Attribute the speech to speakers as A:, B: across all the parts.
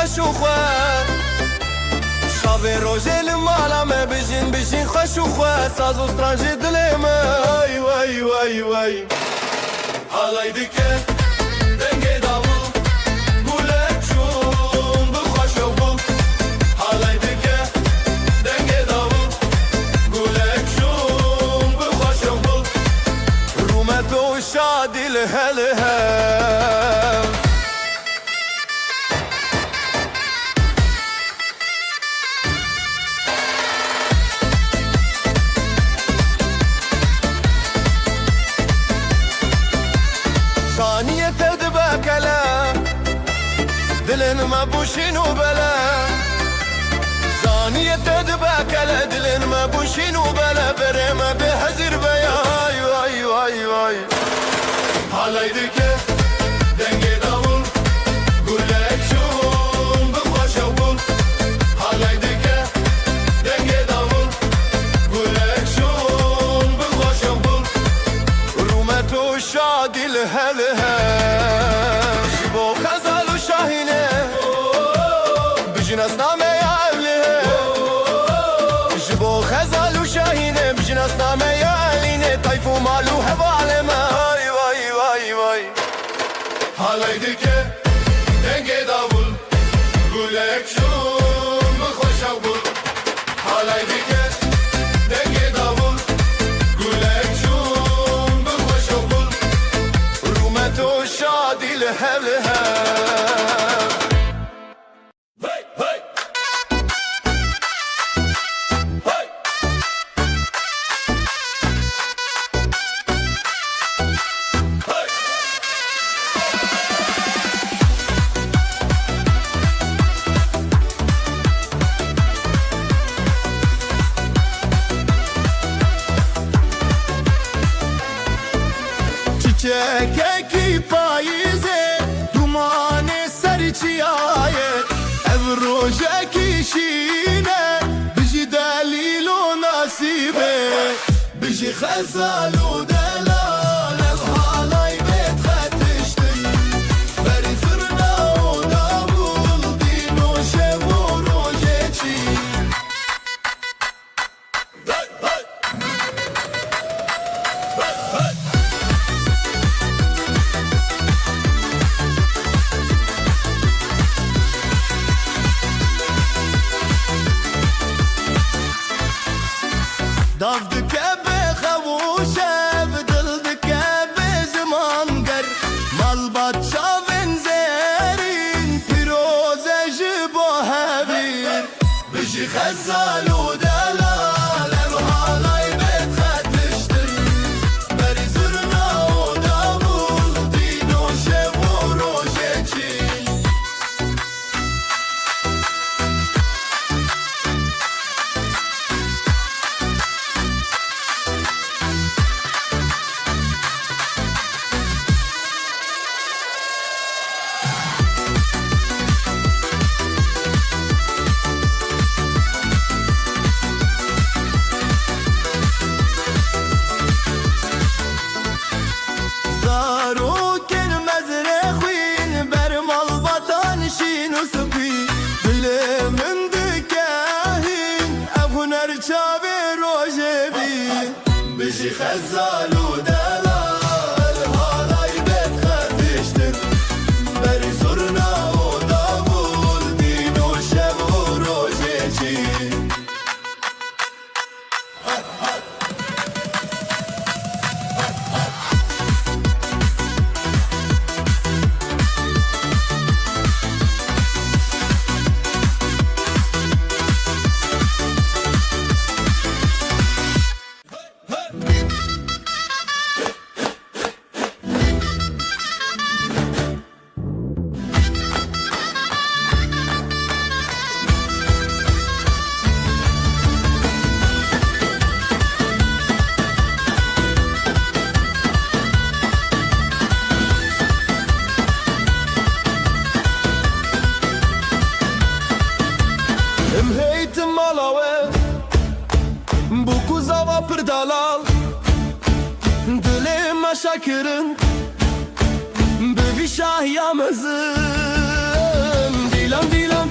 A: خوش و خواه شاوه روژه لمالا me بجین خوش و خواه ساز و سترانجی دلی من وای وای وای حالای دکه دنگی داوو گوله چون بخوش و بو حالای دکه دنگی داوو گوله چون بخوش و بو رومت و شادی لهله ثانية تدبك لا دلن ما بوشين وبلا ثانية تدبك لا دلن ما بوشين وبلا بريما بهزر بياي واي واي واي حالي دكه دنگي داول قولك شون بخوش وبول حالي دكه دنگي داول قولك شون بخوش وبول رومت و شادي لهلها شبو خزال و شاهينه بجناس نامه يا أهلها شبو خزال و شاهينه بجناس نامه يا أهلينه طيف و مالو هوالما واي واي واي واي حالي دكه دنگي داول قولك شون بخوش وبول حالي دكه دنگي داول قولك شون بخوش وبول رومت و شادي لهلها çiçek payizê dumanê serî çiyaye ev rojekî şîne bijî delîl û nasîbê bijî xezal û delal ev halay bêt xetiştin berî zirna û davul dîn û şev û rojê çî Dav dike be xewuşev dil dike be zimanger malbat çavên zerîn pîroze ji bo hevîr bijî xezal û delal ev halay bêt xetiştin berî zirna û davul dîn û şev û rojê çî bijî xezal û delal halay bêt xetiştin berî zurna û davul dîn û şev û rojê çî Pırdalal Dilê me şekirin Bi vî şahya mezin Dîlem dîlem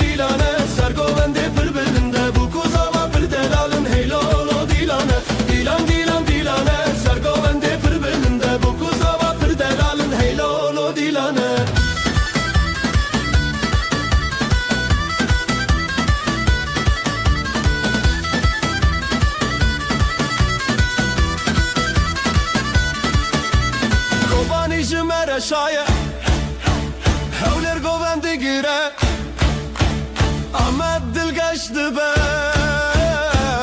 A: geçti be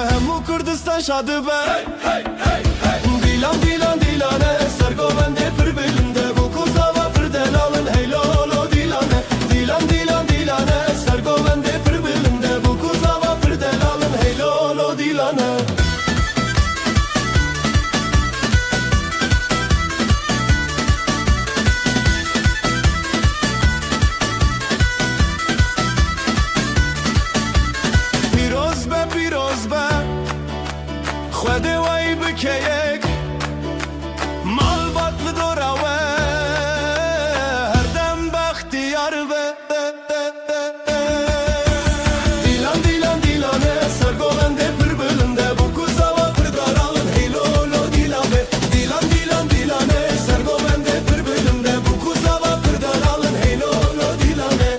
A: Hemu Kurdistan şadı be Dilan dilan dilane Sergovende pır belinde Bu kuzava pırden alın Hey lolo dilane Dilan dilan dilane Sergovende pır belinde Bu kuzava pırden alın Hey lolo dilane خود وای بکیک مال باطل دوراوه هر دم بختیار به دیلان دیلان دیلانه سرگولنده پر بلنده bu kuzava pırdar alın hey lolo dilane Dilan dilan dilane سرگولنده پر بلنده bu kuzava pırdar alın hey lolo dilane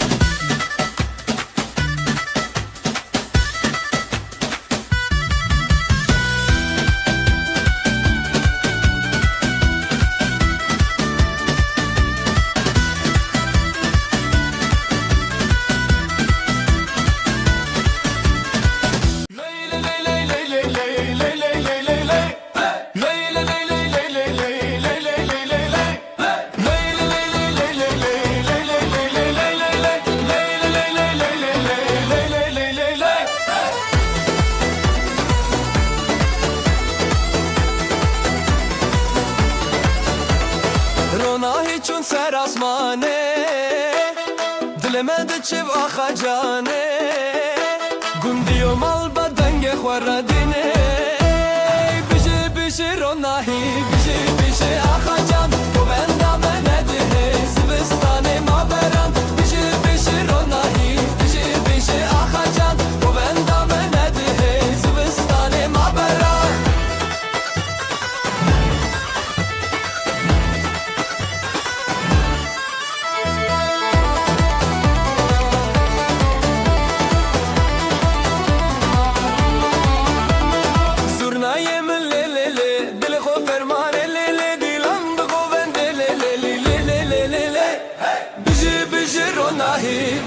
A: چون سر آسمانه دل من چه آخا جانه گندی و مال بدنگ خوردینه بیشه بیشه روناهی بیشه بیشه آخا جان تو بندم نده زبستان ما بران بیشه بیشه روناهی بیشه بیشه آخا جان تو بندم نده زبستان ما بران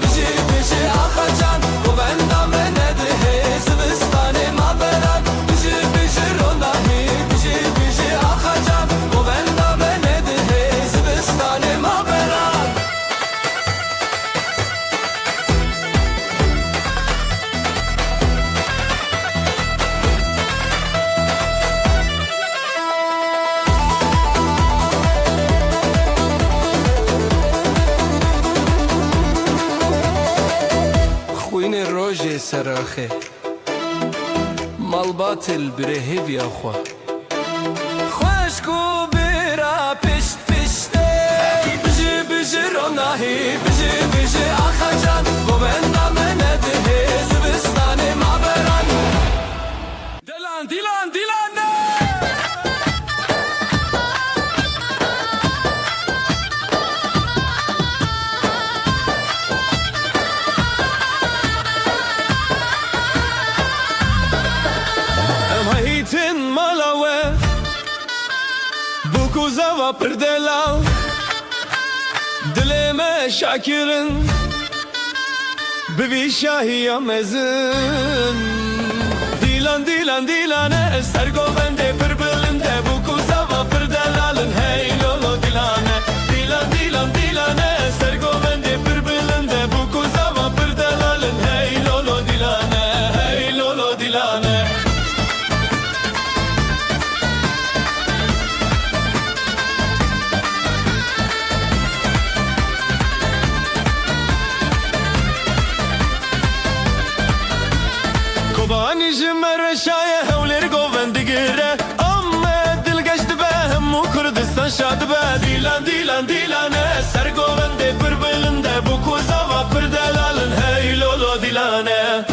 A: بیشه بیشه آخا جان تو بندم نده زبستان ما بران بیشه بیشه روناهی بیشه بیشه آخا جان تو بندم نده زبستان ما بران خوین روژه سراخه مال باطل بره هیوی آخوا خوشکو برا پشت پشته بیشه بیشه روناهی بیشه بیشه آخا جان گو بندم نده زبستان ما بران دیلان دیلان دیلان Tin malawe bu kuzava pırdela dileme şakirin bivi şahiya mezin dilan dilan dilane sergovende pırbilinde bu kuzava pırdelalın hey lolo dilane dilan dilan dilane sergovende pırbilinde bu kuzava pırdelalın hey lolo dilane hey lolo dilane Kobani jimmer şaye hevleri govendi gire Amme dil geçti be hemmu Kurdistan şadı be Dilan dilan dilane ser govendi pır belinde Bu kuzava pır delalın hey lolo dilane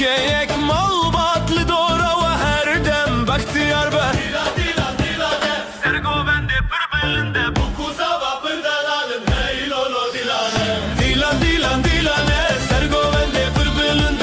A: Keyek mal batlı doğra ve her dem baktiyar be Dilan dilan dilane Sergovende pır belinde Bu kuzava pır delalın hey lolo dilane Dilan dilan dilane Sergovende pır belinde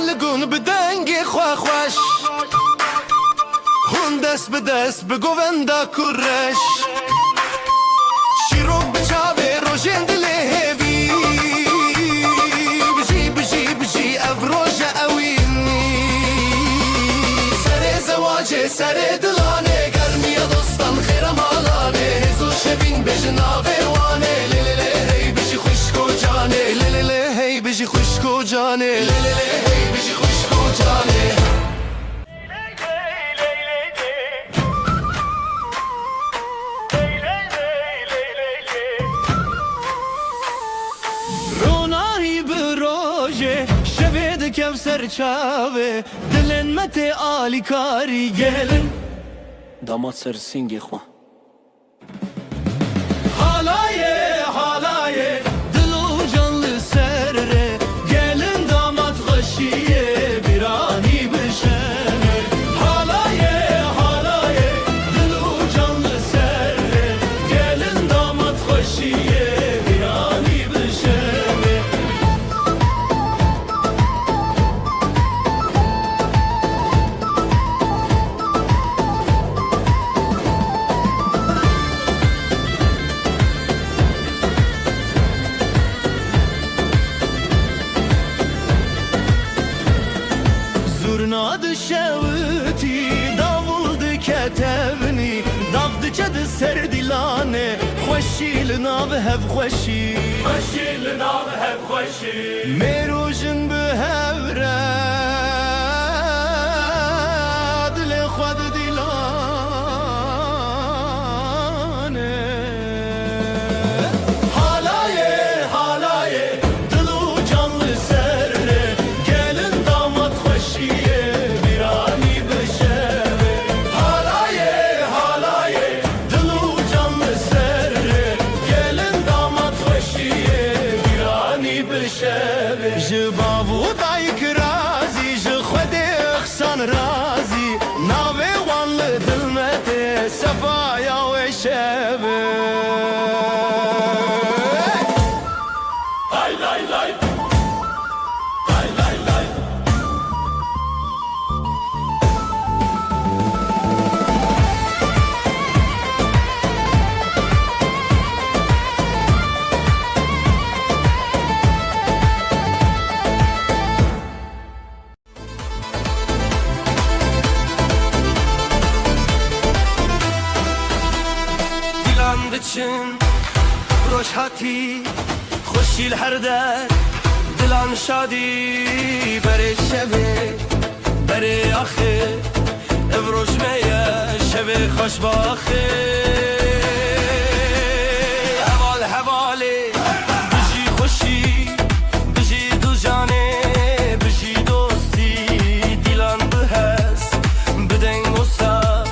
A: لگون بدنگ خواه خوش هون دست به دست بگووندا کرش شیروک بچاوه روشن دل هیوی بجی بجی بجی افروج اوینی سر زواج سر دلانه گرمی دوستان خیرم حالانه هزو شبین بجناوه وانه لیلیلی هی بجی خوشکو جانه لیلیلی هی بجی خوشکو جانه لیلیلی هی بجی خوشکو جانه Kevser çave dilin mete ali kari gelin damat sersingi xwa halaye halaye dilu canlı serre gelin damat hoşiye birani bişene halaye halaye dilu canlı serre gelin damat hoşiye birani bişene Zurnadı şevti, davuldu ketevni Davdı çadı serdilane Xoşil nav hev xoşi Xoşil nav hev xoşi Merujin bu hevre Dile xwad dilane Halaye halaye Dilu canlı serre Gelin damat xoşiye birani bişeve Halaye halaye Dilu canlı serre Gelin damat xoşiye birani bişeve Ji babu dayk razi Ji xwedê xsan razi Navê wan li dil me tê Sefaya wê şeve Lay lay lay Lay lay lay Dilan diçin روشهاتی خوشیل هر در دلان شادی بره شبه بره آخه افروش میه شبه خوش باخه حوال حواله بجی خوشی بجی دو جانه بجی دوستی دیلان بهست بدنگ و ساز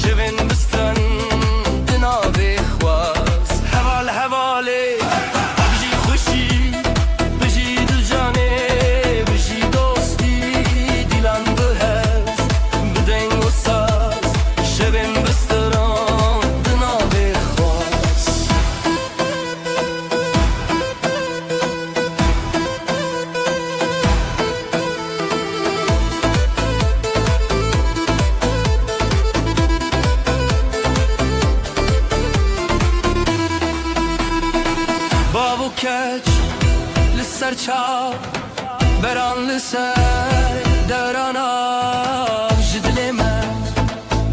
A: شبین بستن دناوی خواست حوال حواله بجی خوشی بجی دو جانه بجی دوستی دیلان بهست بدنگ و ساز شبین بستران دناوی خواست بابو کچ لسر چاو بران لسر درانا جدل من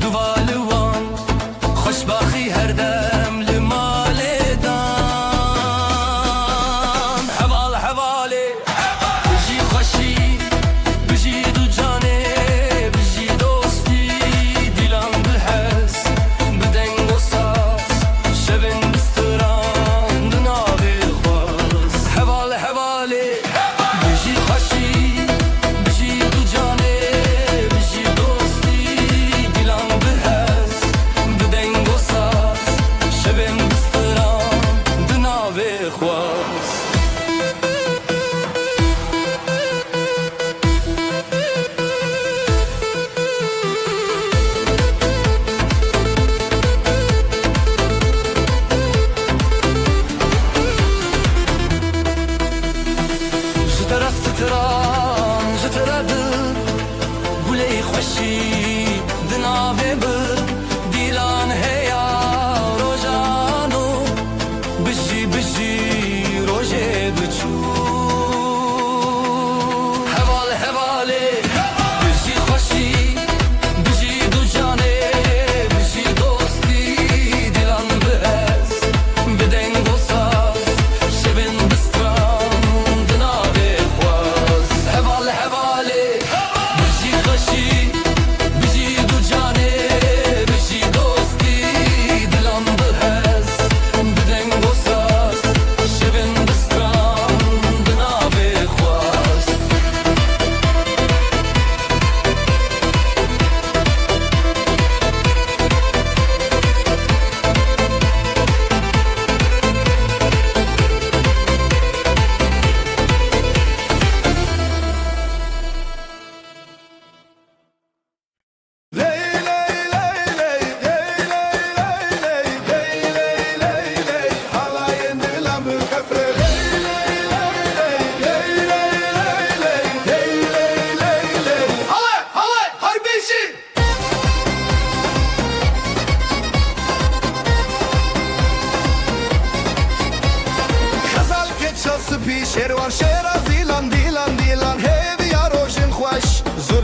A: دوالوان خوشباخی هر دم لمال دام حوال حواله بجی خوشی بجی دو جانه بجی دوستی دیلان بهست بدنگ و ساز شبین بستران دناوی خواست حوال حواله بجی خوشی بجی دو جانه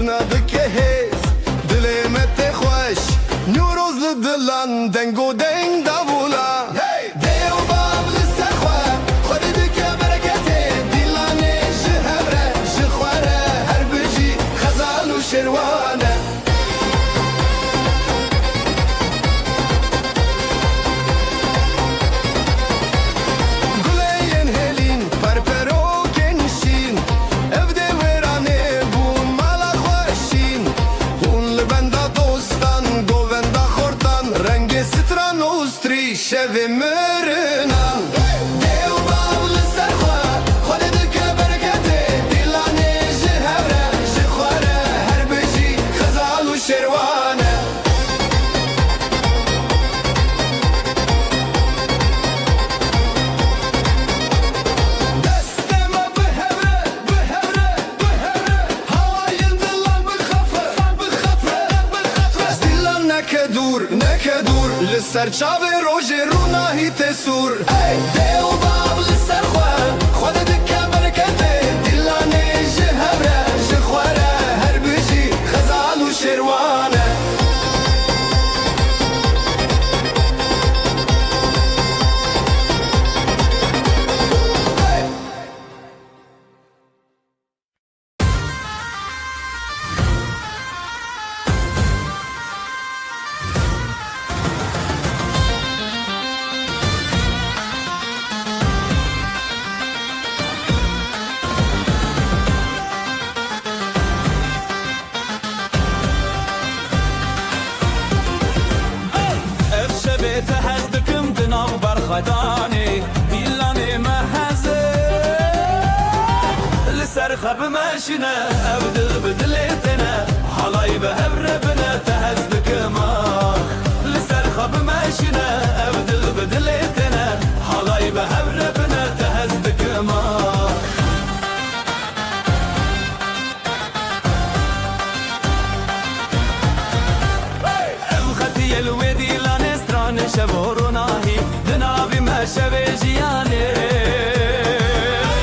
A: نادك هيز دلي متي خوش نوروز لدلان دنگو دنگ داولا ديو باب لسخوا خودك بركتي دلاني جهبره جخواره هر بجي خزال و شروانه شوی مرنان دیو باول سرخوا خودت برکته دیلانه جهبره جخواره هر بجی خزال و شروانه دستما بهبره بهبره بهبره هواین دلان بخفه بخفه دیلان نکدور نکدور لسر چاوه رونا تسور ای دیو باب لسر خواه خودت که برکته دلانه جهبره جخواره هر بجی خزال و شروانه
B: تهزدكم دناو برخداني ديلاني مهزه لسر خب ماشينا ابدل بدلتنا حلاي بهبر بنا تهزدكم لسر خب ماشينا ابدل بدلتنا حلاي بهبر بنا تهزدكم الختي الودي شبورناهي دنابي ما شبي جياني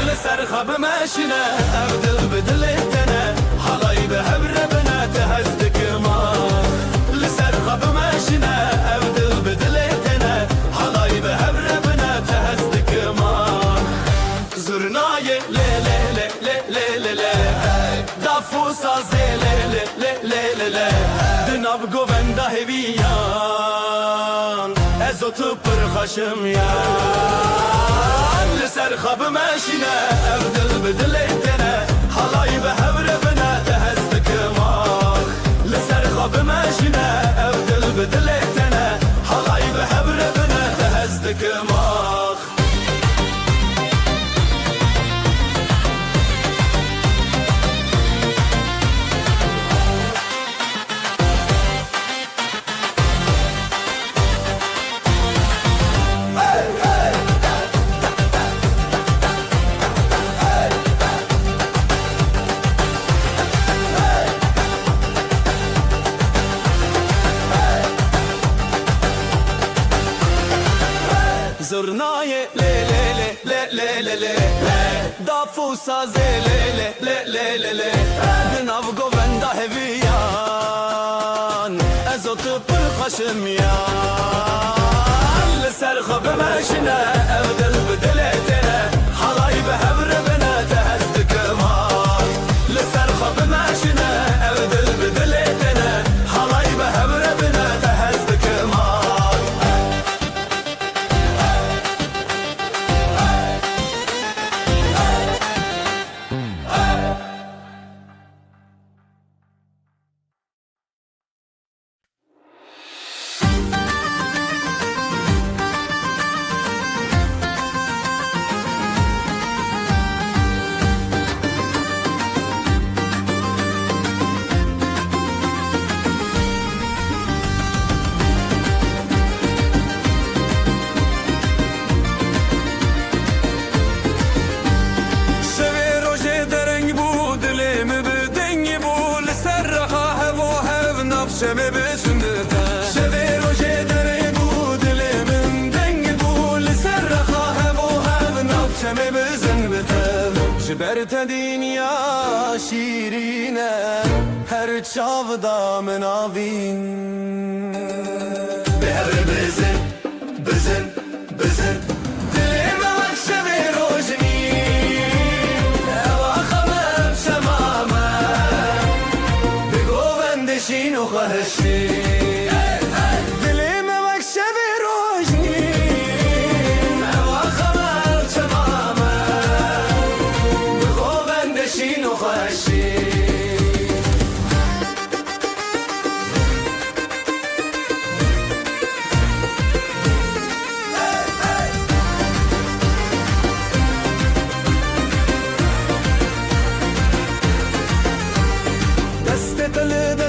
B: لسر خب ماشينا ابدل بدلتنا حلاي بهبر بنا تهزدك ما لسر خب ماشينا ابدل بدلتنا حلاي بهبر بنا تهزدك ما زرناي لي لي لي لي لي لي دافوسا زي لي لي لي لي لي دناب گووندا هویان ازوتو پر خشم یا لسر خب ماشينا ابدل بدلتنا حلاي بهبر بنا تهزدك ما لسر خب ماشينا ابدل بدلتنا حلاي بهبر بنا تهزدك ما زرناي لي لي لي لي لي لي دافوسا زي لي لي لي لي لي دناو گووندا هویان ازوت پر خشم یا لسر خب ماشينا ابدل بدلتنا حلاي بهبر بنا تهزدك ما لسر خب ماشينا ابدل بدلتنا حلاي بهبر بنا تهزدك ما شمه بسندتا شبه روشه دره بود من دنگ بول سر خواه و هم نف شمه بزن بتا جبرت دنیا شیرینه
A: هر چاودا من آوین
B: به هر بزن بزن بزن
A: دلم وقت شب روزنی اوا خمم شمامه بگو بندشین و خواهشی دلم وقت شب روزنی اوا خمم شمامه بگو بندشین و خواهشی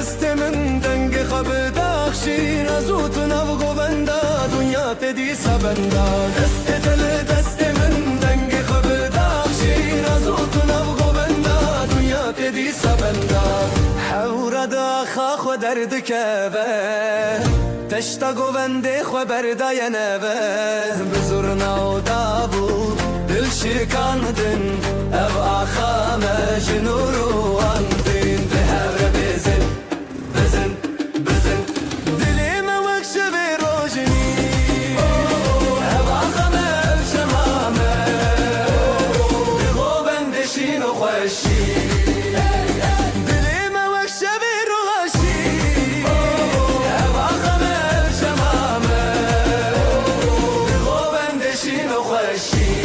A: دست من دنگ خب داخشین ازوت نبگو بنده دنیا تدی سبنده دست من دنگ خب داخشین ازوت نبگو بنده دنیا تدی سبنده حور داخا خو درد کبه تشتا گو بنده خو برده ینبه بزرنا و دابو دل شکاندن او آخا مجنور و اندین به هر بزن بزن بزن دلیم وقت شب روزنی او آخا مجمامه بگو بندشین و خوشی دلیم وقت شب روزنی او آخا مجمامه بگو بندشین و خوشی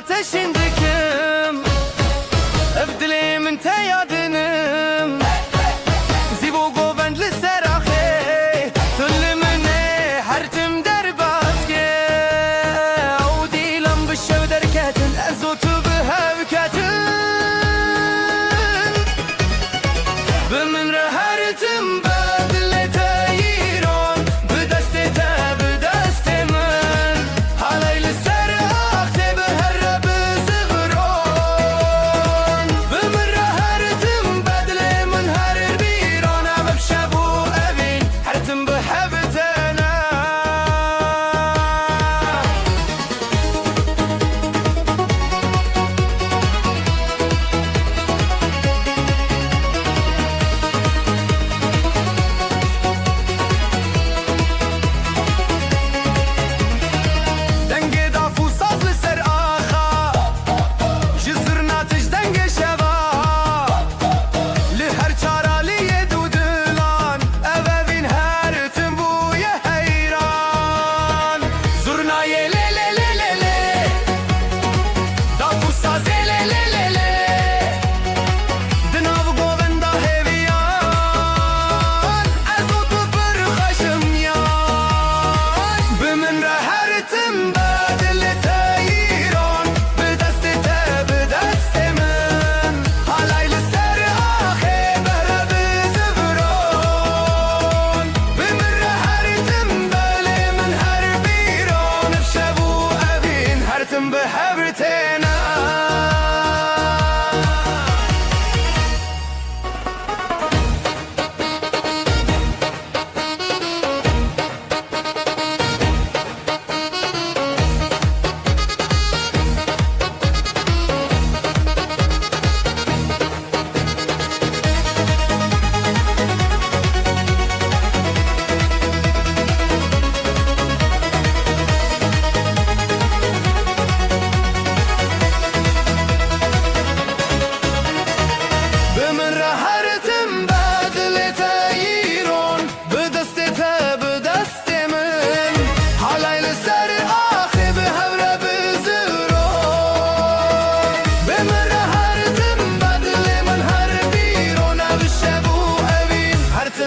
A: تشندكم افدلي من تيادنم زيبو قوبند للسراخي ثل مني حرتم درباسكي عودي لم بالشو دركاتن ازوت بها بكاتن بمن رهرتم بدل تايرون بدستتا بدست من علي للسراخ تبهر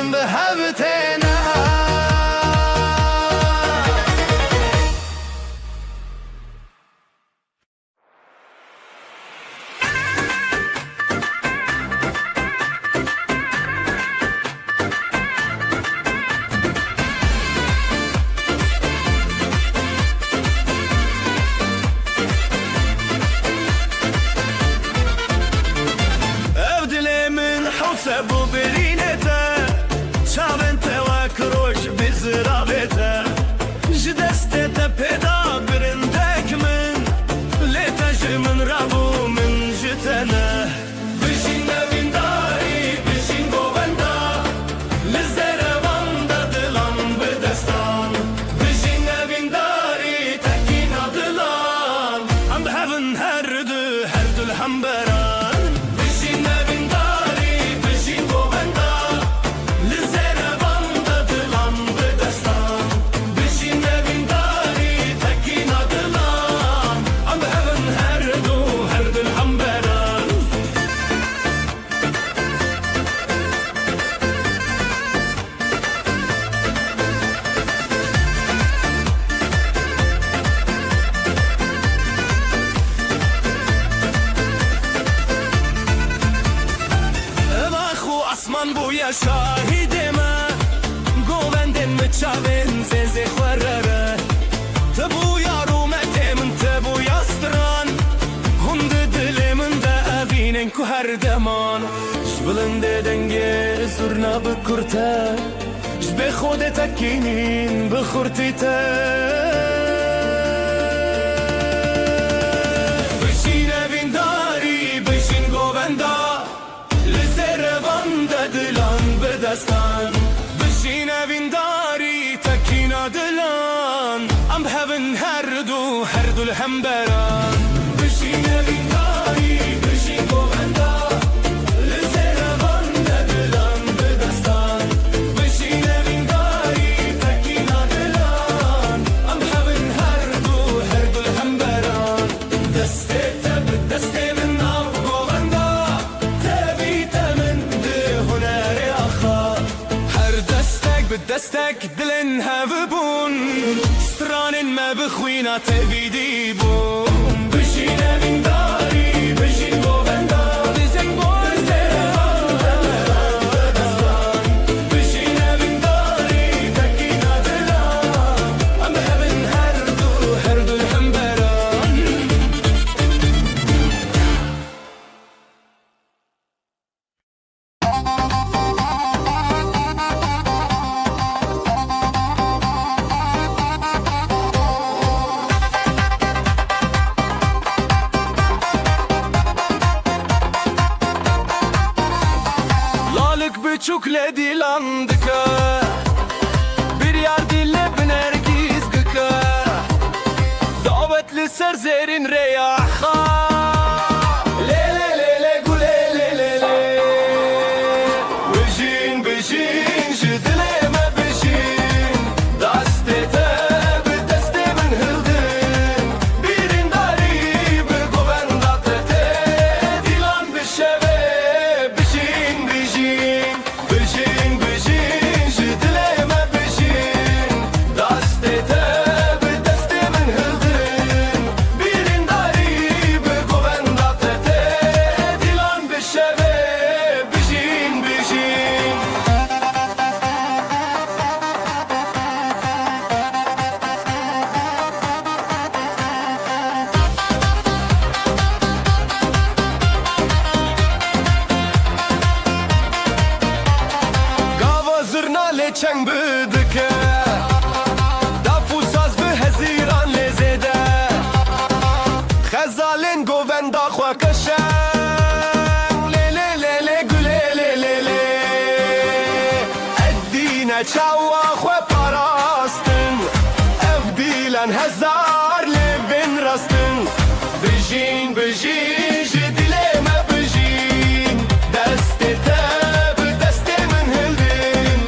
B: ام به هفتنا سبو برینته چاون توک روش بزرابته جدسته پیدا برندک من لیتاج من رابو من جتنه بشین نوینداری بشین گووندا لزرواندا دلان بدستان بشین نوینداری تکینا دلان ام بهون هر دو الهمبران بشین نوینداری اسمان بویا شاهدمه گووندن مچاون زنزه خورره تبویا رومته من تبویا ستران هند دل من ده اوینن که هر دمان جبلنده دنگه زرنا بکرته جب خود تکینین بخورتی ته بشین اوینداری بشین گووندا دلان بدستان بشین اوینداری تکینا دلان ام بهون هر دو الهمبران بشین اوینداری بشین گووندا لزروان دلان بدستان بشین اوینداری تکینا دلان ام بهون هر دو الهمبران دسته تب دسته من آف گووندا دستك دلن هفبون ستران ما بخوينا تبيدي بون بشين من داري بشين گووندا بزن بشين من داري تكينا دلان ام هبن هر دو الهمبران بچوک لدی لاندکه bir yar dille بنرگیز گکه دعوت لسر زیرین ریاحا لیلی لیلی گولی لیلی بجین بجین جدلی ما بجین دسته تب دسته من هلدن بیرین داری بگووندا ته دیلان بشوه بجین بجین بجین بجین جدلی ما بجین دسته تب دسته من هلدن بیرین داری بگووندا ته دیلان بشوه بجین بجین گاوا زرنا لچنگ بدکه دافو ساز به هزیران لزده خزالین گووندا خوا کشن لیلی لیلی گلی لیلی ادینا چاوا خوا پاراستن افدیلن هزار لبن راستن بجین بجین جدلی ما بجین دسته تب دسته من هلدن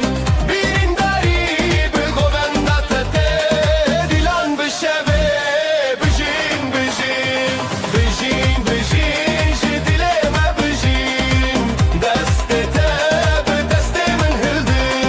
B: بیرین داری بگووندا ته دیلان بشوه بجین بجین بجین بجین جدلی ما بجین دسته تب دسته من هلدن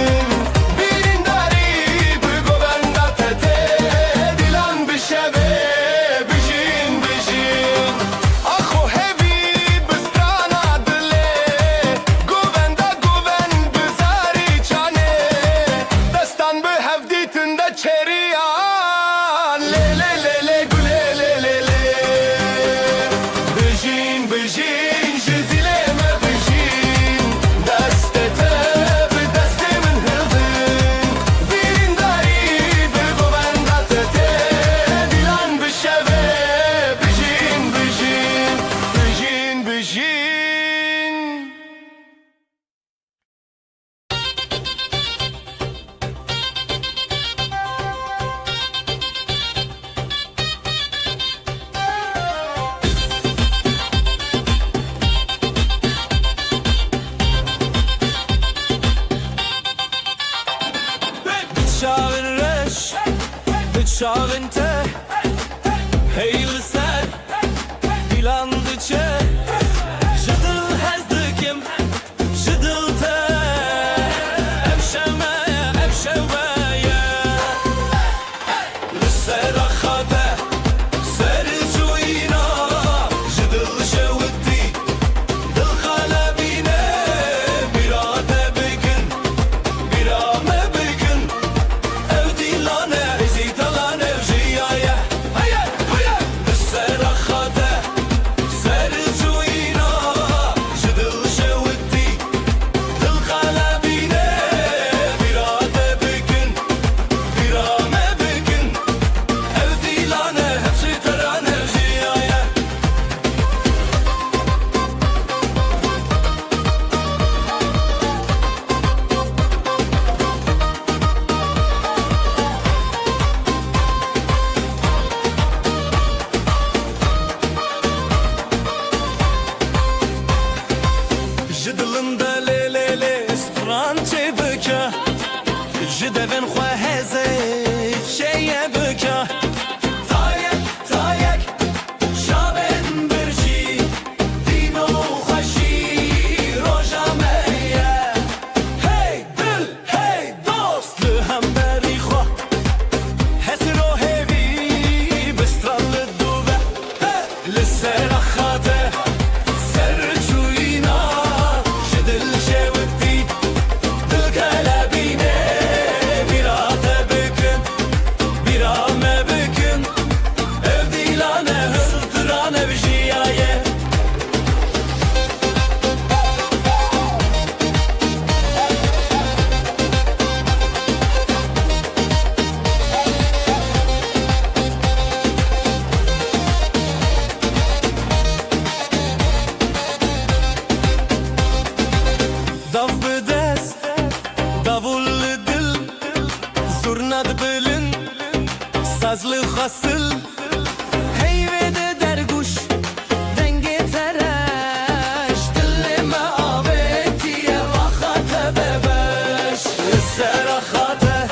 B: çağınca heyli ser dilandıça jadıl hezdikim jadıl te evşeveye lissera khade ser cuyina jadıl şevdi dil kalbine birade bugün birame bugün evdilane ezitalane evjiyaye hayır hayır lissera khade ser cuyina jadıl şevdi dil kalbine birade bugün birame bugün evdilane hepsi terane evjiyaye جدلندا ليلي استران تبكى جدفن خوهزة شي بكى طايق طايق شابن برجي دينو خشي روجا ميا هي دل هي دوست لهم بريخو هسرو هيفي بسترال الدوبة لسه خاطر سر جوينا جدل شوكتي دل كلابيني birate bükün birame bükün evdilane hızdıran evjiyaye Dav bedest, davul dil, zurnad bilin, sazlı hasıl, heyvede derguş, denge tereş, dilleme avetiye vakate bebeş, serahate,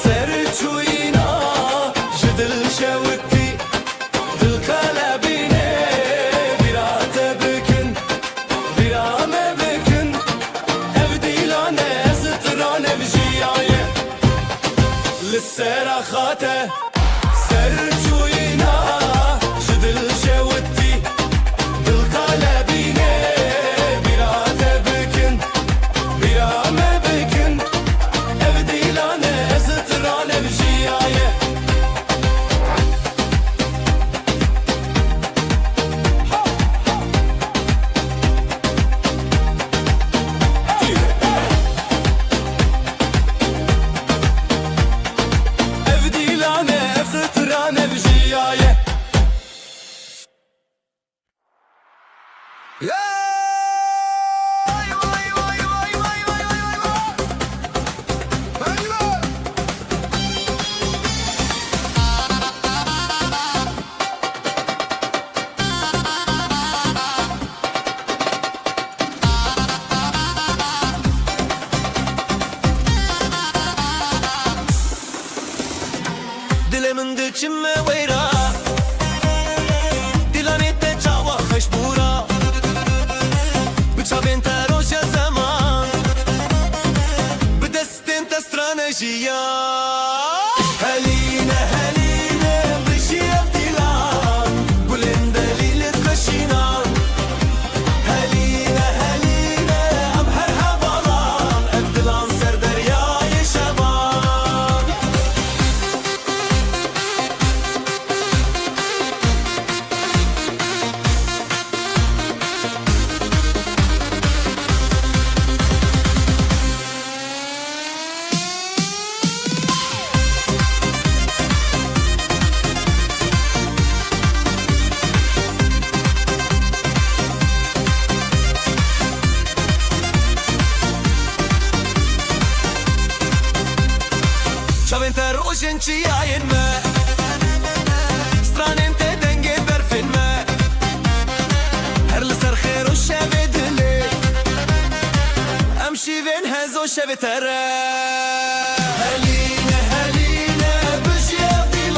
B: ser çuyina, jidil şevkti, dil kalbine, birate bükün, birame bükün, evdilane zıtıran evjiyaye للسيرة خاته سر جوينا جدل شوتي دل قلبيني birate bükün birame bükün evdilane zıtıran evjiyaye evdilane zıtıran evjiyaye دلمن دچم ویرا دلانی ته چاوا خشبورا بچاوین تروش زمان بدستن تسترانجیا هلینه هلینه بشی افدیلان بلند دلیل کشینان هلینه هلینه ام هر هوالان افدیلان سر دریای شبان Çavin ter ojin çiyayin me Stranin te denge berfin me Her li ser xêr û şevê dilê Em şîvên hez û şevê tere Helîne helîne bijî ev dîlan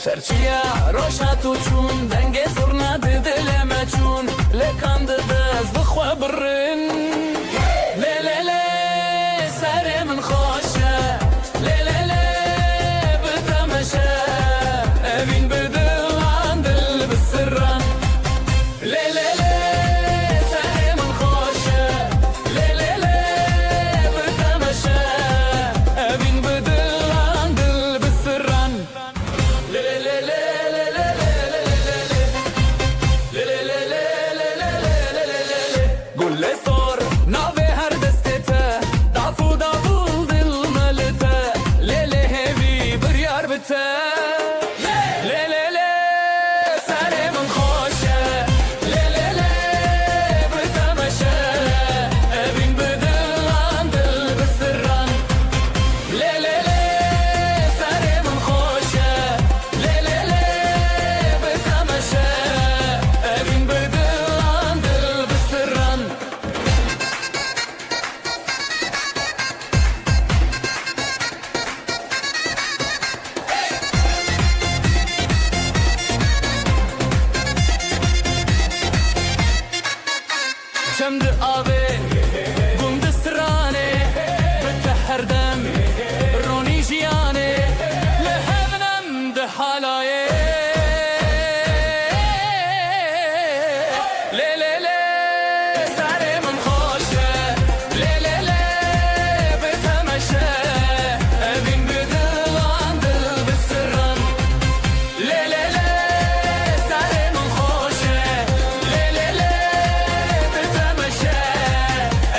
B: سرچیا روشاتو چون دنگ زرنا دل ما چون لکان دز بخوا برن لی لی لی سر من خوشه لی لی لی بتمشه اوین بدل عن دل بسرن لی لی لی سر من خوشه لی لی لی بتمشه اوین بدل عن دل بسرن قول لي صار نافي هر دستته ضعفو ضعفو ظل ملته ليلي هيفي بريار بته ليلي لي ساري من خوشه ليلي لي بتمشى ابين بدل عن دل بالسران ليلي لي ساري من خوشه ليلي لي بتمشى ابين بدل عن دل بالسران شمد آبی گند سرانه بتحر دم رونی جیانه لحبنم ده حالایه لی لی لی سر من خوشه لی لی لی بتمشه ابین بدل عن دل بسران لی لی لی سر من خوشه لی لی لی بتمشه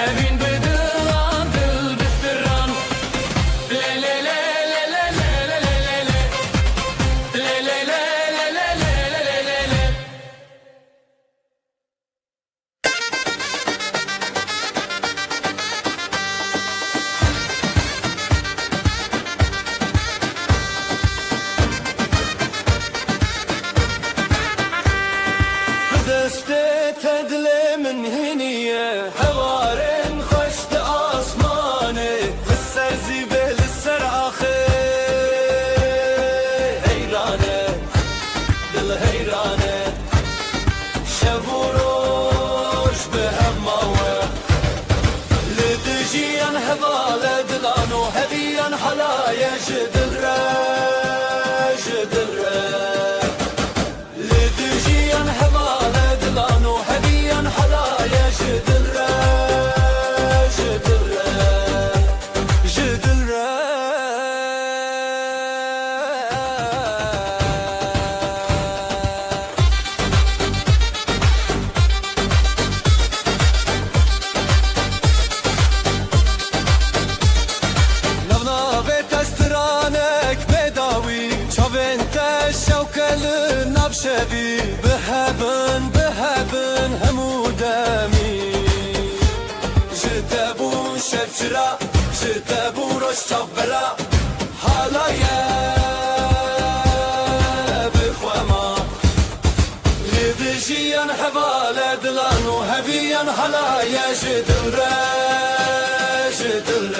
B: ابین بدل عن دل بسران لی لی لی لی لی لی لی لی لی لی لی لی لی
A: دسته تدلي من هنية هوارن خشت آسمانه لسر زيبه لسر آخر هيرانه دل هيرانه شبوروش بهماوه لدجيان هبالة دلانو هبيان حلايا جدل جدل لدجيان هبالة دلانو هبيان حلايا جدل جدل جدل نبنا بيت استرانك بداوي شوفنت الشوكة للنبشبي بهبن بهبن همودامي جتبو شفجرا جتبو روش شبرا حالايا بخوما لدجيان حبالة دلانو هبيان حلايا جدل جدل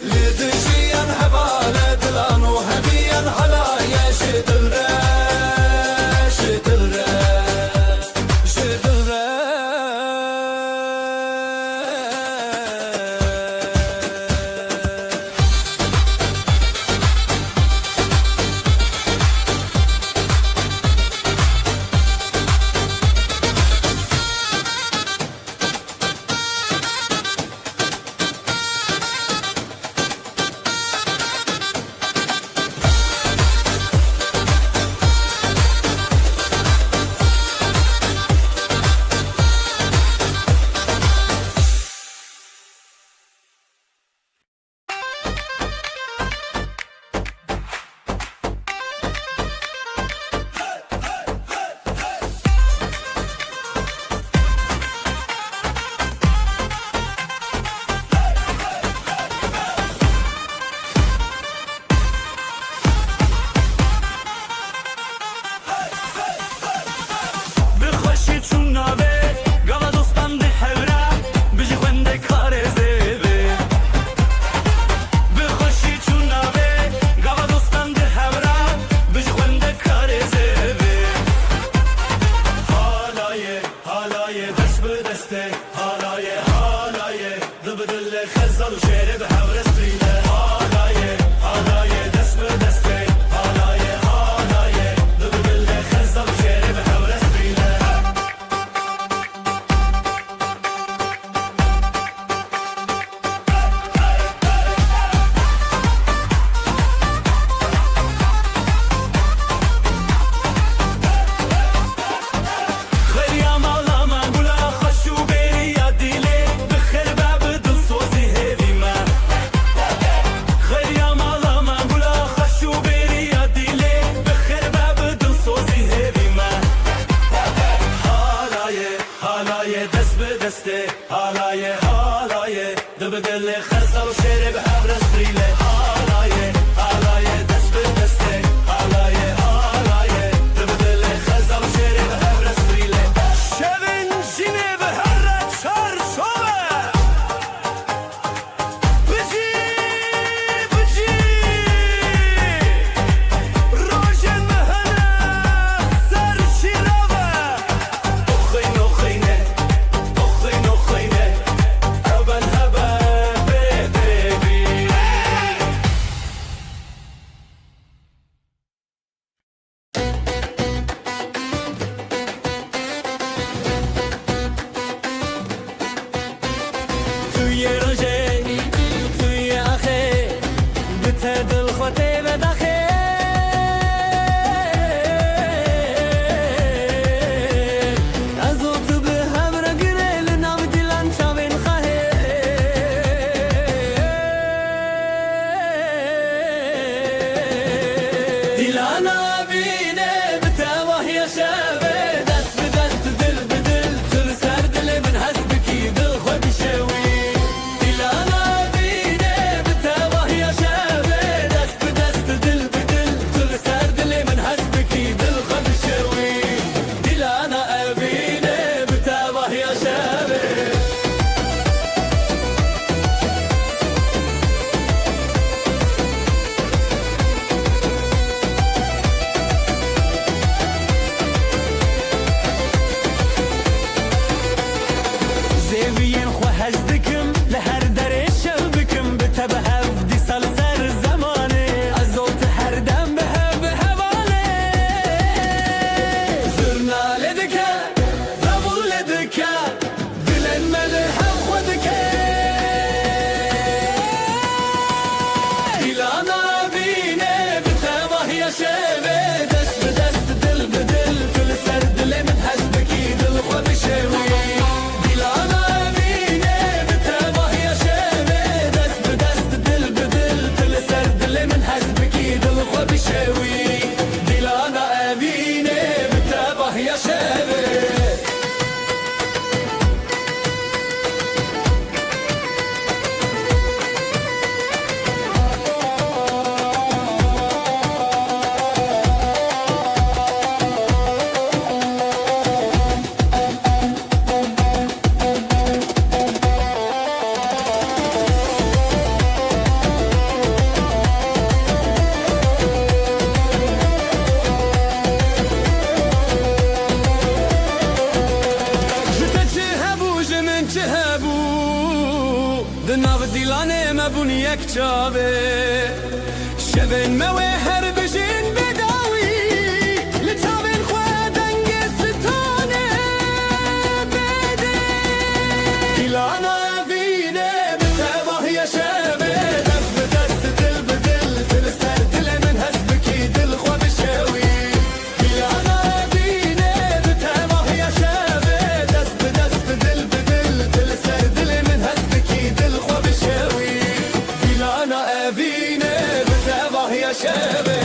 A: لدجيان هبالة دلانو هبيان حلايا جدل جدل جدل
B: تبدل خزل وشيري بحبر ستريلي حالايه حالايه دست بدسته حالايه حالايه تبدل خزل وشيري بحبر ستريلي شبن جيني بحرة شهر شوه بجي بجي روشن مهنا سر شراوه أخين أخينه أخين أخينه هبن هبن بيبي توی روژه توی آخه بته دل خوته بداخه از او تو به هم را گره لنام دیلان چاوین خواهه دیلانا بینه بته وحی شبه دست به دست دل به دل تر سر دل من هست بکی دل خود شوی دیلانا بینه بته وحی شبه دست به دست دل به دل تر سر دل من هست بکی دل خود شوی دیلانا بینه بته وحی شبه زیوین خو هزدکم لهر در شو بکم بتبه هفدی سال سر زمانه از اوت هر دم به حواله زرناله دکه دبول دکه دلن مده هم خودکه دیلانا بینه بتبه یا شوه دست به دست دل به دل کل سر دل من حسبکی دل خود شوی دیلانا بینه بتبه یا شوه دست به دست دل به دل کل سر دل من حسبکی دل خود شوی دیلانا بینه بتبه یا شوه جتا چه هبو جمن چه هبو دناو دیلانه مبون یک چاوه شبن موه هر بجین بداوی لچاوین خواه دنگ ستانه بده دیلانا بینه بتبه یا شبه دست به دست دل به دل دل سر دل من هست بکی دل خواه بشوی دیلانا بینه بتبه یا شبه دست به دست دل به دل دل سر دل من هست بکی دل خواه بشوی دیلانا بینه بتبه یا شبه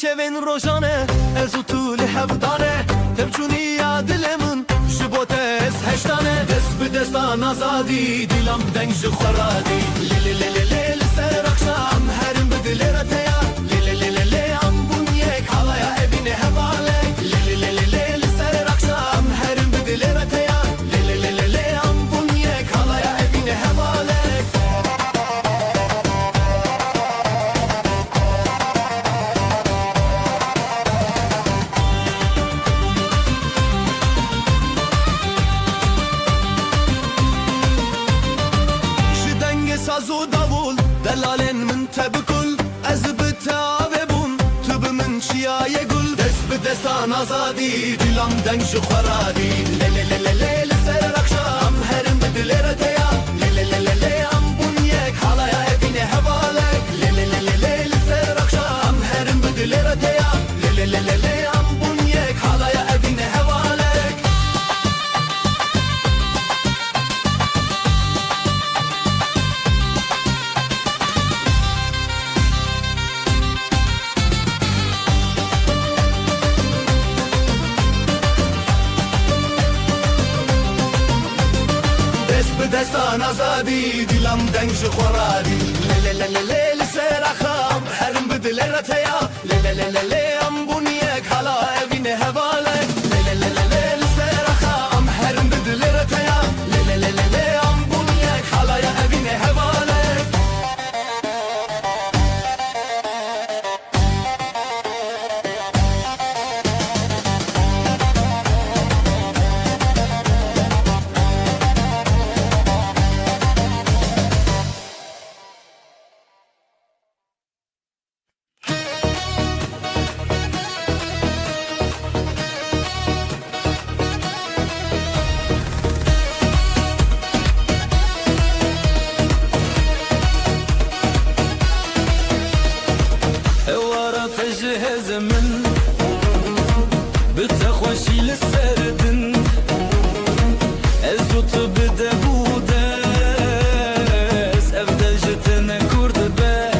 A: شوین روزانه از او طول هفدانه تبچونی یا دلمون جبوت از هشتانه دست به دستان آزادی دلم دنگ جخورادی لی لی لی لی لی لسر اخشام هرم بدل رتیا لی لی لی لی لی ام بونیک حالایا evine hevale لی لی لی لی لی لسر اخشام هرم بدل رتیا لی لی لی لی لی ام بونیک حالایا evine hevale ساز و داول دلالن من تبکل از بتاوه بون تو به من چیای گل دست به دستان آزادی دلم دنگ خورادی لی لی لی لی لی لسر اخشام هرم به دل رتیا لی لی لی لی لی ام بون یک حالایا evine hevalek لی لی لی لی لی لسر اخشام هرم به دل رتیا لی لی لی لی لی ام بون یک حالایا evine hevalek دستان آزادی دلم دنگ خورادی لی لی لی لی لی لسر اخام هرم بدل رتیا لی لی لی لی لی ام بونیک حالا evine hevalek لی لی لی لی لی لسر اخام هرم بدل رتیا لی لی لی لی لی ام بونیک حالا evine hevalek تجهز من بتخوشي للسردن ازوت بدبودس افضل جتنا كورد با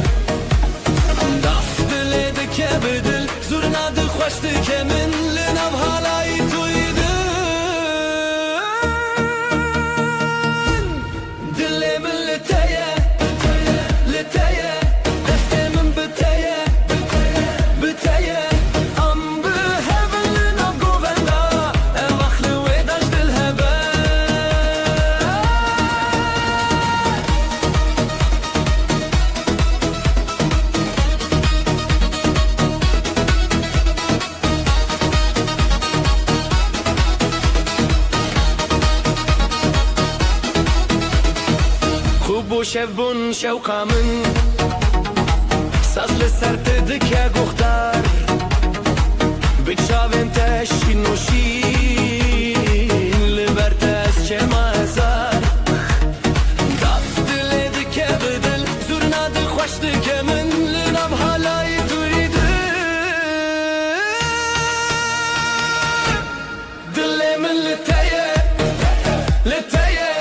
A: داف دلدك بدل زورنا دخوشتك من لناف هالاي تويدن دلي من لتايا لتايا دستي من بتايا شف بون شوقا من ساز لسر تدکه گختار بچاوین تشین نوشین لبرت از چه مازار داف دل دکه بدل زورنا دل خوش دکه من لنام حالای دویده دل من لتایه لتایه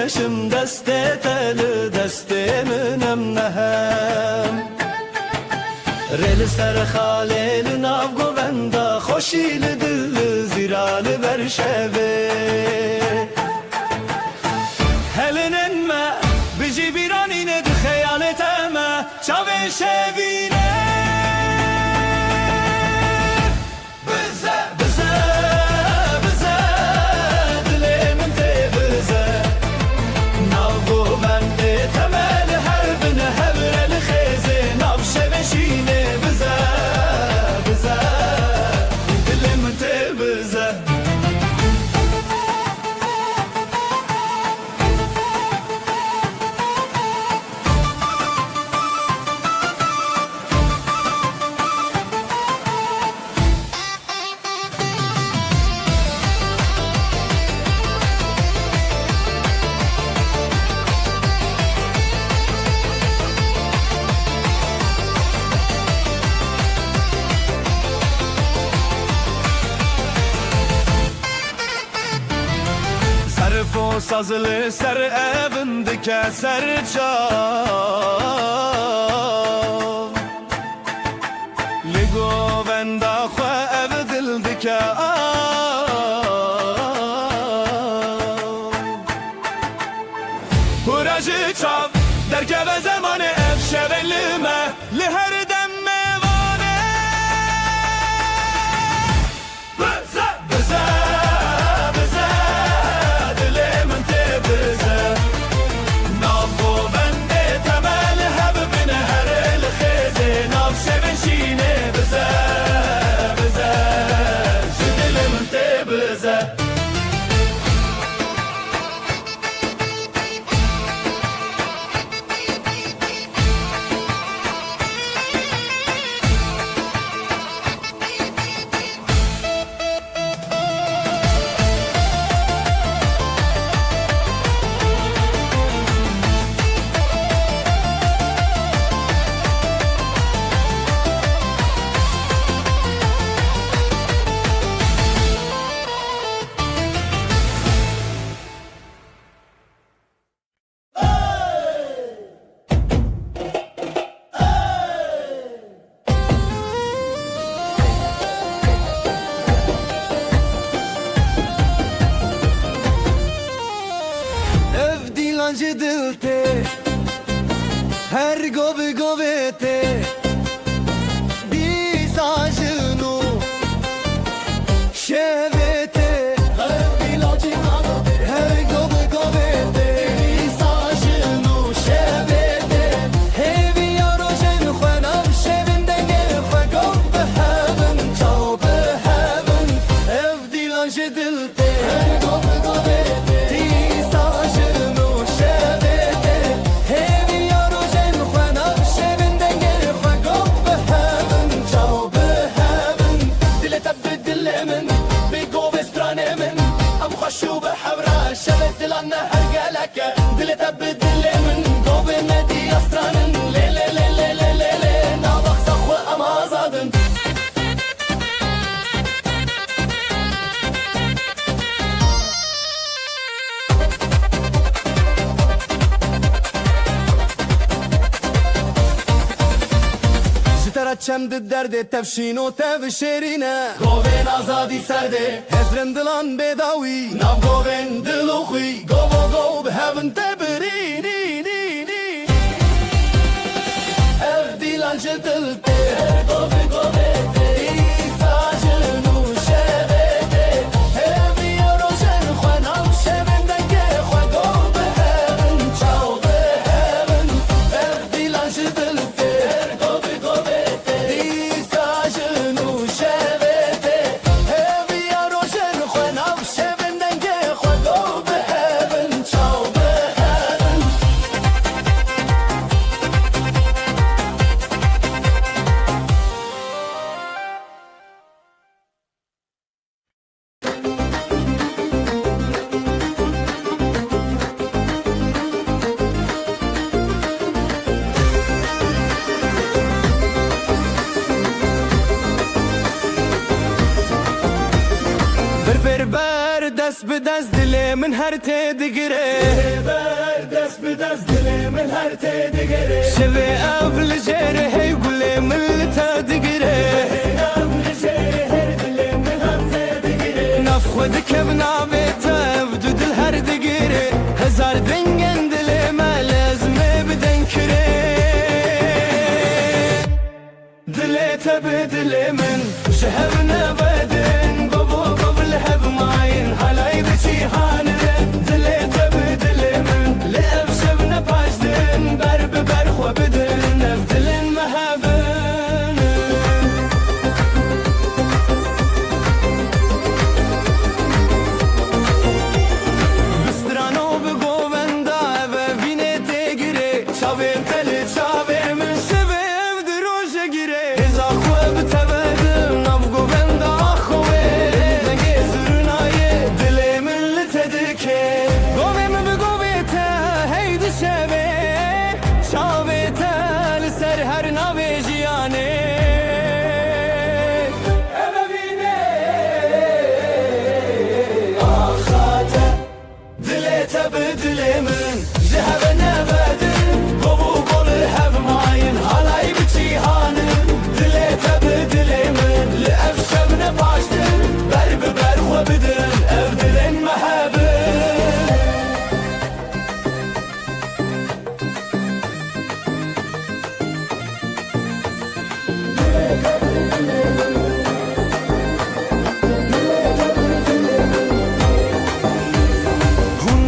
A: خوشم دست تل دست منم نهم رل سر خالیل ناو گووندا خوشیل دل زیرال برشوه بشینه
B: بزه بزه بزه دلی من تی بزه ناو بنده تمل هر بن هبر الخیزه نافشه بشینه بزه بزه دلی من تی بزه Sarfo sazlı ser evindike ser çal Ligo venda khwa ev dildike Huracı çav derke ve zamanı ev şevelime li her demme vane Bize bize bize dili min te bize Navgo bende temel heb bin her el khize Nav şeveşine bize bize dili min te bize
A: Ev dilancı dilte Her gobi gobete Dizajını Şevete Ev dilancı Her gobi gobete Dizajını Şevete Hevi yarojen Khwenav şevinden gel Khwegov behevin Çav behevin Ev dilancı dilte Her gobi gobete
B: شو بحبرة شبت لنا هرقلك دل تبدل من قوب ندي أسران لي لي لي لي لي لي لي نابخ سخوة أما زادن
A: جترا چمد درد تفشین و تفشیرینه
B: قوبين آزادي سردي
A: هزرن دلان بداوی
B: ناف قوبين دلوخي قوبو قوب هفن تبريني أفدي لانشتلتي قوبي قوبي إيساجنو شبتي هفي يروشن خواناو شبن دنكي خوا قوب هفن چاو بهفن أفدي لانشتلتي قوبي قوبي إيساجنو شبتي هفي يروشن خواناو شبن دنكي خوا قوب هفن چاو بهفن
A: بر دست به دست دل من هر تدگره
B: بر دست به دست دل من هر تدگره
A: شوی اول جره هی گل من تدگره
B: اول جره دل من هر تدگره
A: نف خود کب ناوی تف دو دل هر دگره هزار دنگن دل ما لازمه بدن کره
B: تبدل من شهبنا بدن قبل هب ماين هلاي بشي هانن دلي تبدل من لأفشبنا باشدن برب برخو بدن نبدلن مهبن بسترانو بگووندا و وینه تگیره چاویم تلی چاویم من شبه دروش گیره هزا خواه بتبدم ناف گووندا خواه نگه زرنایه دلی من لتدکه گویم بگویتا هیدی شبه چاویتا لسر هر ناوی جیانه تبدل من ذهبنا بدن قبول هب ماين هلاي بشي هانن دلي تبدل من لأفشبنا باشدن برب برخو بدن أبدلن مهبن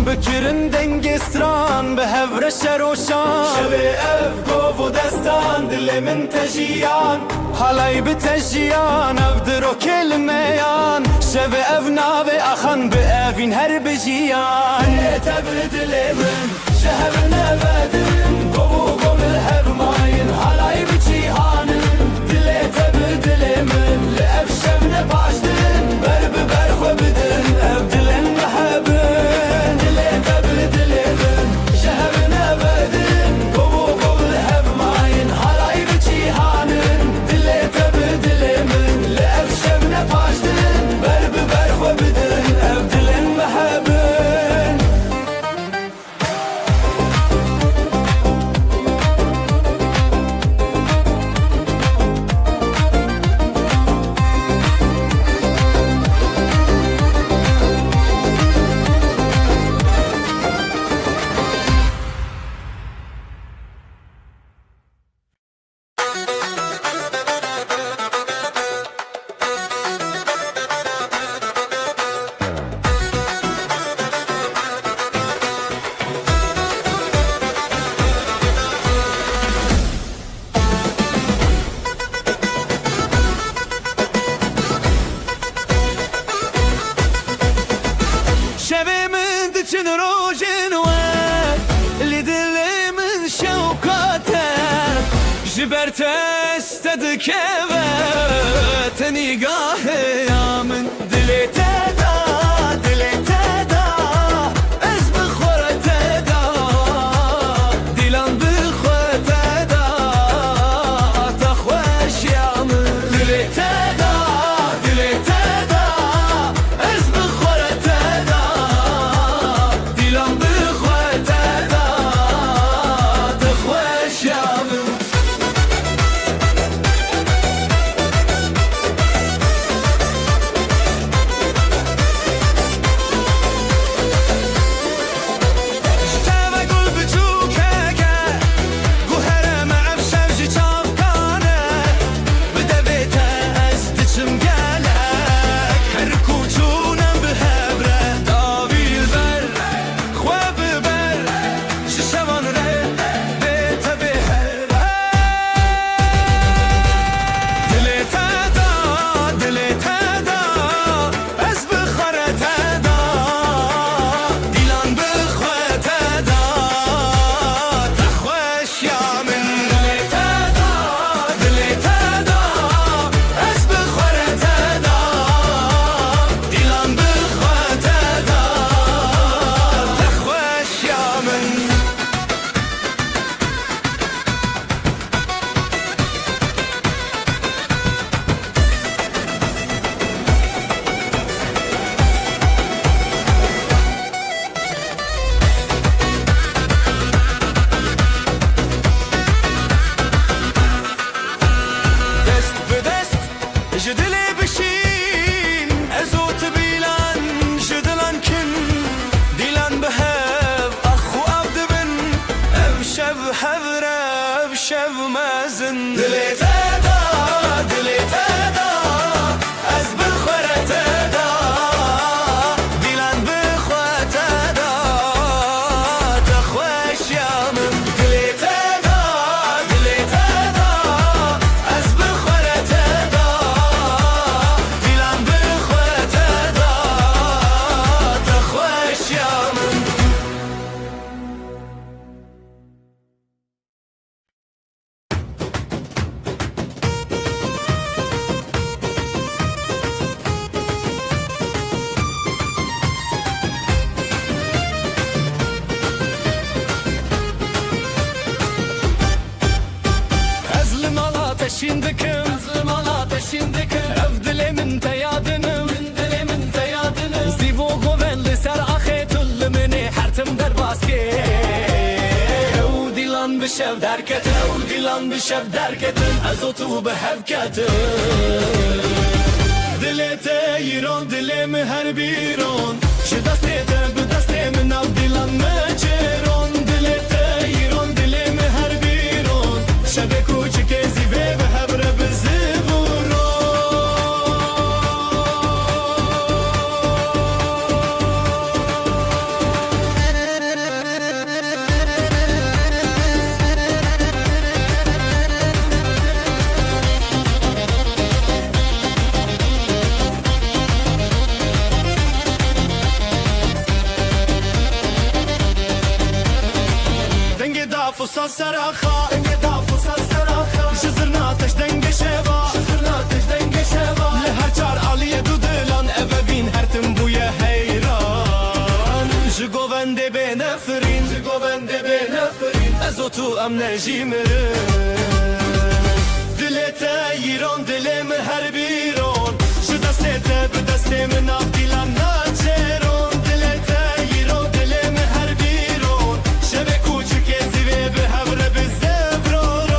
B: بکرن دنگستران به هفر شروشان شوی اف گوف و دستان دل من تجیان حالای به تجیان اف درو کلمیان شوی اف ناوی اخان به افین هر بجیان تبدل من شهر نبدن قبول هف ماین حالای بجیهانن دل تبدل من لأف شبن باشدن برب برخو بدن اف دلن محبن için rojin var lidilimin şevkate jiberte istedik evet nigahı yamin dilete da ez bixorete da dilan bixorete da ta xoş yamin dilete da ez bixorete da dilan bixorete da ta xoş yamin شب حذرة بشب مازن دليت دا ateşin dikim Kızım al ateşin dikim Ev dilimin teyadınım Min dilimin teyadınım Zivo govenli ser axetulli mini Hertim der baski Ev dilan bişev derketin Ev dilan bişev derketin Ez otu behevketin Dilete yiron dilimi her biron Ji destê te bi destê min ev dilan me çêron Dilete yiron dilimi her biron Şevê kûçikê zîvê bi hev re bi ziviron Fusa seraxa Denge da fusa seraxa Jizirna ateş denge şeva Jizirna ateş denge şeva Le her çar aliye du dilan Evevin her tim buye heyran Ji govende be nefrin Ji govende be nefrin Ez otu em nejimirin Dilete yiron dilimi her biron Ji destê te bi destê min av dilan naçeron Dilete yiron dilimi her biron Şevê kûçikê zîvê bi hev re bi zevroron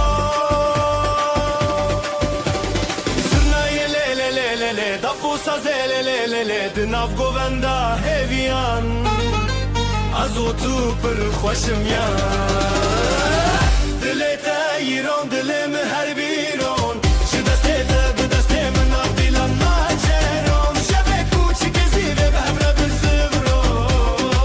B: Zirnayê lê lê lê lê lê Dafusa zê lê lê lê lê Di nav govenda hêviyan Ez otu pir xweşim yan Dilê te yiron dilimi her biron Ji destê te bi destê min av dilan naçeron Şevê kûçikê zîvê bi hev re bi zevroron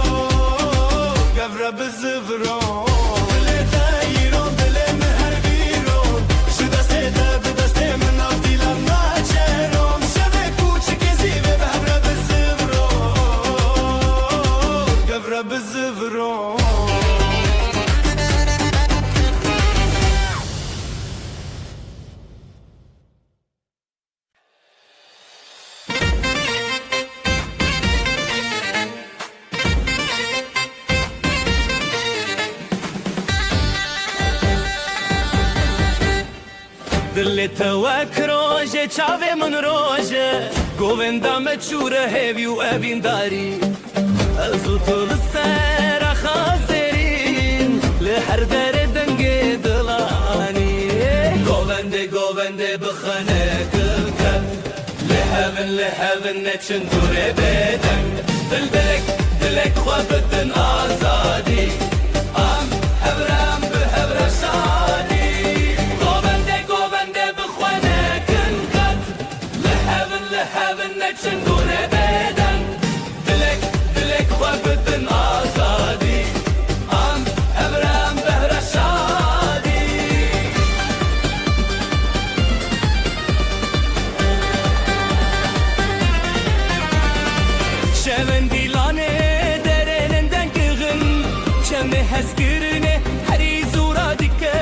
B: Gev re bi zevroron Dilê te yiron dilimi her biron Ji destê te bi destê min av dilan naçeron Şevê kûçikê zîvê bi hev re bi zevroron Gev re bi zevroron Dilê te wek roje çavê min roje Govenda me çûre hêvî û evîndarî Ez û tu li ser xazerîn Li her derê dengê dilanî Govendê govendê bixene kilket Li hevin neçin dûrê bêdeng Dil dilek xwe bidin azadî Am hevrem bi hevre şadî Heaven neçin dûrê bêdeng Dilek xwe bidin azadî Am hevrem behre şadî Şevên dîlanê derênin dengixin Çemê hezkirine herî zûra dike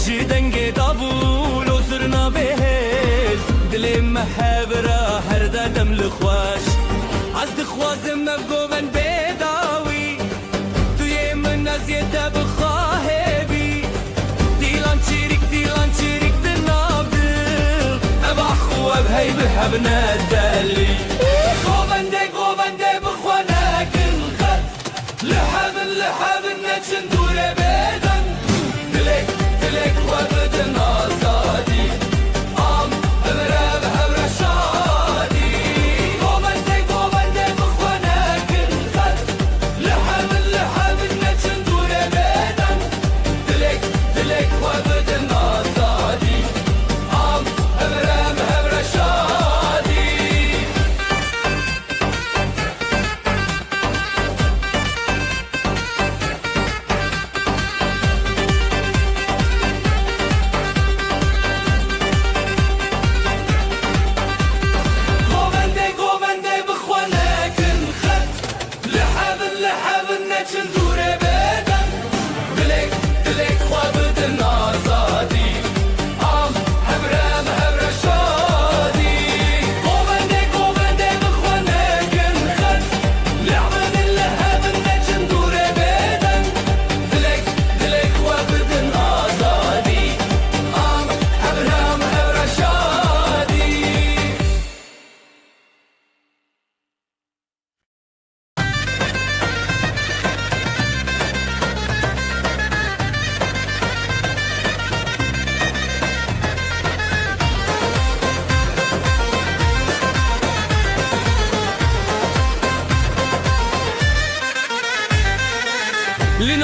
B: Ji dengê davûl û zirna bêhêz Dilê me hevra her dedem li xweş Ez dixwazim ev goven bêdawî Tu yê min ez yê te bixahêbî Dîlan çîrik di nav dil Ev axû ev hey bi hev nedelî Govendê bixwe nekin xet Li hevin neçin dûrê bêdeng Dilek xwe bidin azadî Am hevrem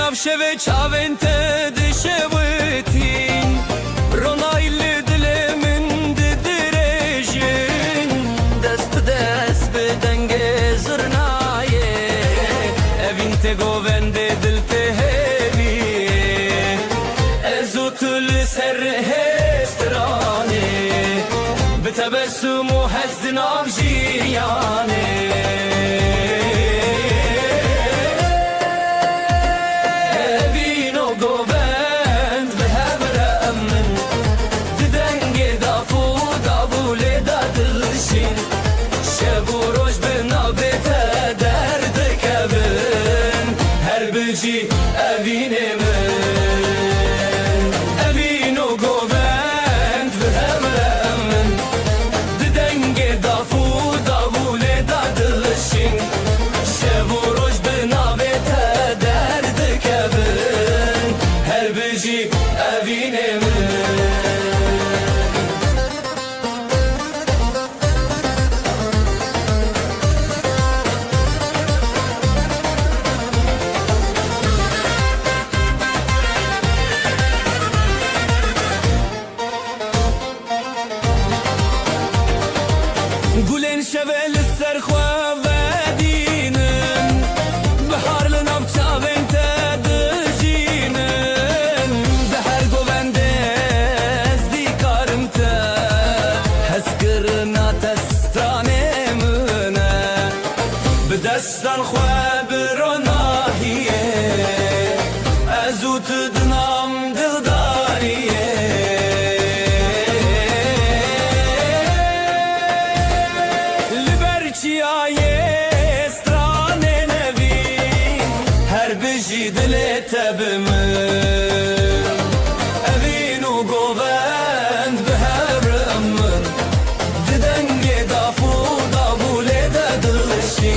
B: نافشه چاوین ته دشوتین رونایل دل من ددرجین دست دست بدنگ زرنایه evin te govende dil te hevi ezotul ser hestrane betebessumu hazdin avjiyane evine men evino govend behemremen didenge dafu davule dadılışın şevuroj benavete derde kevin her beci evine men گلین شوال سر خوا ودینن بهار لناف چاوین تدجینن دهر گوونده ازدی کارم تا هز کرنا تستانه منه بدستان خوا بروناهیه ازو تدنام دلداریه چیایه استرانه نوی هر بجی دلت بمن evinu govend beheremen didenge dafu davule dadılışi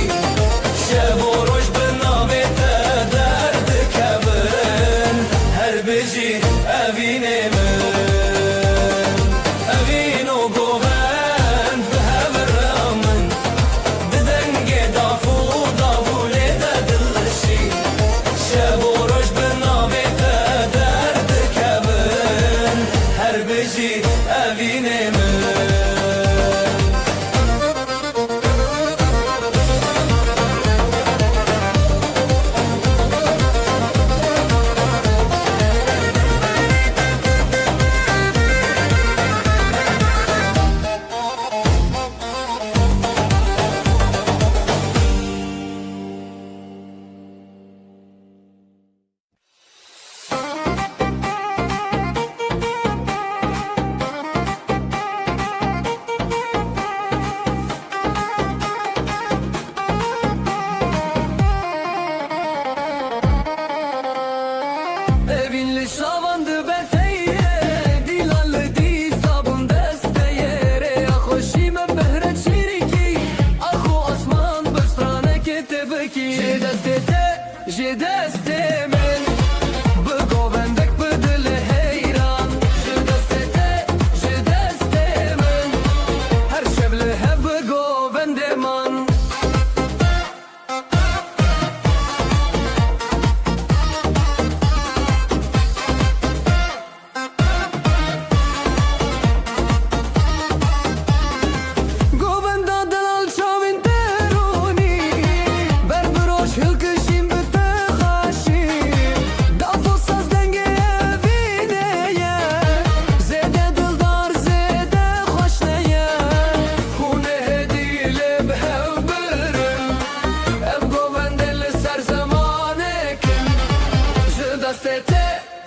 B: şevoroj benavete derde kevin her beci evine men evinu govend beheremen evine men Evinli şavandı beteye dilanlı di sabun desteyere hoşime behret şiriki ahu asman bıstrane ketebeki je deste men bu govendek bıdıl heyran je deste men her şevle hep bu govendeman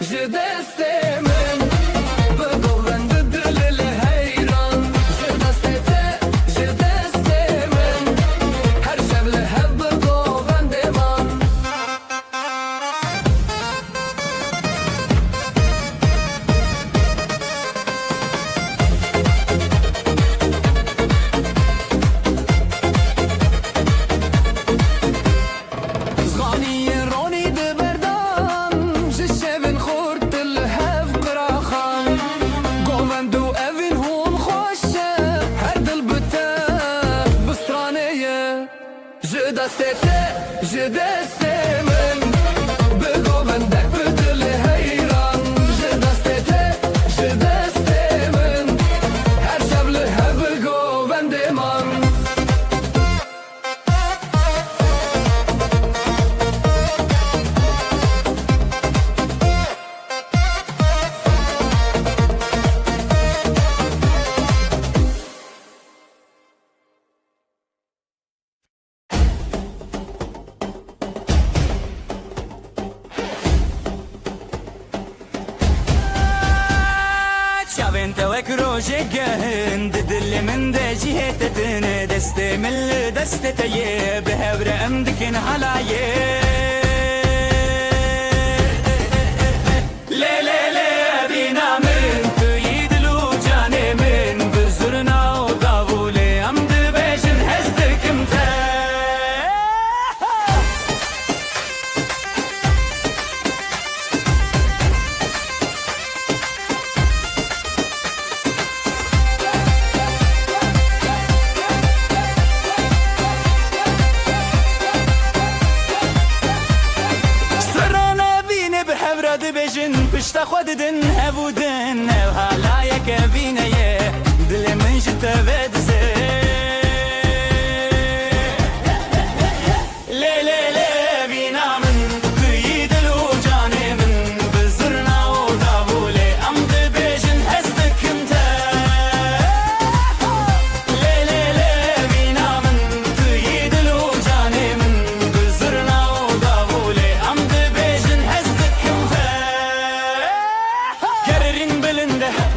B: je deste men bu govende dil heyran je deste men her şevle hep bu govendeman zganiye roni de berdan je şevin khurt el hef qraxan govendo evin hon khoşe her dil bite bistraneye je deste men bu govende
C: روجه گهند دل من ده جهتتن دست من دست تیه به هبر امدکن حلایه بجن پشت خود دن هبودن و حالا یک بینه دل من جت بدزه لی لی لی بینا من توی دل و جان من بزرنا و دابوله ام ده بجن هستکم تا لی لی لی بینا من توی دل و جان من بزرنا و دابوله ام ده بجن هستکم تا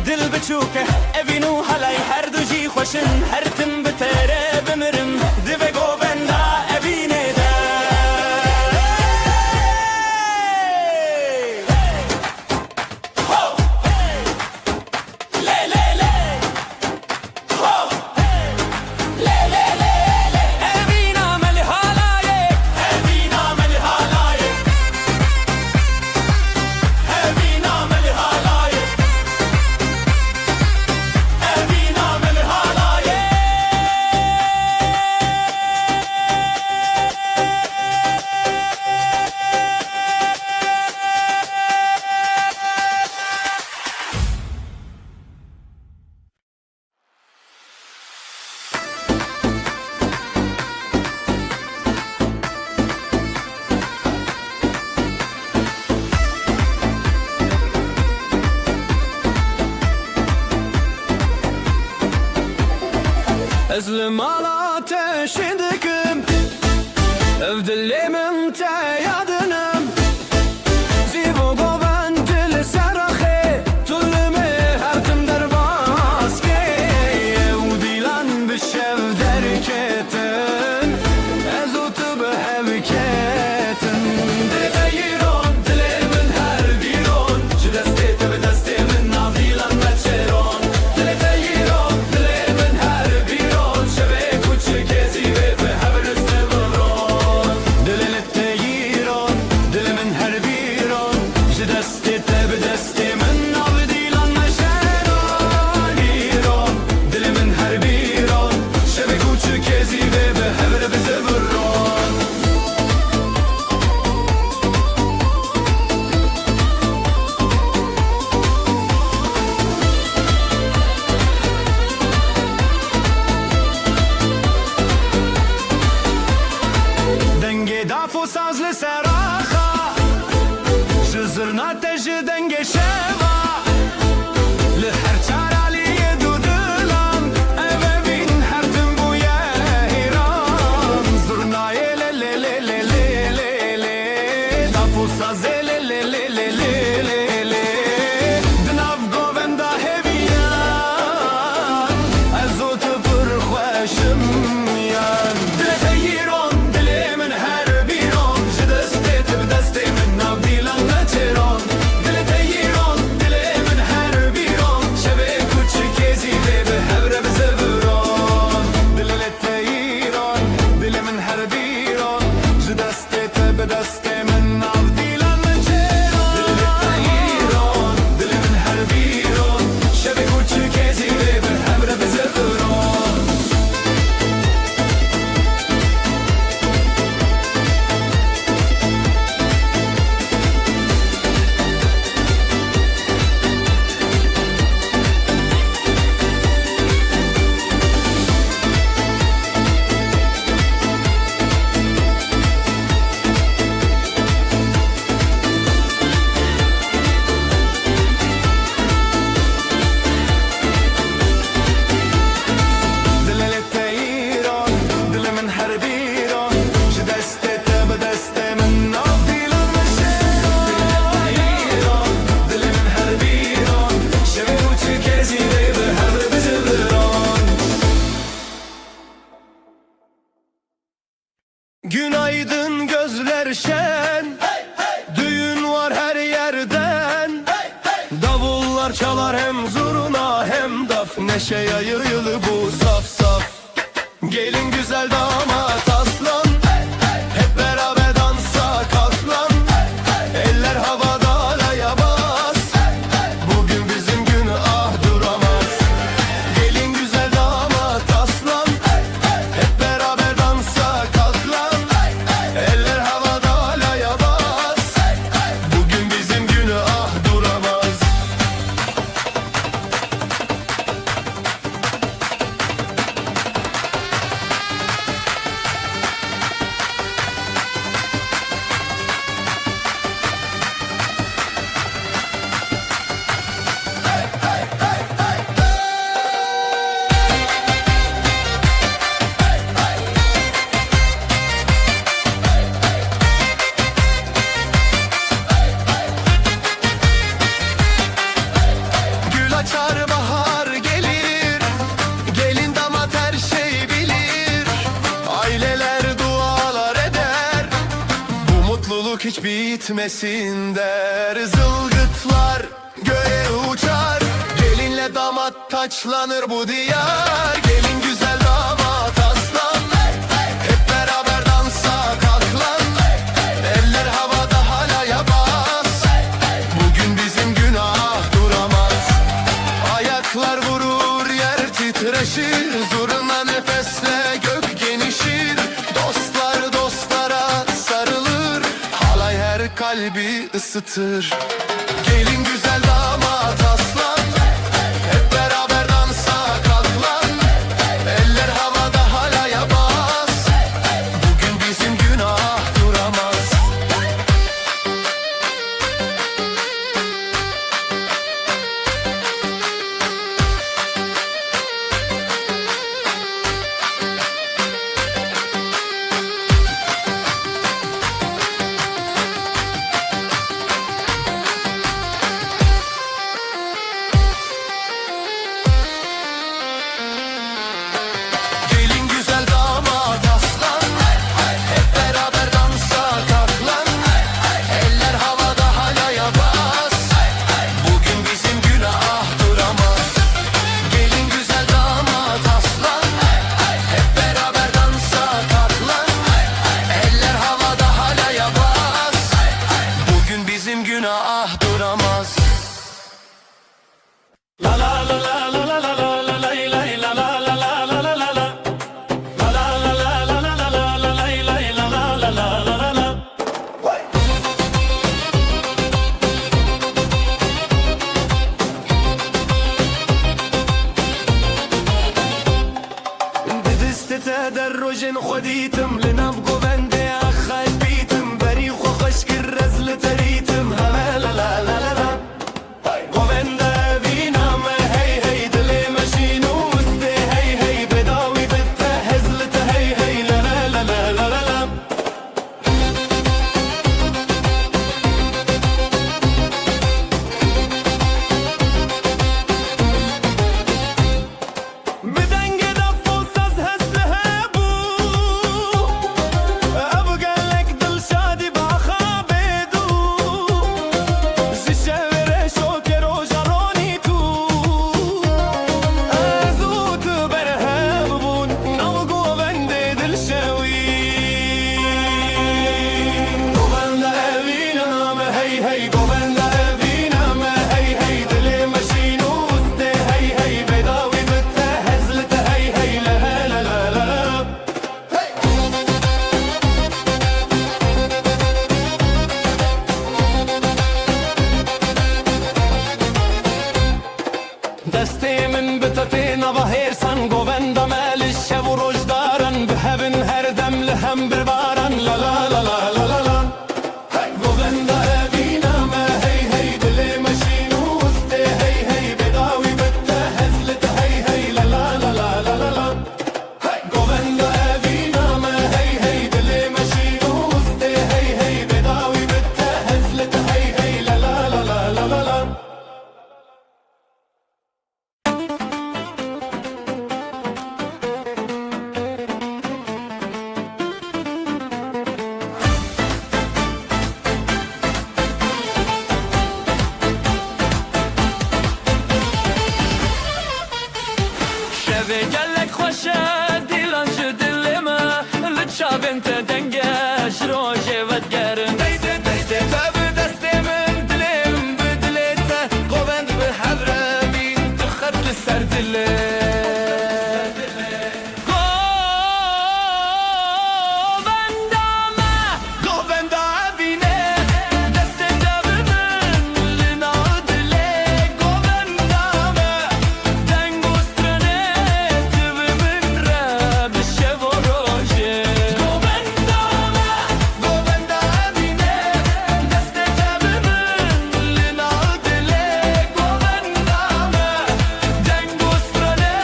C: دل بچوکه اوینو حلای هر دو جی خوشن هر تم بتره بمرم دو گو بندا اوینه ده لی لی لی لی لی لی اوینا ملی حالایه اوینا ملی حالایه اوینا ملی حالایه
B: أزلم على تشدكم أفدلي من تيادنم زيبو قوان دل سرخي تلمي هرتم درباسكي وديلان بالشف دركتن أزوت بهبكتن دتيرون دلي من هر ديرون جدستي تبدستي من نافيلان متشيرون دلتيرون دلي من هر بيرون شبك وشكيزي بهبرست بغرون دلتيرون
A: neşe yayılı bu saf saf. Gelin güzel damat aslan, hep beraber dansa kalk lan. Eller havada alaya bas, bugün bizim gün ah duramaz. Gelin güzel damat aslan, hep beraber dansa kalk lan. Eller havada alaya bas, bugün bizim gün ah duramaz. Gül açar bahar gelir, gelin damat her şey bilir. Aileler dualar eder, bu mutluluk hiç bitmesin der. Zılgıtlar göğe uçar, gelinle damat taçlanır bu diyar. Gelin güzel damat aslan, hep beraber dansa kalk lan. Eller havada halaya bas, bugün bizim günah duramaz. Ayaklar vurur yer titreşir, zurna nefesle gök genişir. Dostlar dostlara sarılır, halay her kalbi ısıtır. Gelin güzel damat aslan, hep beraber dansa kalk lan. Eller havada halaya bas, bugün bizim günah duramaz. Gelin güzel damat aslan, hep beraber dansa kalk lan. Eller havada halaya bas, bugün bizim günah duramaz. Gelin güzel damat aslan, hep beraber dansa kalk lan. Eller havada halaya bas, bugün bizim günah duramaz.
C: La la la la la la la la la lay lay la la la la la la la la. La la la la la la la la la lay lay la la la la la la la. بدست تدرج خديتم لنبقوا بندي اخاي بيتم بريخ وخشك الرزل تريتم لا لا لا لا لا لا. Govenda vina me hey hey dili mashinu uste hey hey bedawi bitte hezlite hey hey la la la la la la la. بدنگ دف و saz heslehe bu abgalek dil shadi ba khabedu zishavere shoker o jaroni tu azut berhab bun navgo bende dil shawi govenda evina me hey hey govenda evina me hey hey dili mashinu uste hey hey bedawi bitte hezlite hey hey la la la la la. دستی من بتتین و هیرسان گووندا مالش و روزدارن بهبن هر دم لهم بربارن لا لا لا لا لا لا لا. گووندا evina me hey hey dili mashinu uste hey hey bedawi bitte hezlite hey hey la la la la la la la. گووندا evina me hey hey dili mashinu uste hey hey bedawi bitte hezlite hey hey la la la la la la la.
B: Evê gelek xweş e dîlan ji dilê me li çavên te denge ji rojê vedgerin
C: Destê te bi destê min dilê min bi dilê te govend bi hev re bîn dixet li ser dilê Govenda evîne
B: Destê te bi min li nav dilê govenda me Deng û stranê tu bi min re bi şev û rojê Govenda me
C: Govenda evîne
B: Destê te bi min li nav dilê govenda me Deng û stranê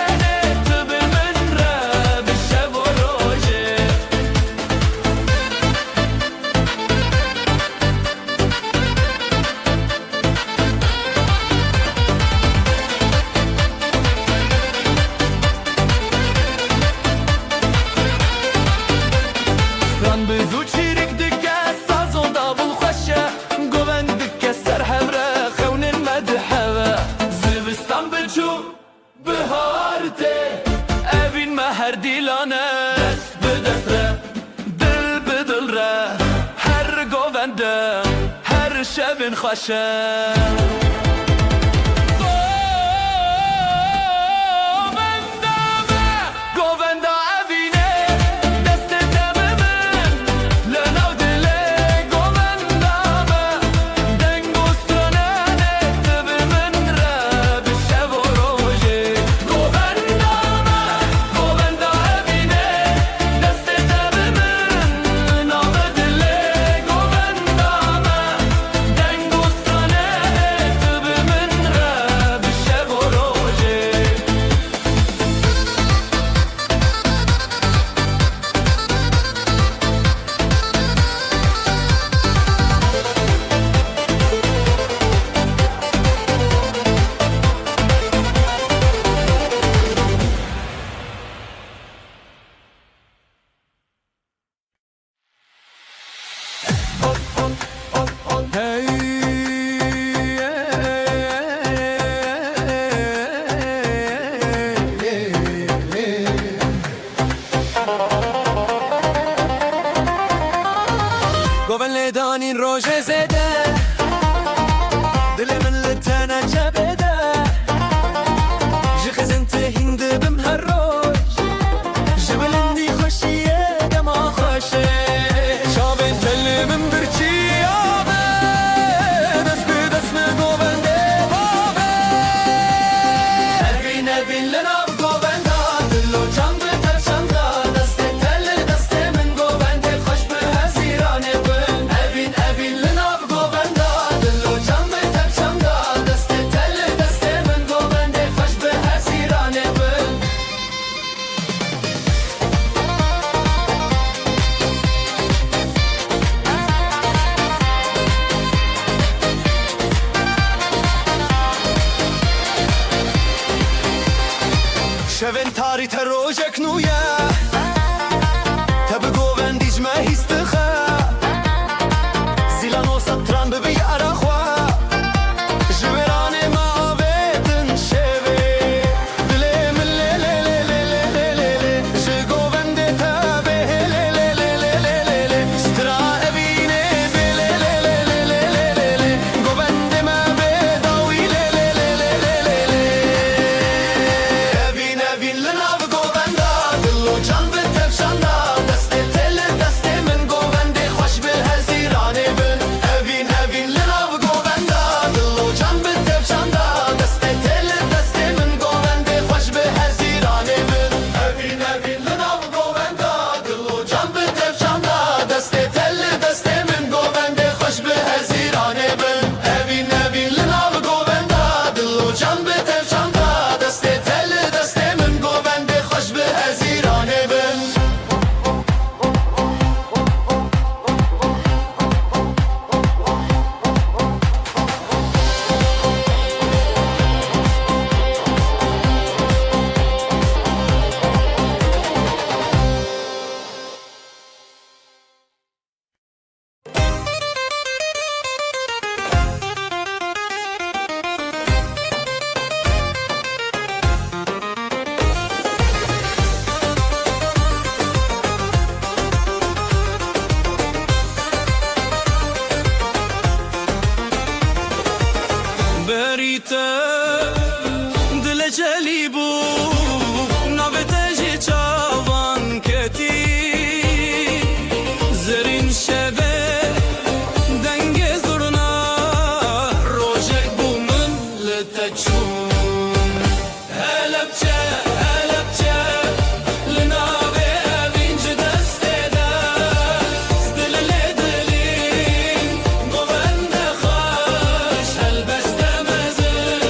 B: tu bi min re bi şev û rojê
C: Stran bi zû çîrîk dike saz û davul xweş e govend dike ser hev re xewnên me diheve
B: Zivistan biçû bihar tê evîn me her dîlan e dest bi dest re
C: Dil bi dil re
B: her govende her şevên xweş e Govenda me
C: Govenda evîne
B: destê te bi min li nav dilê govenda me Deng û stranenê tu bi min re bi şev û rojê Govenda me govenda evîne destê te bi min li nav dilê govenda me Deng û stranenê tu bi min re bi şev û rojê
C: Goven lê danîn rojê zêde Dilê min li te ne cebêde Ji xizin tê hîn dibim her roj Ji bilindî xweşiyê dema xweşê Çavên telê min birçî abe Dest bi dest me govendê babe
B: Evîn evîn li nav govenda dil û can bi tev çanda Destê te li destê min govendê xweş bi hezîranê bin Evîn evîn li nav govenda dil û can bi tev çanda Destê te li destê min govendê xweş bi hezîranê bin
C: Şevên tarî te rojek nû ye Te bi govendî ji me hîs dixe Zîlan û setran bibe yara xwe Ji wêranê me avêtin şevê Dilê min lê lê lê lê lê lê lê lê Ji govendê te bê lê lê lê lê lê lê lê Stra evînê bê lê lê lê lê lê lê lê lê Govendê me bê dawî lê lê lê lê lê lê lê
B: Evîn evîn li nav govenda dil û can navete ji çavan keti zerin şeve denge zurna rojek bu min li te çûn helepçe helepçe li navê evîn ji destê de zdilê dilîn govende xweş helbeste mezin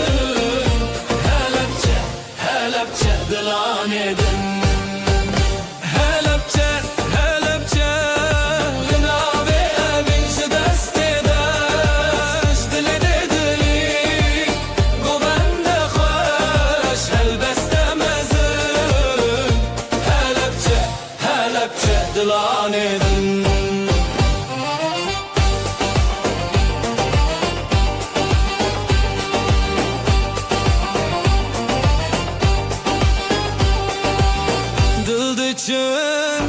B: helepçe helepçe dilanê din helepçe helepçe li navê evîn ji destê de zdilê dilîn govende xweş helbeste mezin helepçe helepçe dilanê din dil diçin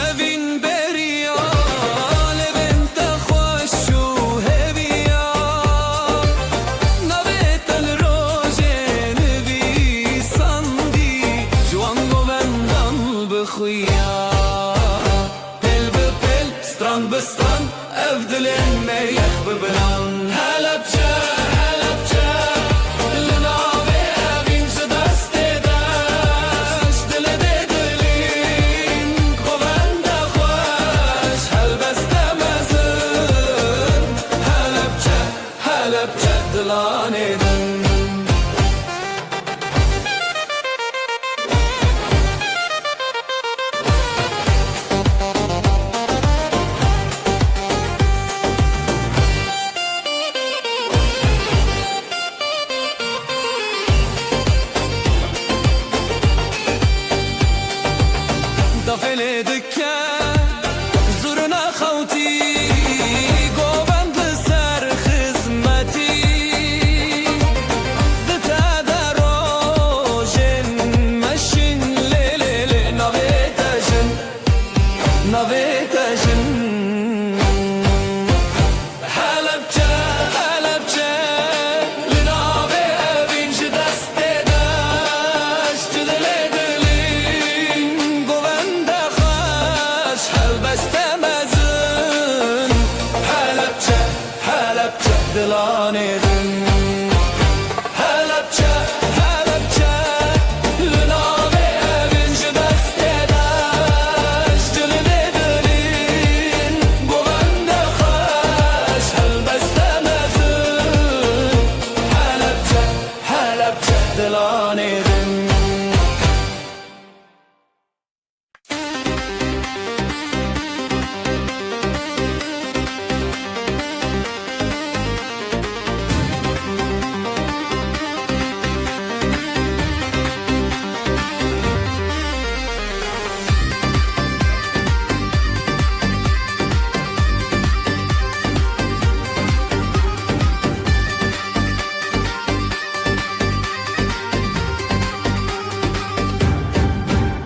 B: evîn beriya levên te xweş û heviya navê te li rojê nivîsandî ji wan govendan bixuya pêl bi pêl stran bi stran ev dilên me yek bibiran helepçe helepçe li navê evîn ji destê de zdilê dilîn govende xweş helbeste mezin helepçe helepçe dilanê din dafêlê dike zurna xewtî govend li ser xizmetî di te de rojên meşin lê lê lê navê te jin navê te jin helepçe helepçe li navê evîn ji destê de ji dilê dilîn govende xweş helbeste mezin helepçe helepçe dilanê din helepçe helepçe li navê evîn ji destê de ji dilê dilîn govende xweş helbeste mezin helepçe helepçe dilanê din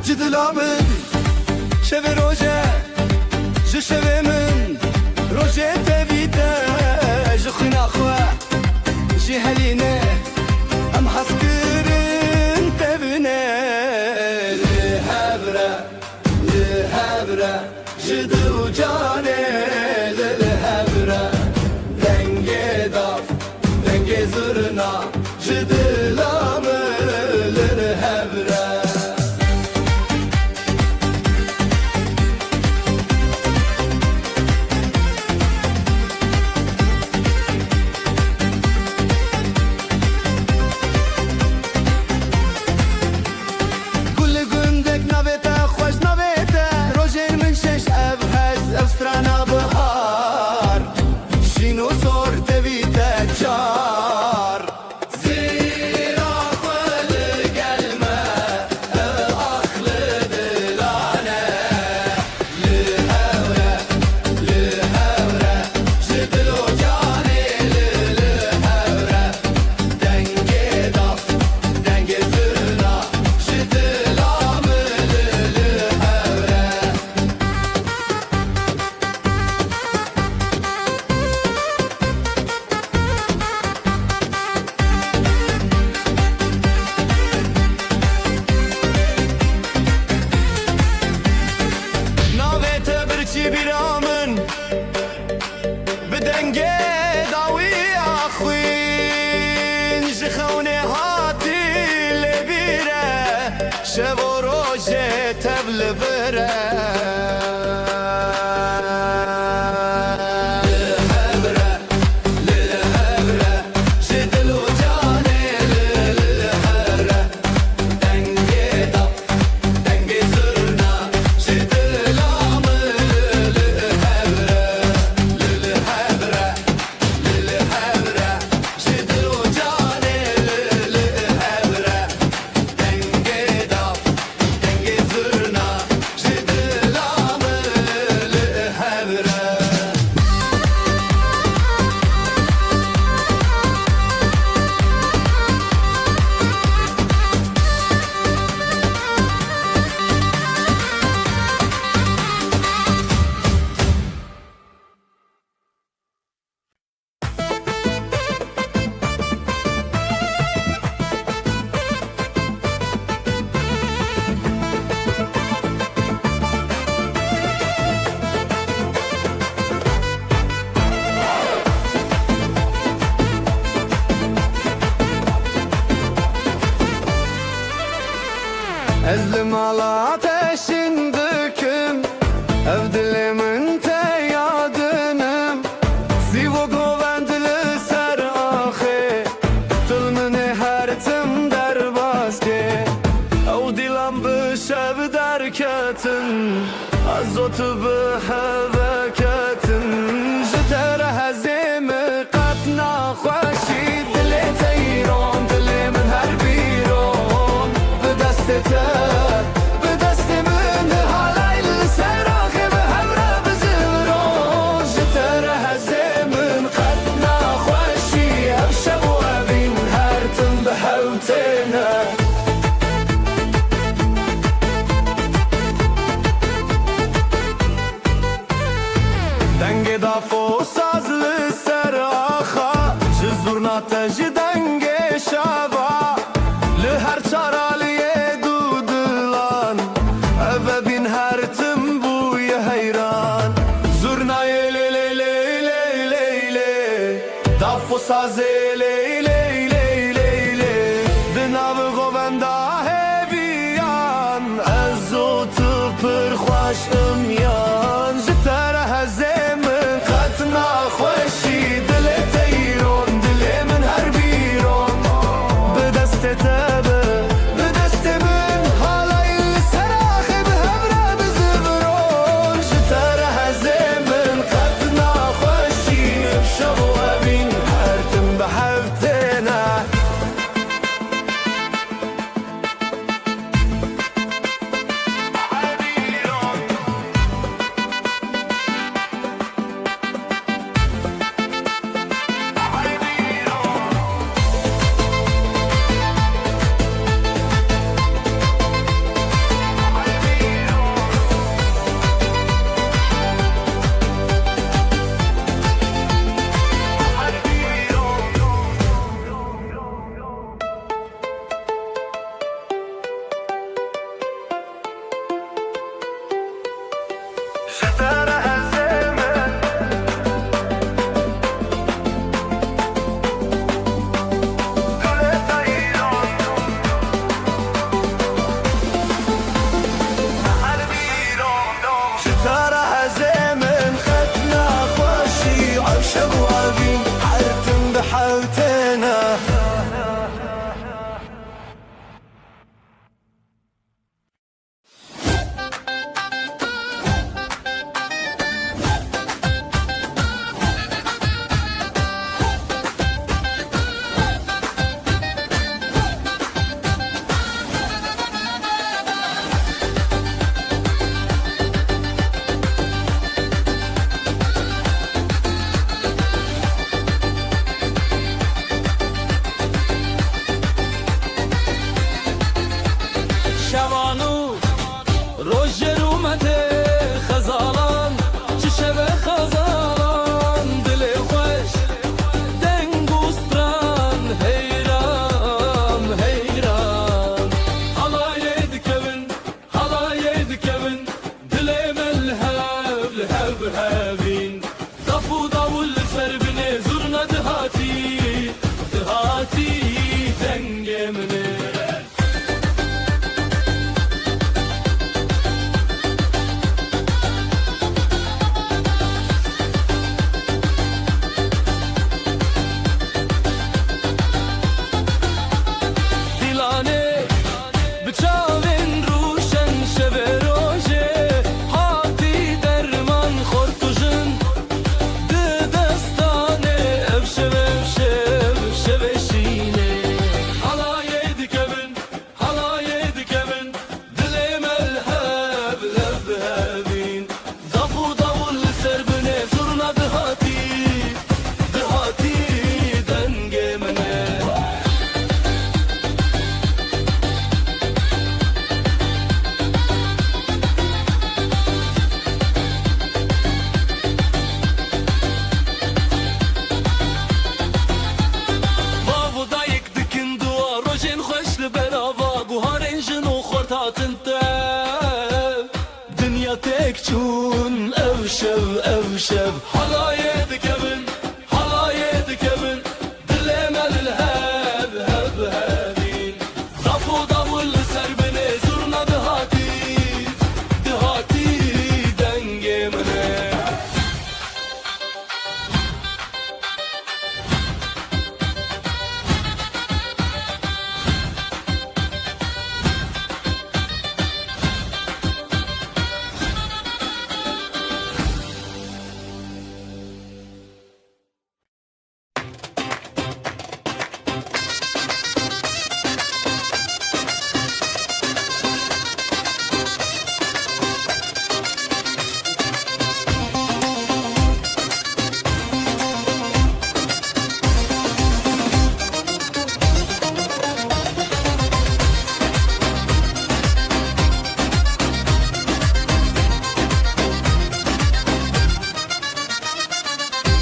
A: Cidila min şevê roje ji şevê min rojê tevî te ji xwîna xwe jî helîne em hez kirin tevîne li hevre ji dil û canê li hevre dengê dav dengê zurna ji dila min li hevre gulê gundek navê te xweş navê te rojên min şeş ev hez ev strana bihar şîn û sor tevî te çar zîra xwe li gel me شب و روژه تبل بره Ezlim ala ateşin döküm Ev dilimin te yadınım Sivo govendili ser ahi Tılmını her tim der baske Ev dilam bişev derketin Azotu biheveketin Jitere hezimi katna khoşi Dili teyron dilimin her biron Bedestete دنگ دافو سازlı ser axa Jizurna teji denge şava Li her çaraliye dudulan Eve bin her tim bu ye heyran Zurna ye le le le le le le Dafo sazı le le le le le Dinav govenda heviyan Ezotu pır xoş ımyan Jitere heze خوشی دل تیرون دل من هر بیرون به دست تبه به دست من حالای سراخی به همراه بزبرون شتر هزمن قطنا خوشی شب و بین هرتم به حفتنا
B: هات انت دنيا تكتون اوشب اوشب حلاية دكبن حلاية دكبن دلمل الهب هب هبين ضفو ضفو السر بني زرنا دهاتي دهاتي دنجي منه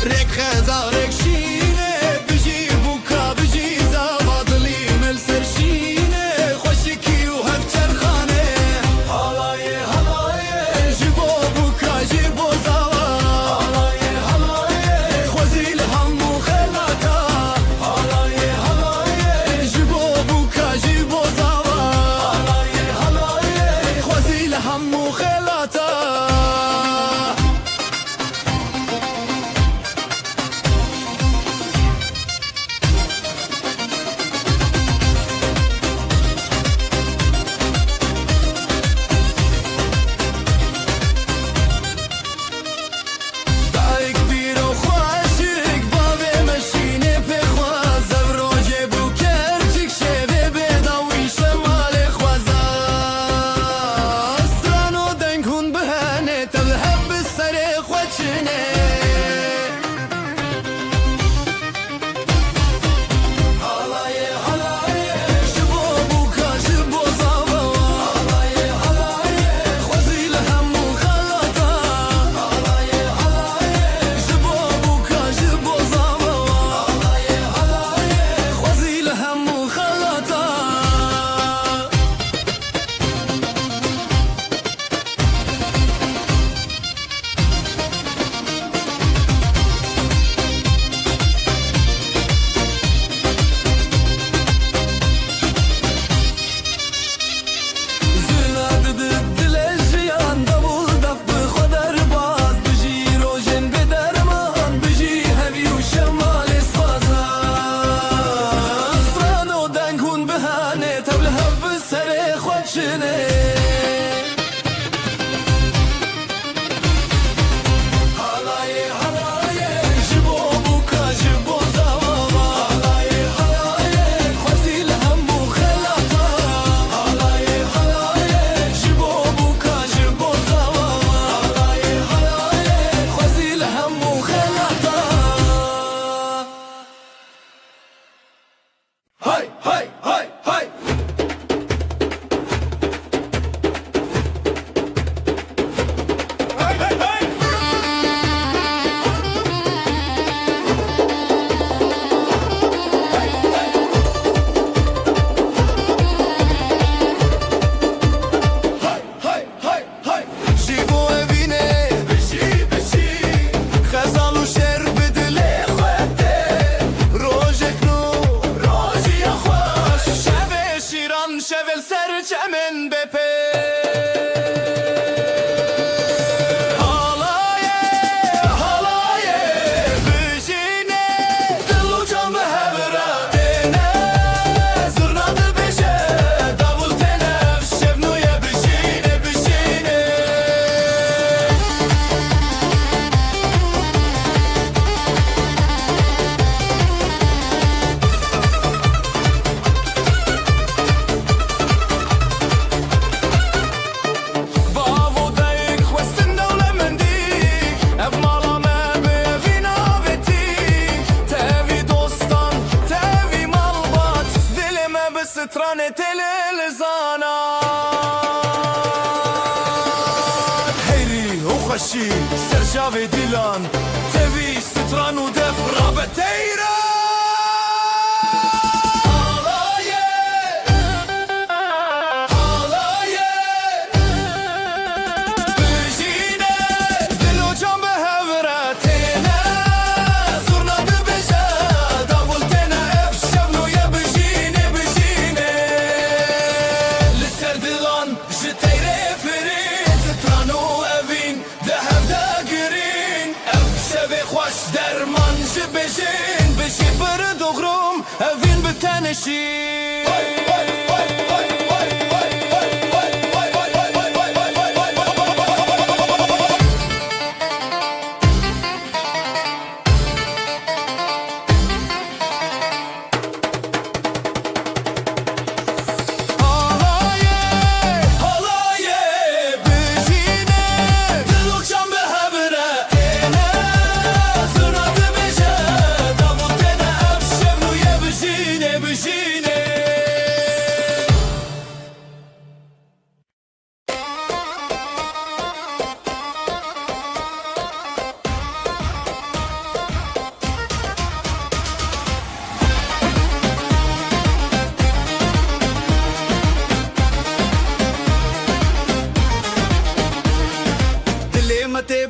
A: رك خزا رك شینه بجی بوکا بجی زابادلی مل سرشینه خوشکی و هف چرخانه
B: حلاية حلاية
A: جبو بوکا جبو زاوا
B: حلاية حلاية
A: خوزیل همو خلاتا
B: حلاية حلاية
A: جبو بوکا جبو زاوا
B: حلاية حلاية
A: خوزیل همو خلاتا دایک بیرو خواشک بابه مشینه پخواز زبروجه بو کرچک شوه بداوی شمال خوازا استرانو دنگون بهنه تلهب سر خوچنه
B: حلاية حلاية
A: جبو بوکا جبو زاوا
B: حلاية حلاية
A: خوزیل همو خلاطا
B: حلاية حلاية
A: جبو بوکا جبو زاوا
B: حلاية حلاية
A: خوزیل همو خلاطا زلاد دلجیان دبول دف بخدر باز بجی روشن بدرمان بجی هوی و شمال سازا سرانو دنگون بهانه تبلهب سر خودشنه
B: حلاية حلاية
A: جبو بوکا جبو زاوا
B: حلاية حلاية
A: خوزیل همو خلاطا
B: حلاية حلاية
A: جبو بوکا جبو زاوا
B: حلاية حلاية
A: خوزیل همو خلاطا
B: هاي هاي هاي هاي هاي هاي هاي
A: جيبو evine
B: بشي بشي
A: خزالو شر بدله
B: خواتي
A: روجك نو
B: روجي يا خوش
A: شبه شیران شول سر چمن بپه حالایه
B: حلاية
A: بجینه
B: دلو جام هبرة
A: تنه زرناد بشه داول تنف شبنویه بجینه بجینه باو دایک خوستن دولة مندی اف مالا ما بفی ناوتی تاوی دوستان تاوی مالبات دل ما بسترانه تل لزانات هیری و خوشی سرجاوی دیلان تاوی ستران و دف رابطه حلاية حلاية
C: بشین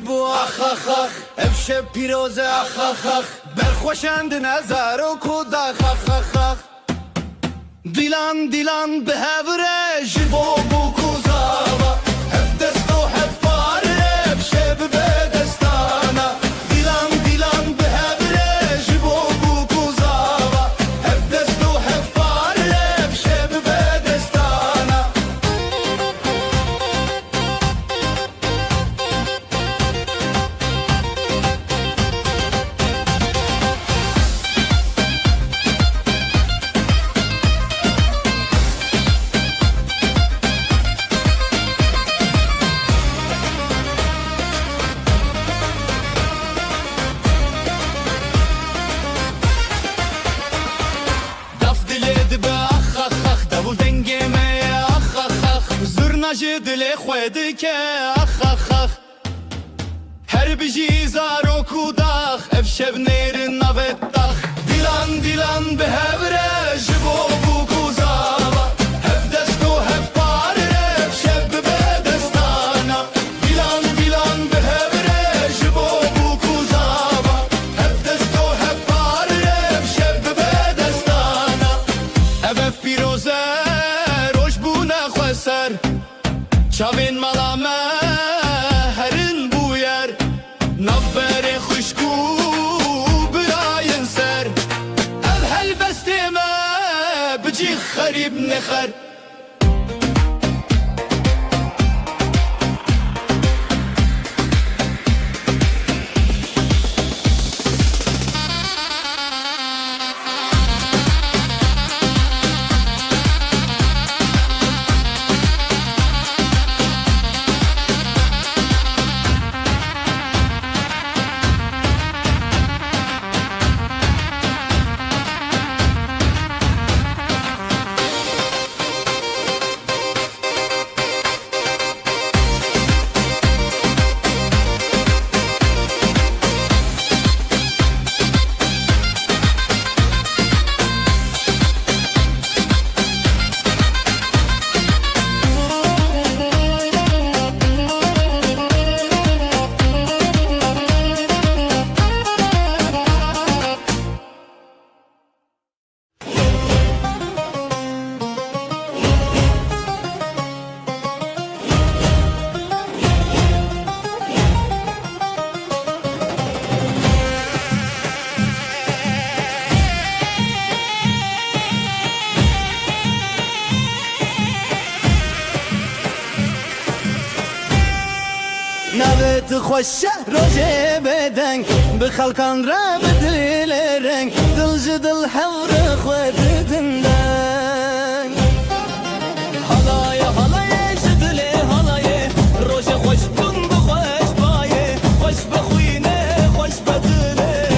B: بو اخ اخ اخ افشب پیروز اخ اخ اخ برخوشند نظر و کود اخ اخ اخ اخ دیلان دیلان به هوره جبو بو کوزاوا هف دست و هف پاره افشب به دستانا دیلان دیلان به هوره جبو بو کوزاوا هف دست و هف پاره افشب به دستانا دل خود که اخ اخ اخ هر بجی زارو کوداخ افشب نیر نوتاخ دیلان دیلان به هبره جبو بو کوزاوا هف دست و هف پاره افشب به دستانا دیلان دیلان به هبره جبو بو کوزاوا هف دست و هف پاره افشب به دستانا اف پیروزه روش بو نخوسر چاوین ملامه هرین بویر نبر خوشکو براین سر الهل بستیمه بجی خریب نخر نوت خوش روزه بدنگ به خلقان را بدل رنگ دل جدل حور خود دندن حالای حالای جدل حالای روز خوش بون بخوش بایه خوش بخوینه خوش بدله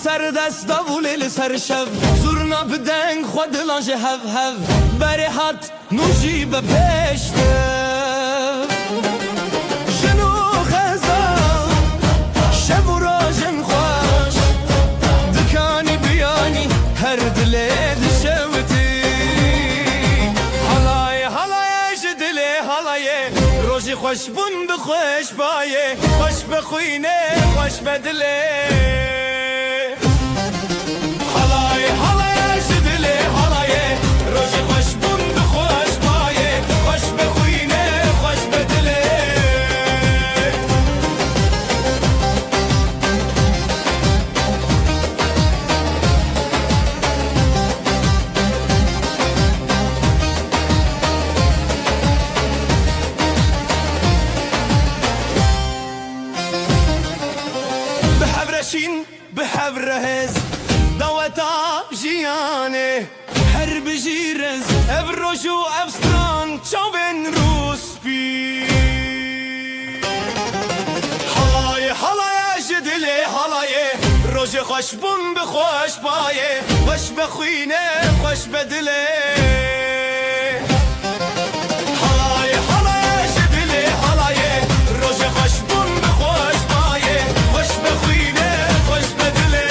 B: سر دست داولی سر شب زورنا بدنگ خود لانج هف هف بری هات نوشی به پشته جنو خزال شب و راجم خوش دکانی بیانی هر دلی دشوتی حالای حالای جدلی حالای روزی خوش بون بخوش بایه خوش بخوینه خوش بدله
A: روجو افستران چاوین روسپی حالای جدلی حالای روج خوش بون بخوش بایه خوش بخوینه خوش بدله حالای جدلی حالای روج خوش بون بخوش بایه خوش بخوینه خوش بدله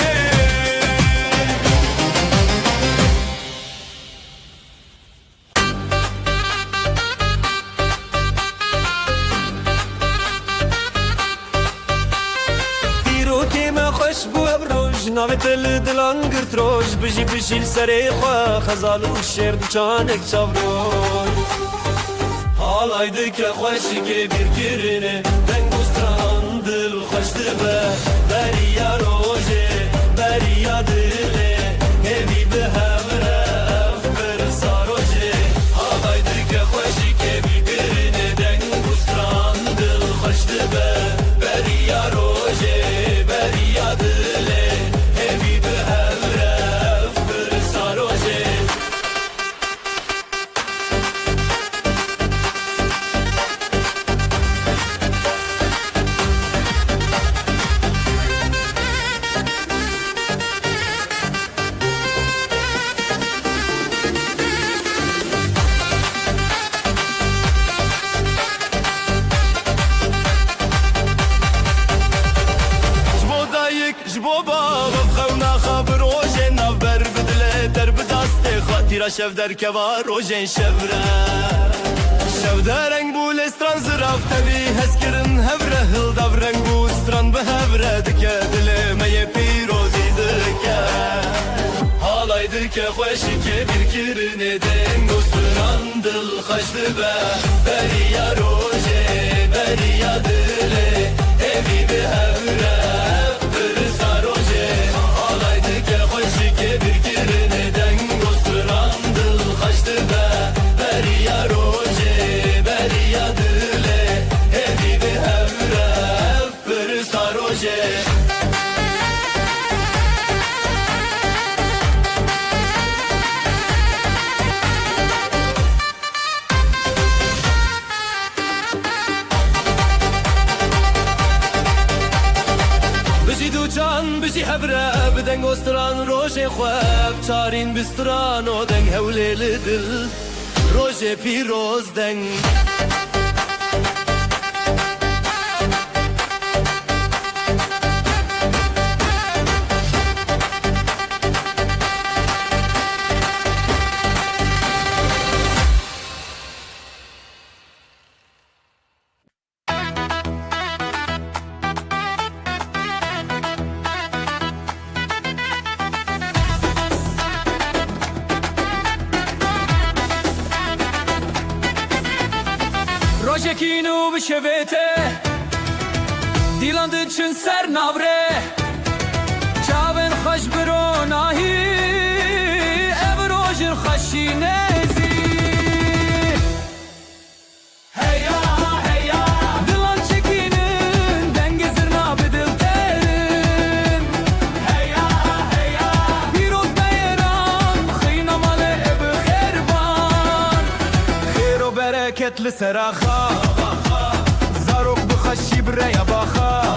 A: خوش بو بروج ناویت دلان گرت روش بجی بجیل سری خواه خزال و شیر دوچانک چاوروش حالایده که خوشی که بیر کرنه دنگوستران دل خوش دبه بریا روژه بریا دله همی به همره افبر ساروژه حالایده که خوشی که بیر کرنه دنگوستران دل خوش دبه بریا روژه بریا دله همی به همره افبر ساروژه تیرا شف در کوا روژن شفره شف در رنگ بول استران زراف تبی هست کرن هفره هل داف رنگ بول استران به هفره دکه دل میه پیروزی دکه حالای دکه خوشی که بیر کرنه دنگ استران دل خوش دبه بریا روژه بریا دله همی به هفره برسا روژه حالای دکه خوشی که بیر کرنه دنگ بریا روژه بریا دله همی به همره برسا روژه بجی دو جان بجی هفره بدنگ استران روژه خواب چارین بستران و دنگ هوله لدل روژه پیروز دنگ
C: روژکینو بشویته دیلان دچن سر ناوره چاون خوش برو ناهی او روژر خوشی نزی هیا هیا دلان چکینن دنگ زرنا بدل ترن هیا هیا پیروز بیران خینا مال اب خیربان خیر و برکت لسراخا زاروک بخشی بریا باخا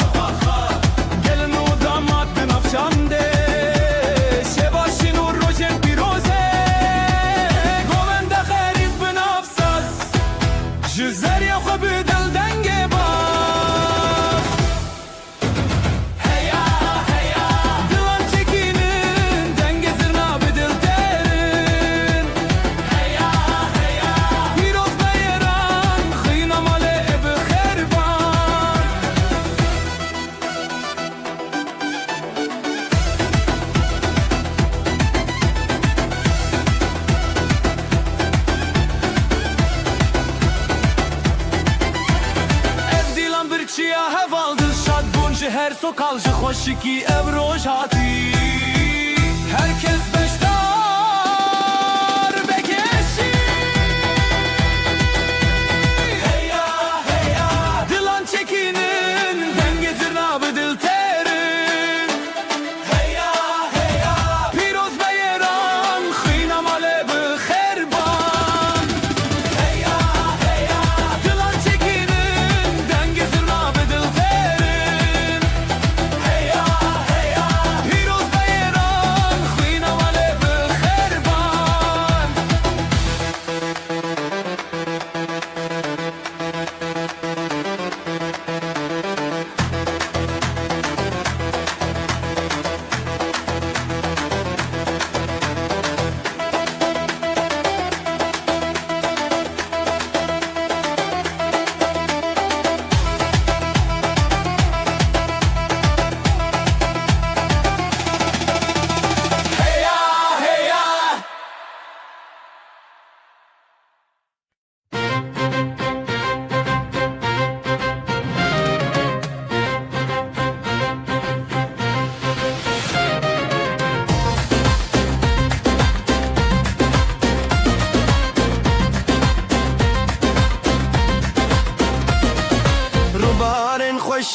C: گلن و داماد بنفشانده شباشین و روژن پیروزه گوونده خرید بنفسد جزریا خو بدل دنگ باز هیا هیا دلان چکینن دنگ زرنا بدل ترن هیا هیا پیروز بیران خینا مال اب خیربان ev dilan bir çiya hevaldır şad buncu her sokalcı hoşiki ev roj hati herkes beştar bekeşi heya heya dilan çekinin denge zirna bedil terin heya heya piroz beyeran khina male be kherban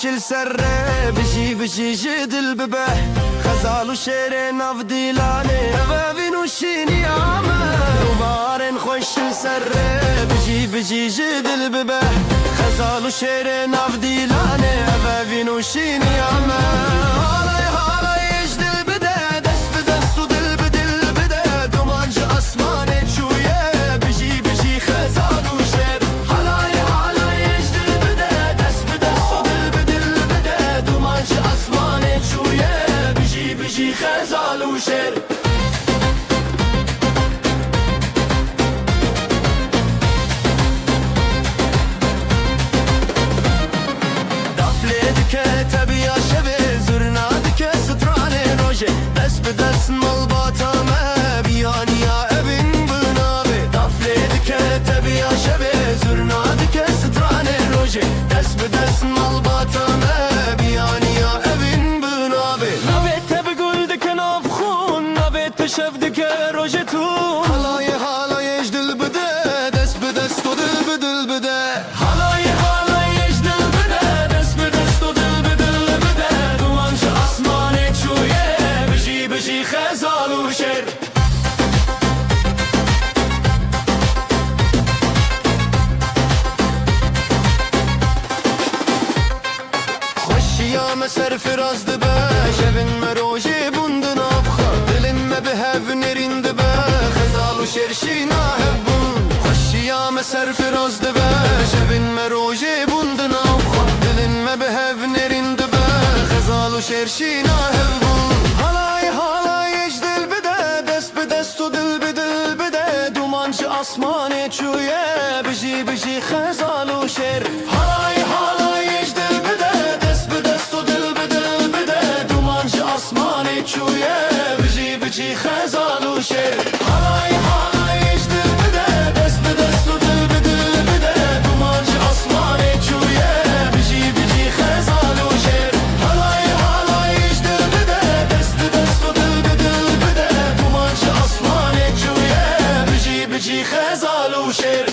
A: السرة بجي جدل ببه خزال وشير ناف ديلاني أبابين وشيني عامة دوبارن خوش السرة بجي جدل ببه خزال وشير ناف ديلاني أبابين وشيني عامة هالاي يجدل بده دست بدست ودل بدل بده دومانج أسماني تشويه بجي خزال وشير هالاي يجدل بده دست بدست ودل بدل بده دومانج أسماني تشويه بجي خزال وشير تبي يا شبه زرنا دك ستراني روجه دس بدس ملباتا ما بياني يا ابن بنابي طفليدك تبي يا شبه زرنا دك ستراني روجه دس بدس ملباتا ما بياني يا ابن بنابي نبيت بقول دك نافخون نبيت تشف دك روجتون هلاي يجدل بدا دس بدس تدل بدل بدا هلاي يجدل بدا دس بدس تدل بدل بدا دوانش اسماني تشويه بجي خزال وشير خوشي يا مسر فراز دبا شبن مروجي بندن افخا دلن ما بهف نرين دبا خزال وشيرشينا هبون خوشي يا مسر فراز دبا شبن مروجي بندن افخا دلن ما بهف نرين دبا خزال وشيرشينا هبون هالاي يجدل بدا دست بدست ودل بدل بدا دومانج اسماني تشويه بجي خزال وشير هالاي يجدل بدا دست بدست ودل بدل بدا دومانج اسماني تشويه بجي خزال وشير هالاي يجدل بدا دست بدست ودل بدل بدا دومانج اسماني تشويه بجي خزال وشير هالاي يجدل بدا دست بدست ودل بدل بدا دومانج اسماني تشويه بجي خزال وشير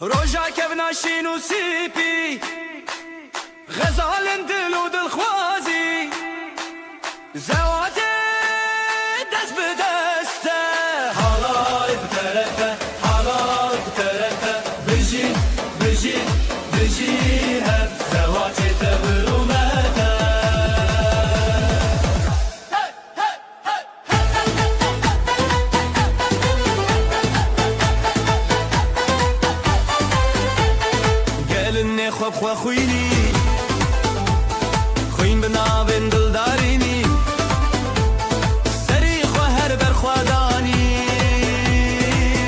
B: روجا كبنا شينو سيبي غزال دلو دل خوازي زواتي دست بدسته حالاي بترته حالاي بترته بجي هب زواتي تبرومته قالني خوب خويني خوين بنابن دلداريني سريخ وهر برخواداني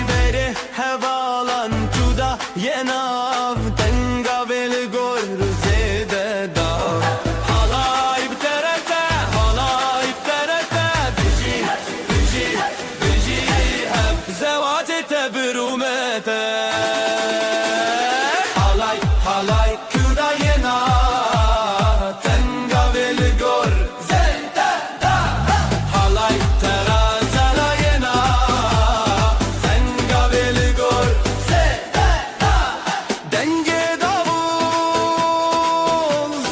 B: بره هوالان جودا يناف تنگا بالگور زيده دا حالاي بترته بجي هب زواتي تبرومته Halay kürayena tenga velgor zenta da halay terazalayena tenga velgor zenta da denge davul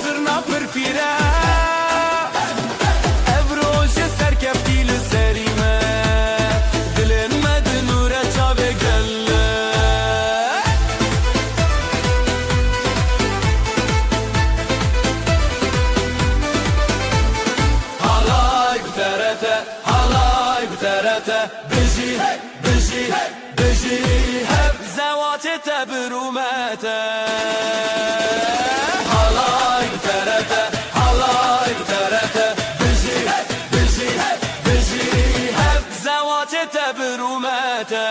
B: zırna perfira evroje serkeftil serime dilenmedi nure çave gelle بجي هب زواتي تبرومته هالاي بترته بجي هب زواتي تبرومته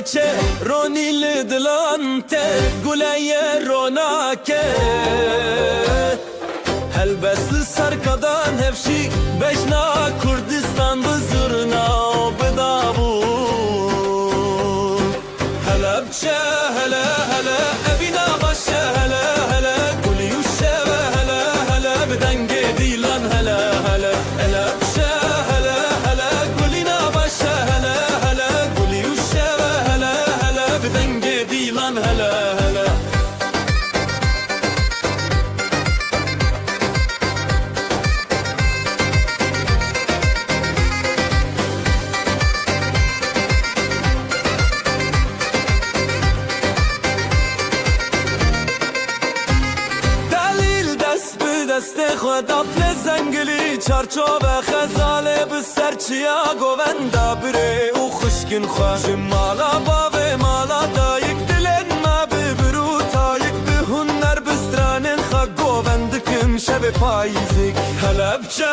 B: چه رونی لدلان ته گلای روناکه هل بس سرکدان هفشی بجنا کردستان بزرنا بدابو هلا بچه هلا هلا ابینا باشه هلا هلا گلی و شبه هلا هلا بدنگ دیلان هلا هلا هلا بچه هلا هلا گلینا باشه هلا هلا گلی و شبه هلا هلا بدنگ دیلان هلا هلا دست خود افل زنگلی چارچوب خزاله بسر چیا گووندا بره او خشکن خواه مالا باوه مالا دایک دلن ما ببرو تایک به هنر بسترانن خواه گووندکم شب پاییزک هلا بچه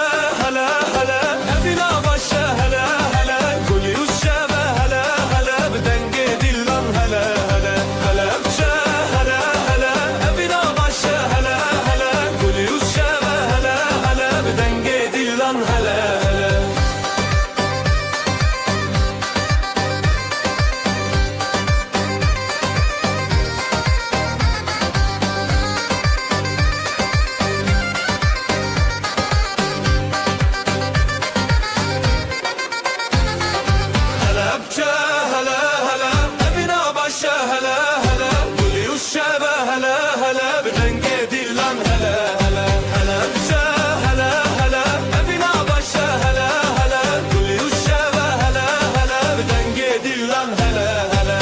B: هلا هلا ابینا باشه هلا هلا گلی و شبه هلا هلا بدنگ دیلان هلا هلا هلا بچه هلا هلا ابینا باشه هلا هلا گلی و شبه هلا هلا بدنگ دیلان هلا هلا هلا بچه هلا هلا ابینا باشه هلا هلا گلی و شبه هلا هلا بدنگ دیلان هلا هلا هلا بچه هلا هلا ابینا باشه هلا هلا گلی و شبه هلا هلا بدنگ دیلان هلا هلا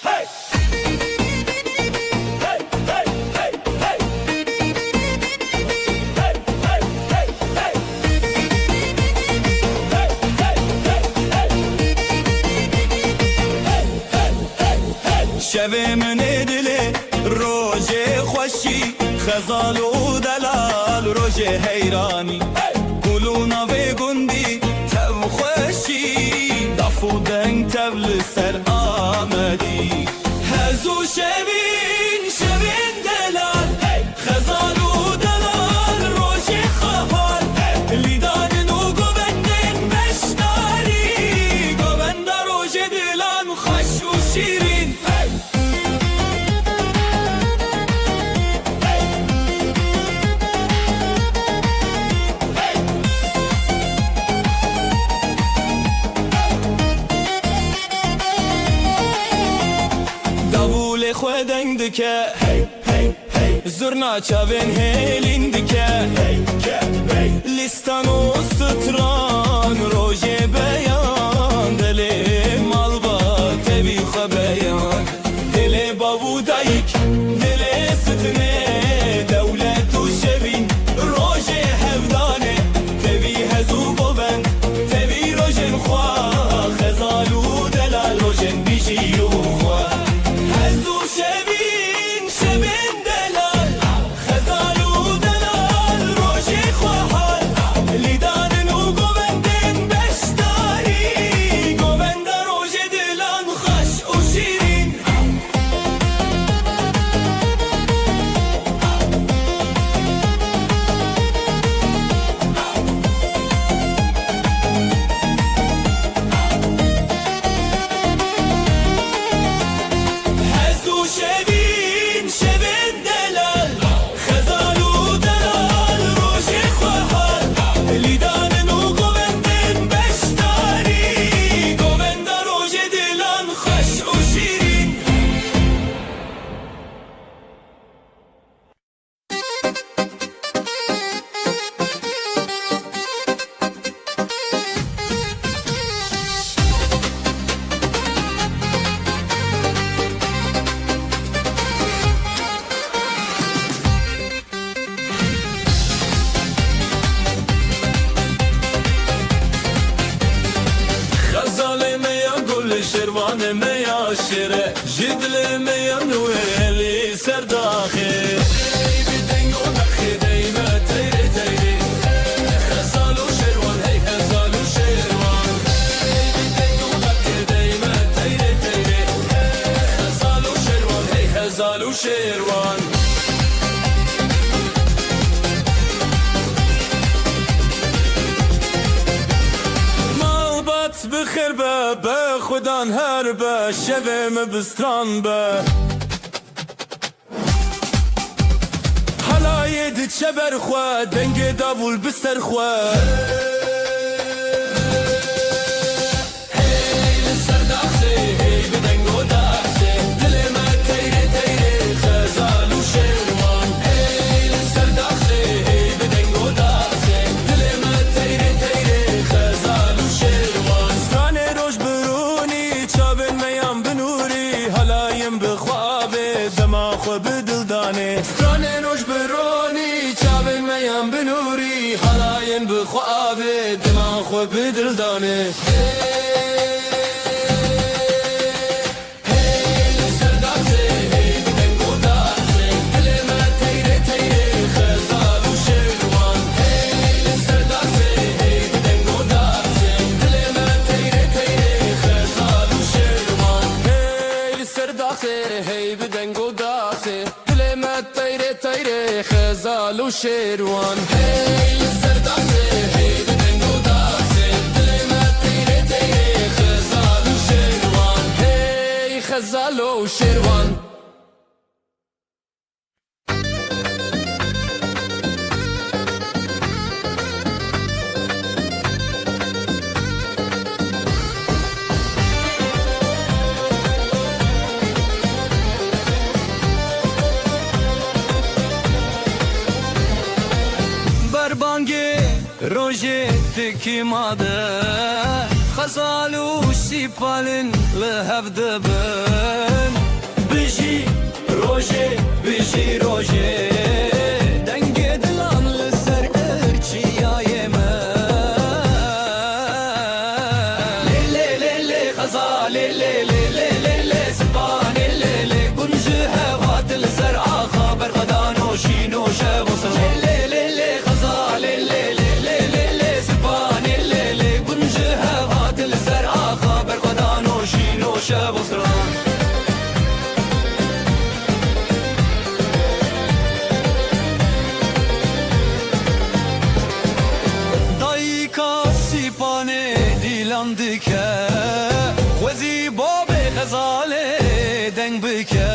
B: Hey! Hey! Hey! Hey! Hey! Hey! Hey! Hey! شب من دل روز خوشی خزال و دلال روز حیرانی گلونا و گندی تب خوشی دفو دنگ تبل سر آمدی هزو شبین شبین دلال خزال و دلال روز خفال لیدان نو گوبندن بشتاری گوبند روز دلان خوش و شیرین داوول خودنگ دکه زرنا چاوین هیلین دکه لیستان و ستران روژ بیان دل مال با تبی خبیان دل بابو دایک دل ستنه دولت و شبین روژ هفدانه تبی هزو بوبند تبی روژن خواه خزالو دلال روژن بیشی و خواه هزو شبین شبین دلال خزالو دلال روژ خواه لیدان نو گوندن بشتاری گوند روژ دلان خوش و شیرین هزو شبین شبین دلال خزالو دلال روژ خواه لیدان نو گوندن بشتاری گوند روژ دلان خوش و شیرین خزال میا گل شروان میا شیره جدل میا نویلی سرداخه بدنگ و نخی دیمه تیره تیره خزال و شروان هی خزال و شروان خیر به خودان هر به شویم بستران به حلای دی چه برخواه دنگ داول بستر خواه سترانه روش برونی چاوین میم بنوری حلاین بخوابه دماغ خو بدل دانه خزال و شیروان هی سرداسه هی بدنگو داسه دل ما تیره تیره خزال و شیروان هی خزال و شیروان روجه تکی ماده خزالو سیپالن لحف دبن بجی روجه دنگ دلان لسر ارچیای من لیلی خزال لیلی سپان لیلی گنجه هوات لسر آخا برقدان و شین و شب و سلام لیلی خزال لیلی شب و سران دایی کاسی پانه دیلان دکه خوزی باب غزاله دنگ بکه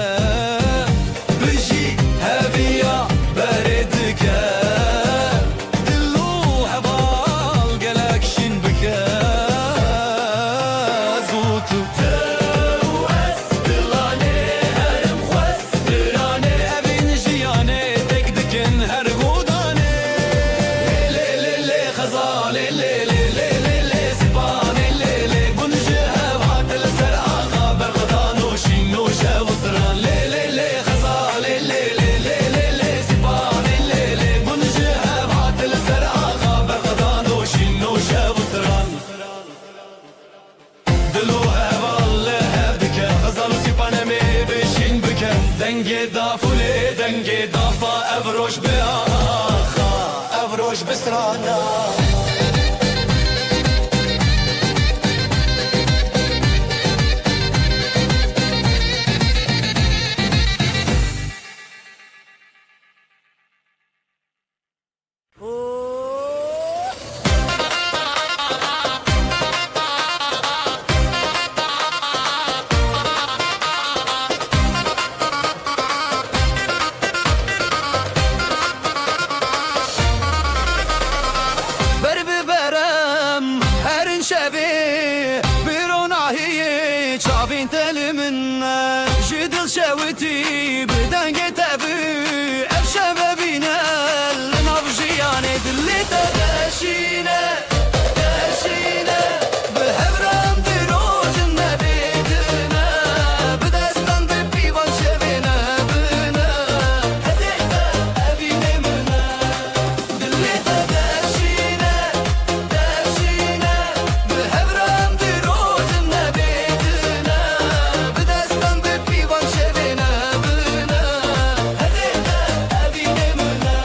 B: بجی هبیا بردکه دلو هوال گلکشین بکه زوتو دنگ دافوله دنگ دافا افروش به آخا افروش بسرانا جدل شوتي بدنگ تبي افشا بينا لنفجياني دليتا داشينا بهبرام دروج النبيدنا بدستان ببيوان شبينا بنا هديتا ابينا منا دليتا داشينا بهبرام دروج النبيدنا بدستان ببيوان شبينا بنا هديتا ابينا منا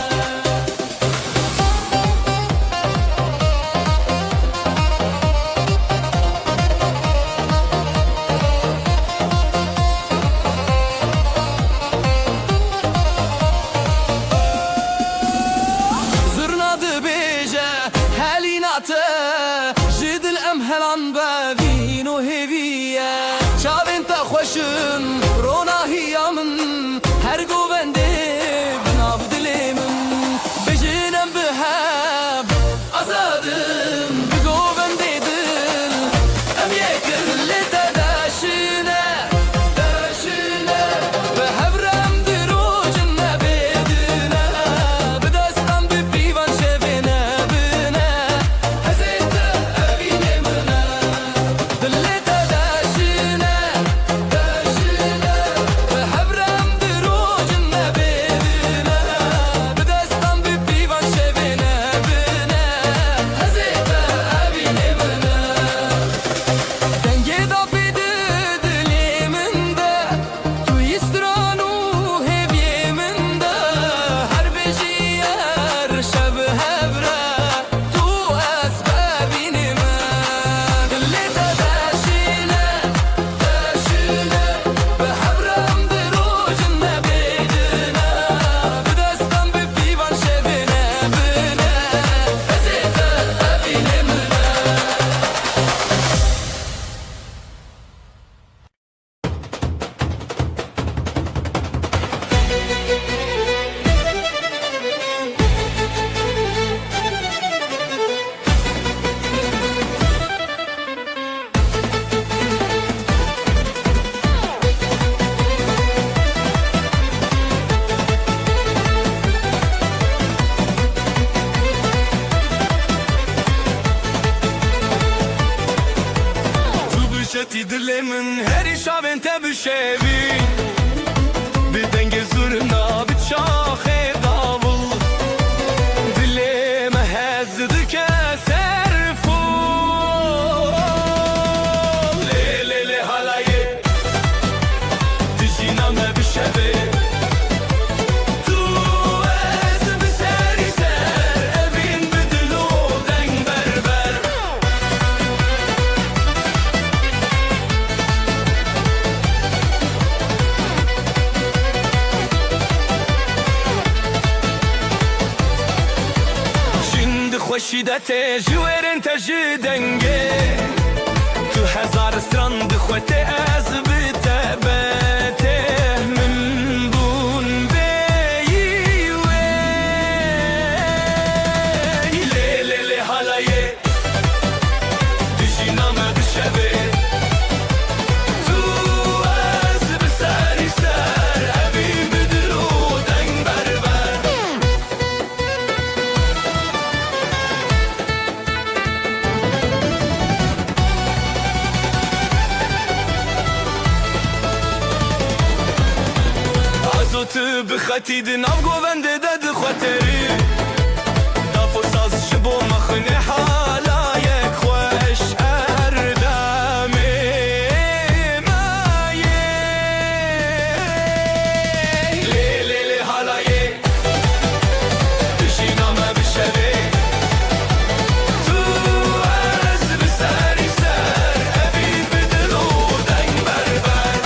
B: Şeti dilimin her şavin te şevi bir denge zurna bir şahe davul dilime hezdi keser ful le le le halaye dijina me bir şevi خوشیدت جویرن تجدنگه تو هزار سترند خوته از بتبته من بون بیوی لیلی لی حالایه دجینام بشبه تو از بسری سر ابی بدرو دنگ بربر تو بخطید ناف گوونده دد خاطری دافو ساز شبو مخنه حالا یک خوش اردامه مایه لیلی لی حالایه دشینامه بشوه تو از بسری سر ابی بدلو دنگ بربر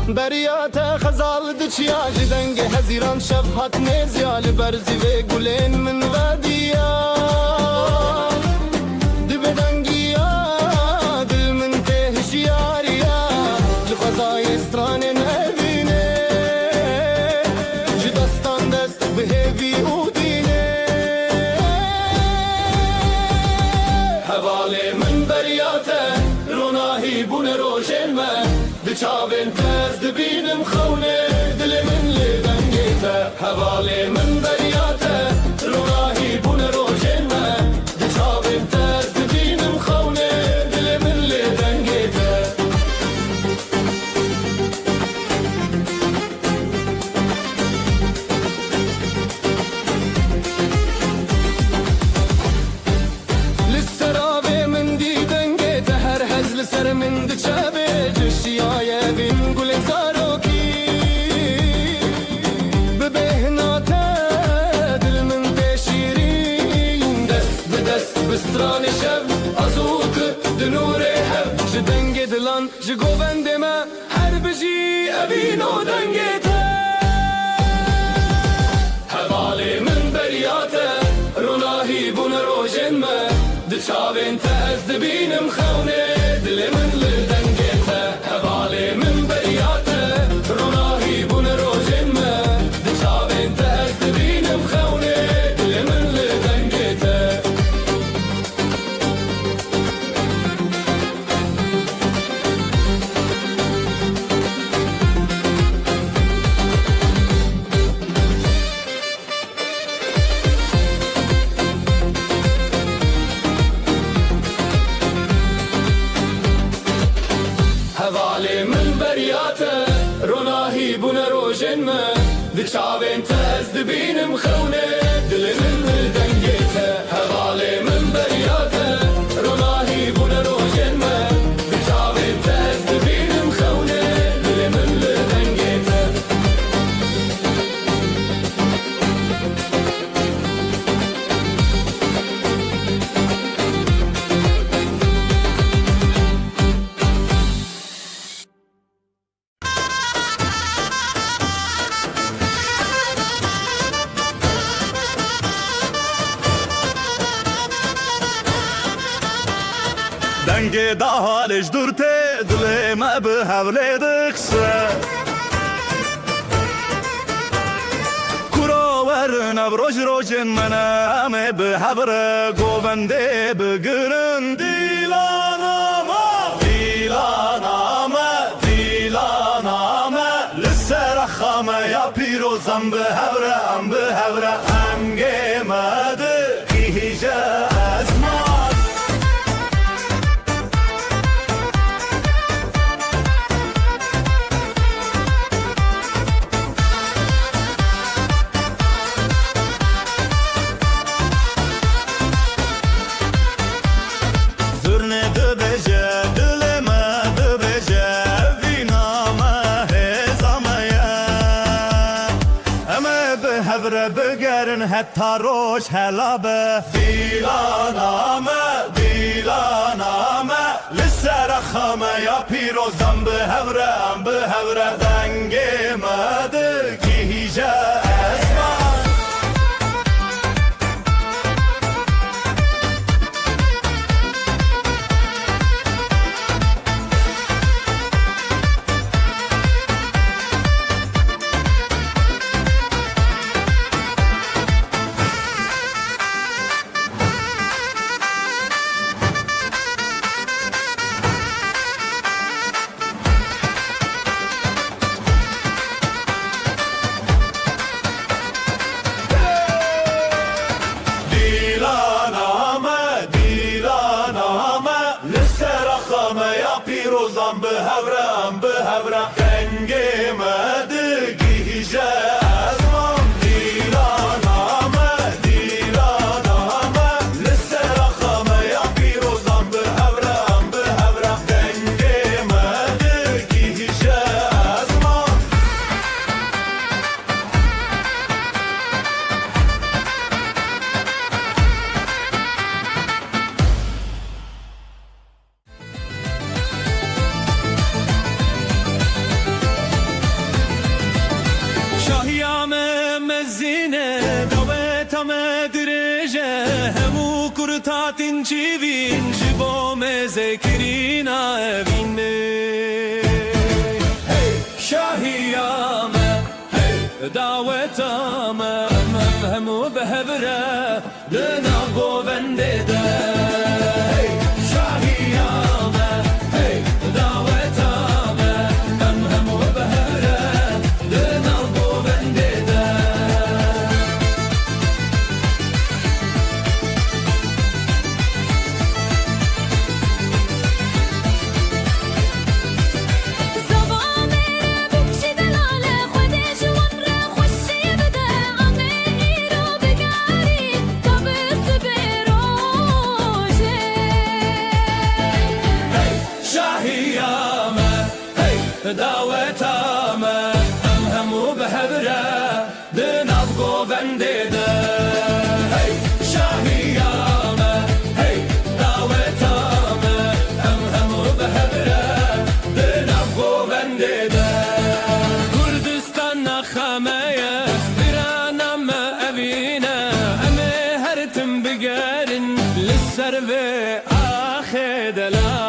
A: بریات خزال دچیا جدنگ هزیران شب هات نزیال برزی و گلین من ودیا دبدنگیا دل من تهشیاریا لخزای استران نبینه جدستان دست بهوی اودینه حواله من بریاته روناهی بون روشن من دچاوین تز دبینم خونه دل من لدنگیته حواله من بریاته روناهی بون روشن من دچاوین تز دبینم خونه دل من لدنگیته
C: لسر من دچابه جشیای بین گل زاروکی ببهناته دل من تشیرین دست به دست بستران شب ازوک دنور هب جدنگ دلان جگوبند ما هر بجی ابینو دنگته هوالی من بریاته روناهی بون روژن ما دچابین تا از دبینم خونه دل من لدنگته هوالی من بریاته روناهی بون روژن ما دچابین تا از دبینم خونه دل من لدنگته هوالی من بریاته روناهی بون روژن ما دچابین تا از دبینم خونه دل من لدنگته هوالی من بریاته روناهی بون روژن ما دچابین تا از دبینم خونه دل من لدنگته
B: دنگ دا حالش دورته دل ما به حوله دخشه کراور نبروج روژن من همه به حبره گوونده بگرن دیلانامه دیلانامه دیلانامه لسر خامه یا پیروزم به حبره ام به حبره انگه مده هیجه از ما بگرن حتی روش هلابه دیلانامه دیلانامه لسر خامه یا پیروزم به هورم به هوره دنگ مده گیجه اسمان پیروزم به هورم به هورم دنگ مده گیجه ازمام دیلانامه دیلانامه لسر خامه یا پیروزم به هورم به هورم دنگ مده گیجه ازمام تاتین چی وین جبو مزکرینا وین شاهیامه دعوتامه مفهمو بهبره دنا گوونده ده شاهیامه دعوتامه مفهمو بهبره دنا گوونده ده
D: خوشی بده امه ای رو بگاری
B: دعوتامه همو بهبره دناف گوونده ده هی شاهیامه هی دعوتامه همو بهبره دناف گوونده ده کردستان نخمه استرانم اوینه امه هرتم بگرن لسر و آخه دلال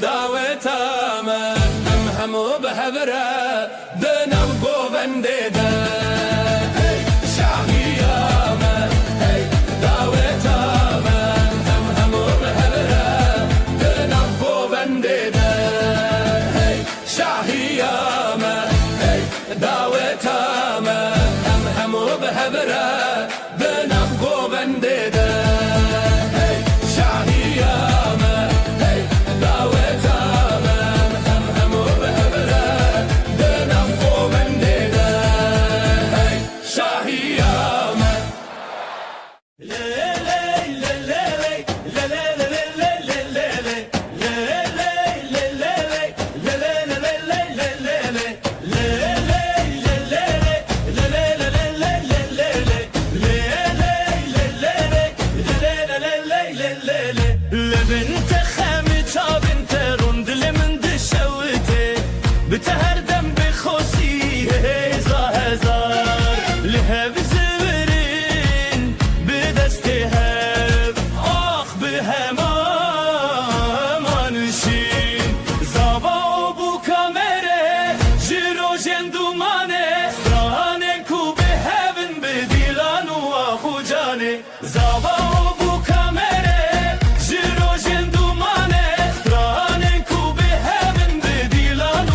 B: دعوتامه همو بهبره دنم گوونده ده هی شاهیامه هی دعوتامه همو بهبره دنم گوونده ده هی شاهیامه هی دعوتامه همو بهبره دنم گوونده ده بتهردم بخوصی هزار هزار لهب زورین به دست هب آخ به همانشین زابا بو کامره جیرو جندومانه سترانه کو به هبن به دیلان و آخو جانه زابا بو کامره جیرو جندومانه سترانه کو به هبن به دیلان و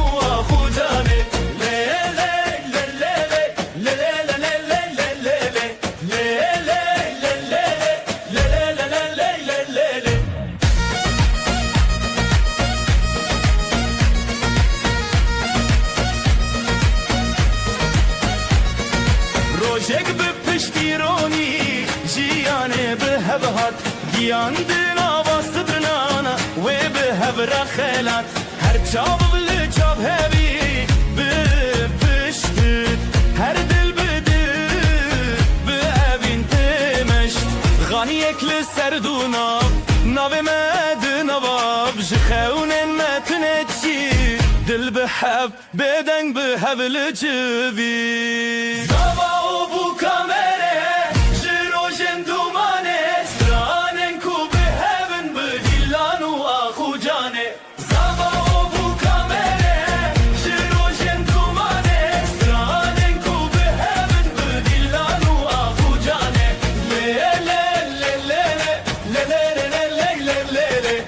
B: روشک به پشتیرونی جیانه به هبهات گیان دن آواز درنانا و به هبرا خیلات هر چاب بلی چاب هبی به پشتید هر دل بدید به اوین تمشت غانی اکل سردونا ناو مد نواب جخونن متنچی دل به هب بدنگ به هبل جوی زبا بو کامره جیرو جندومانه سترانن کو به هبن به دیلان و آخو جانه زبا بو کامره جیرو جندومانه سترانن کو به هبن به دیلان و آخو جانه لیله لیله لیله لیله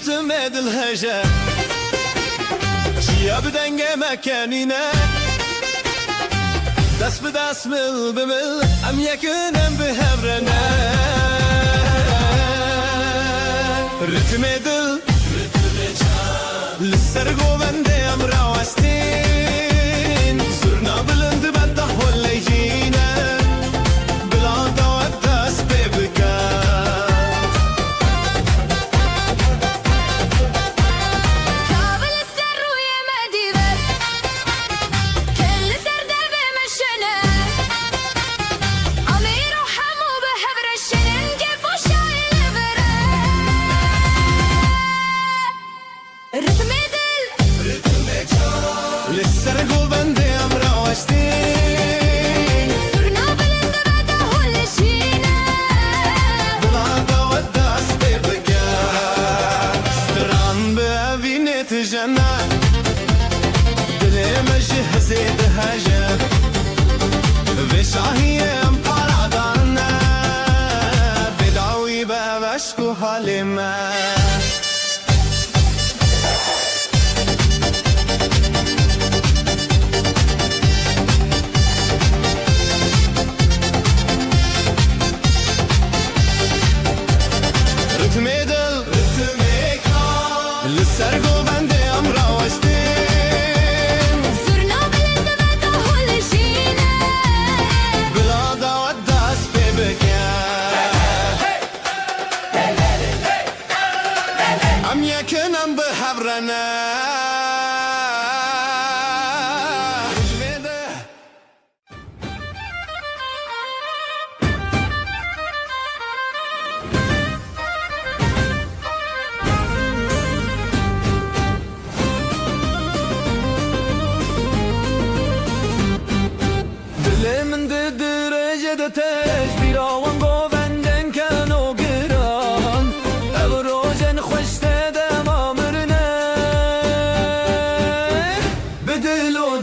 A: تمد الهجا يا بدنج مكاننا دس بدس مل بمل ام يكن ام بهبرنا رتم دل للسرقو بندي ام راوستين زرنا بلند بده ولا يجينا بلا دوا دس ببكا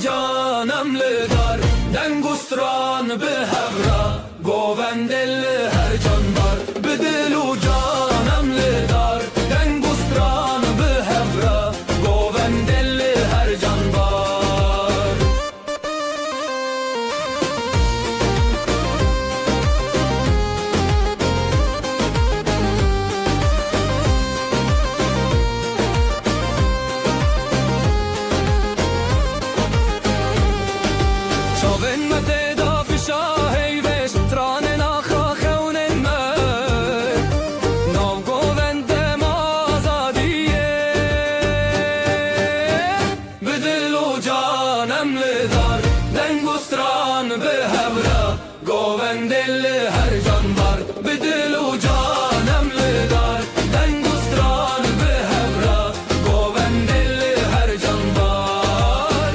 B: جانم لدار دنگستران به هورا گووندل هر جانبار به دل و جانم لدار دنگستران به هورا گووندل هر جانبار شاون مته دا فشاهی بش تران ناخا خونن مر ناو گووند مازادیه به دل و جانم لدار دنگستران به هورا گووندل هر جانبار به دل و جانم لدار دنگستران به هورا گووندل هر جانبار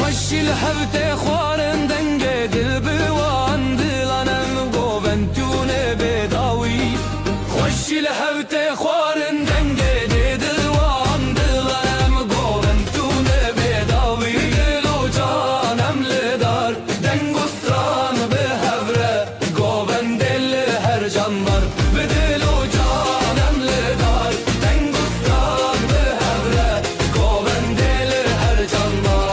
B: خوشی لحبت خوارن دنگ دل بوان دلانم گووندتون بداوی خوشی لحبت خوارن دنگ دل وان دلانم گووندتون بداوی دل و جانم لدار دنگستران به هوره گووندل هر جانبار به دل و جانم لدار دنگستران به هوره گووندل هر جانبار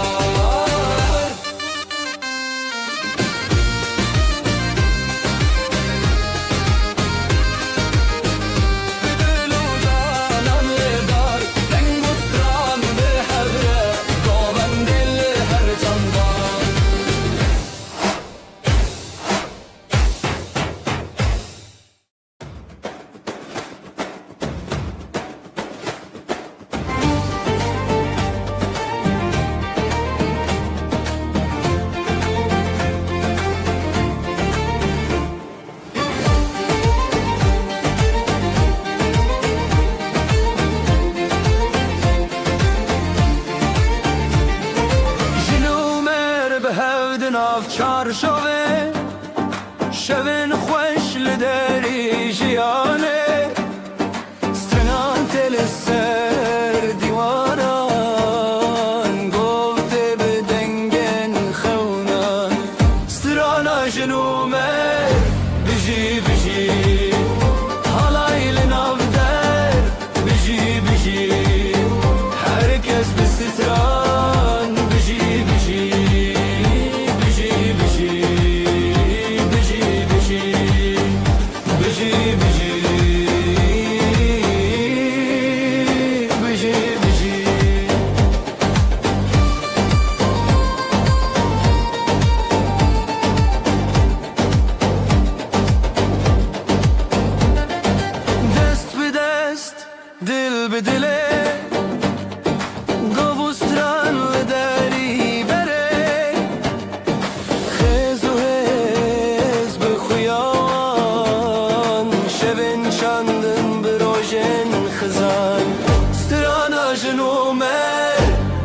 B: چارشوه شوین خوش لدری جیانه سترنان تل سر دیوانان گفته به دنگن خونان سترانا جنومه بجی بجی حالای لناو در بجی بجی هرکس بستران بجی بجی دل به دله گوستران لداری بره خیز و هز به خویان شبن شاندن به روژن خزان سترانا جنومه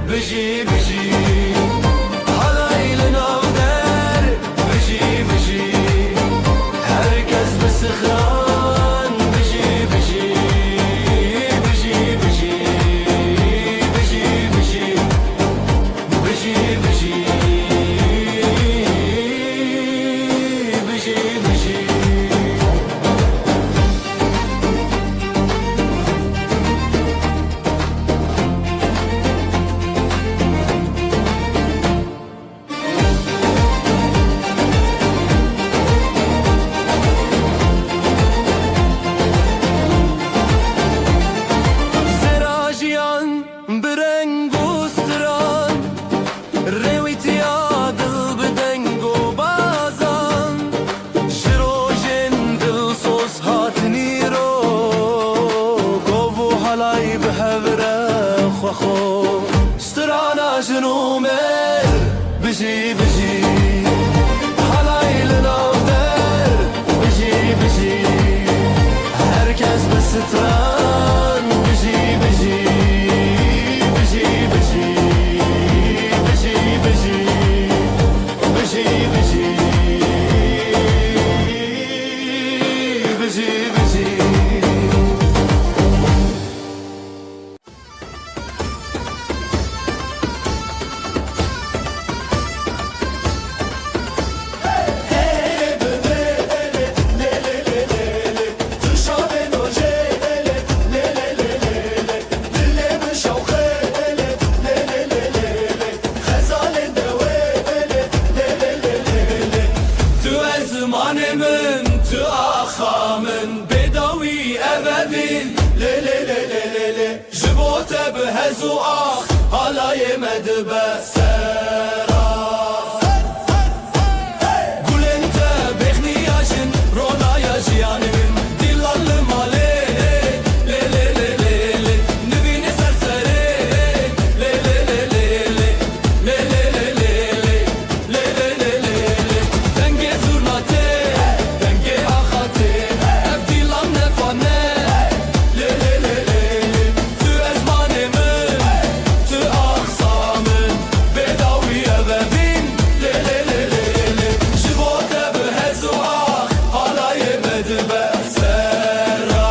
B: بجی بجی حالای لناو در بجی بجی هرکس بسخران بجی بجی بجی بجی حالای لناو در بجی بجی هرکس بستران بجی بجی بهز و آخ حالای مدبه سرا گلنت بخنی یاشن رونای جیان من دیلال ماله لی لی لی لی لی نبین سرسره لی لی لی لی لی لی لی لی لی لی لی دنگ زورناته دنگ آخاته اف دیلان نفانه لی لی لی لی تو ازمان من تو آخسامن بداوی ببین لی لی لی لی لی شبوته بهز و آخ حالای مدبه سرا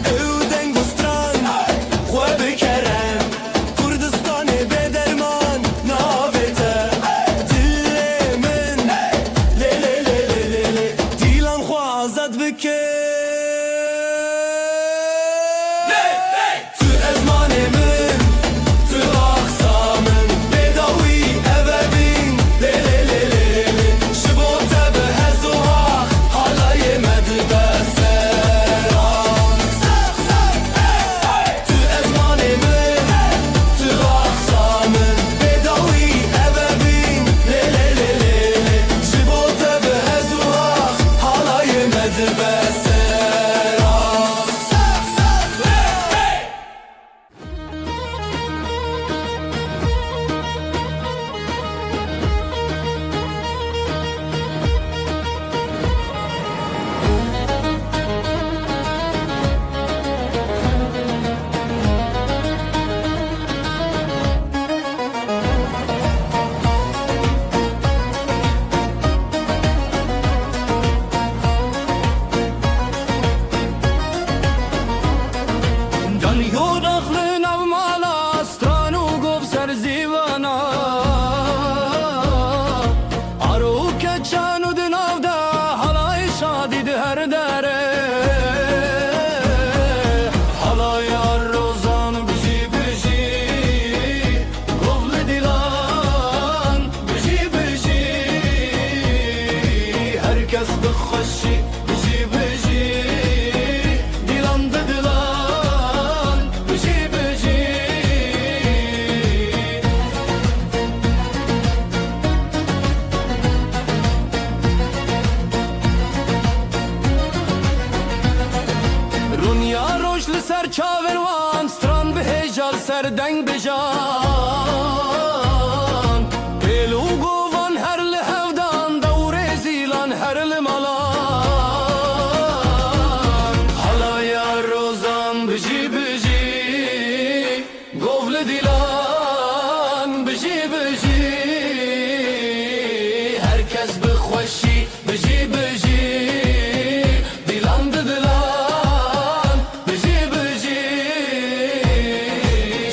B: او دنگ و ستران خواه بکرم کردستان بدرمان ناویته دل من لی لی لی لی لی دیلم خواه آزاد بکر تو ازمان من تو آخسامن بداوی اوبین لی لی لی لی لی شبوته بهز و آخ حالای مدبه سرا تو ازمان من تو آخسامن بداوی اوبین لی لی لی لی لی شبوته بهز و آخ حالای مدبه سرا دنیا داخل نومالا سترانو گفت سر زیوانا آرو که چانو دناو ده حالای شادی ده هر داره حالای هر روزان بجی بجی گفل دیلان بجی بجی herkes بخوشی بجی بجی دیلان ده دیلان بجی بجی رونیا روش لسر چاوروان ستران به هجال سر دنگ بجان بلو گوان هر لحودان دور زیلان هر لمالان حالای روزان بجی بجی گوول دیلان بجی بجی herkes بخوشی بجی بجی دیلان ده دیلان بجی بجی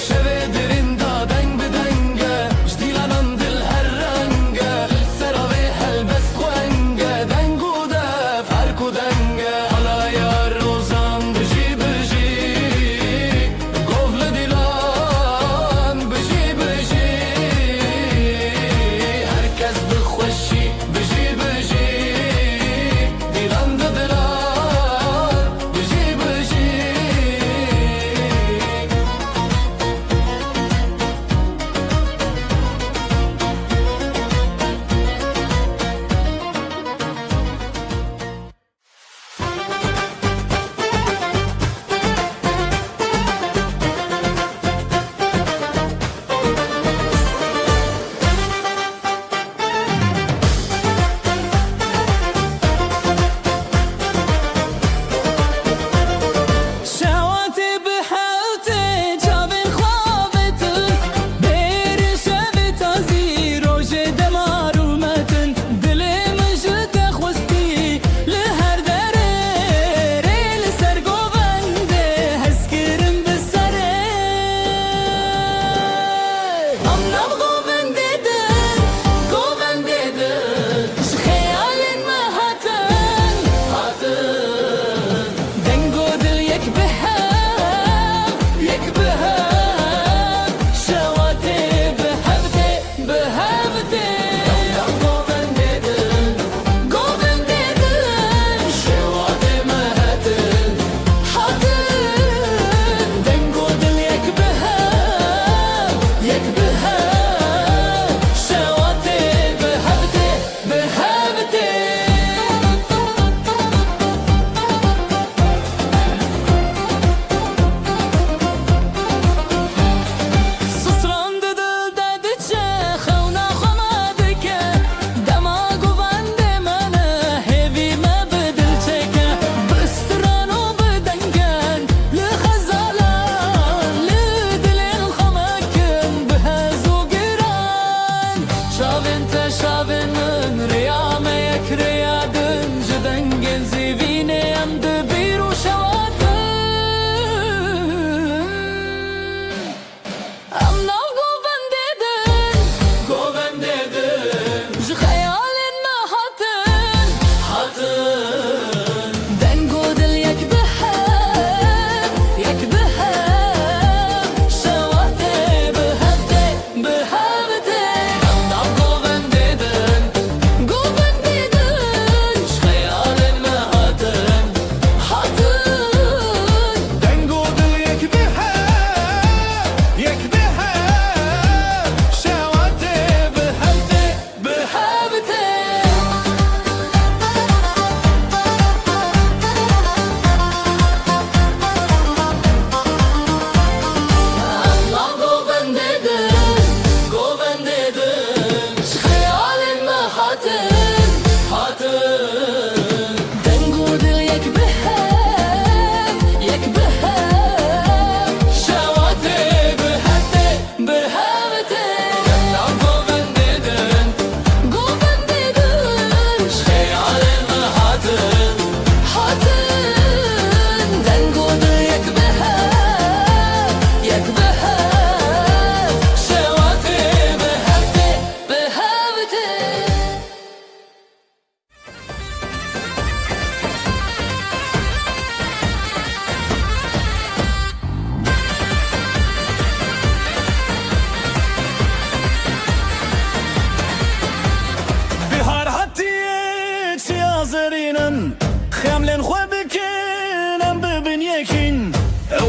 B: شوه درین دادنگ بدنگه جدیلانان دل هر رنگه سراوه هلبس خوانگه دنگو ده فرکو دنگه حالای روزان بجی بجی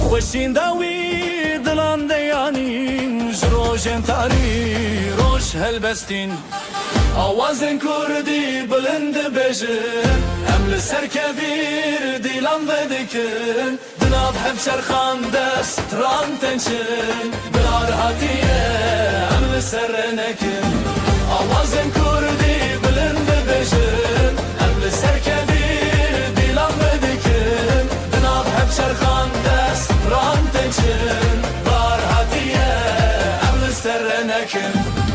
B: خوشین داوی دلان دیانین جروجن تاری روش هلبستین آوازن کردی بلند بجن هم لسر کبیر دیلان بدکن دناب هم شرخان دست ران تنشن بلار هاتیه هم لسر نکن آوازن کردی بلند بجن هم لسر کبیر دیلان بدکن دناب هم شرخان دست ران تنشن بلار هاتیه هم لسر نکن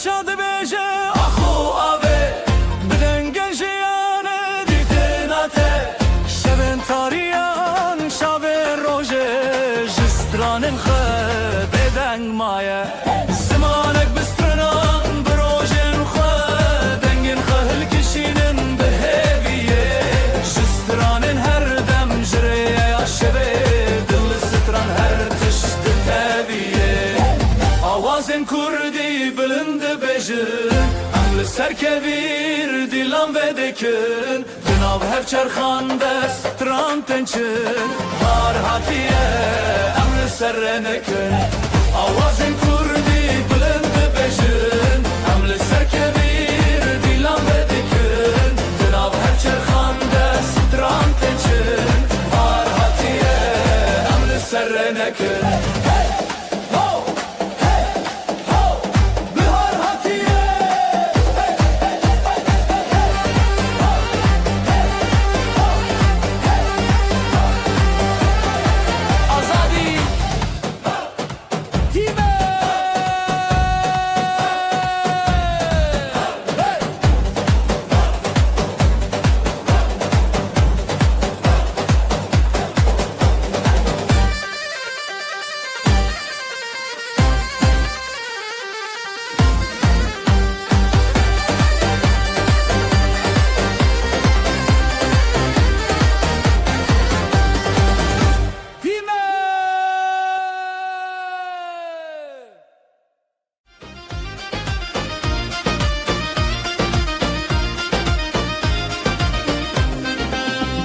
B: شاد بیجه آخو آوه بدن گنجیانه دیدناته شبن تاریان شب روژه جسترانن خود بدنگ مایه زمانک بسترنان بروژن خود دنگن خهل کشینن به هیویه جسترانن هر دم جریه یا شبه دل ستران هر تشت تبیه آوازن کردی بلند ام لسر کبیر دیلان ودکن جناب هف چرخان دست تران تنچن بار هاتیه ام لسر نکن آوازن کردی بلند بجن ام لسر کبیر دیلان ودکن جناب هف چرخان دست تران تنچن بار هاتیه ام لسر نکن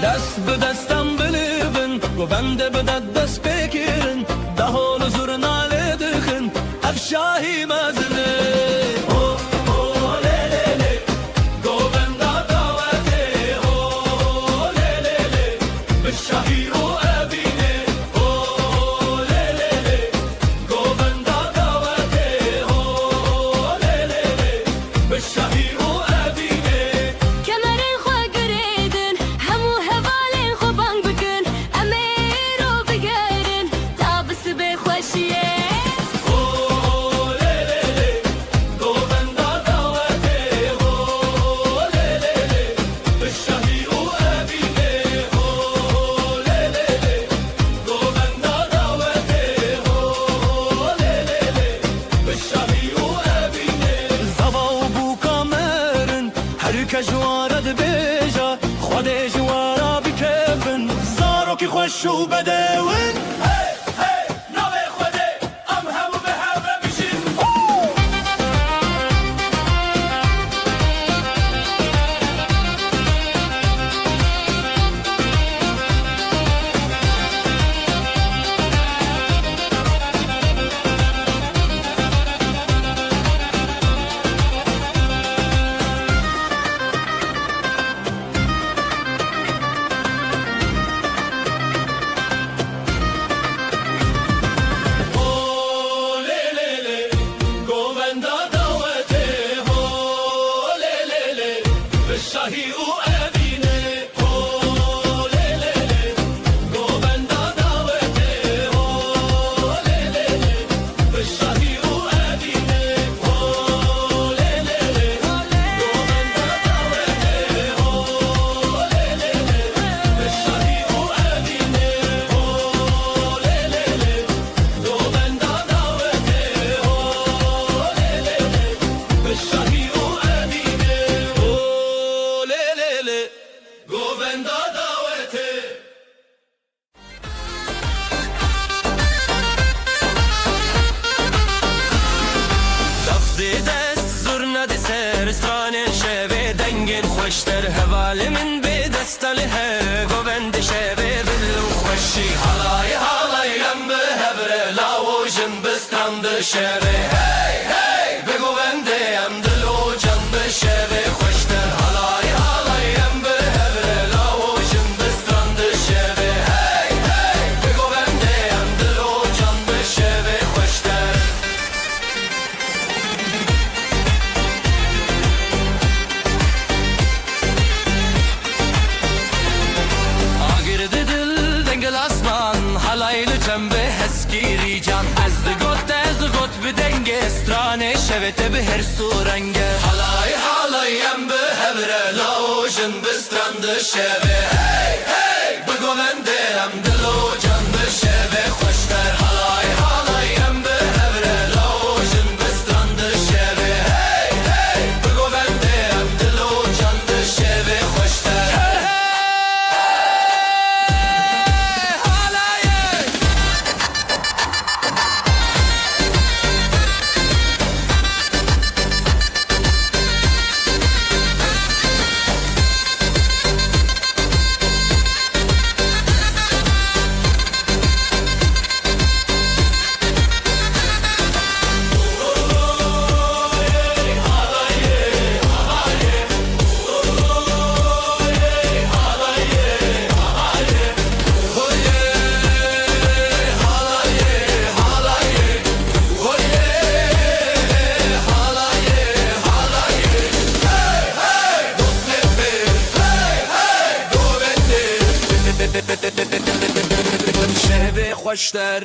B: دست به دستم بلیبن گوونده به دست بکیرن ده حال زورناله دخن افشاهی مزنه جوارد بیجا خود جوارا بکفن زارو کی خوشو بدون خوشتر هوالی من به دستالی ها گوند شبه دلو خوشی حالای حالایم به هبره لاوجن بستند شبه هی هی به گوندیم دلو جن به شبه خوشتر حالای حالایم به هبره لاوجن بستند شبه هی هی به گوندیم دلو جن به شبه خوشتر آگرد دل دنگل اسمان حالایل جنبه هسگیری جان از گوت به دنگ استرانه شوته به هر سورنگه حالایم به هبره لاوجن بسترند شبه هی هی بگونده هم دلو جان به شبه خوشتر حالایم به هبره لاوجن بسترند شبه هی هی بگونده هم دلو جان به شبه خوشتر şehve hoşlar.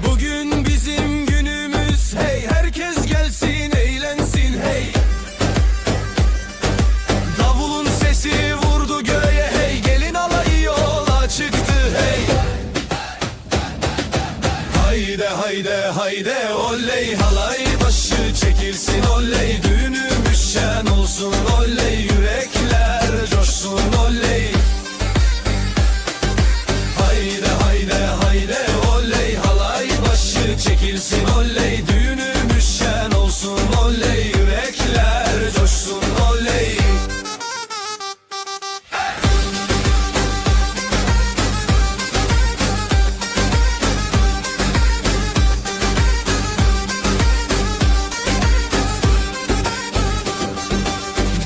B: Bugün bizim günümüz hey, herkes gelsin eğlensin hey. Davulun sesi vurdu göğe hey, gelin alayı yola çıktı hey. Hayde hayde hayde oley, halay başı çekilsin oley, düğünümüz şen olsun oley, yürekler coşsun oley. Hayde hayde hayde oley, halay başı çekilsin oley, düğünümüz şen olsun oley, yürekler coşsun oley.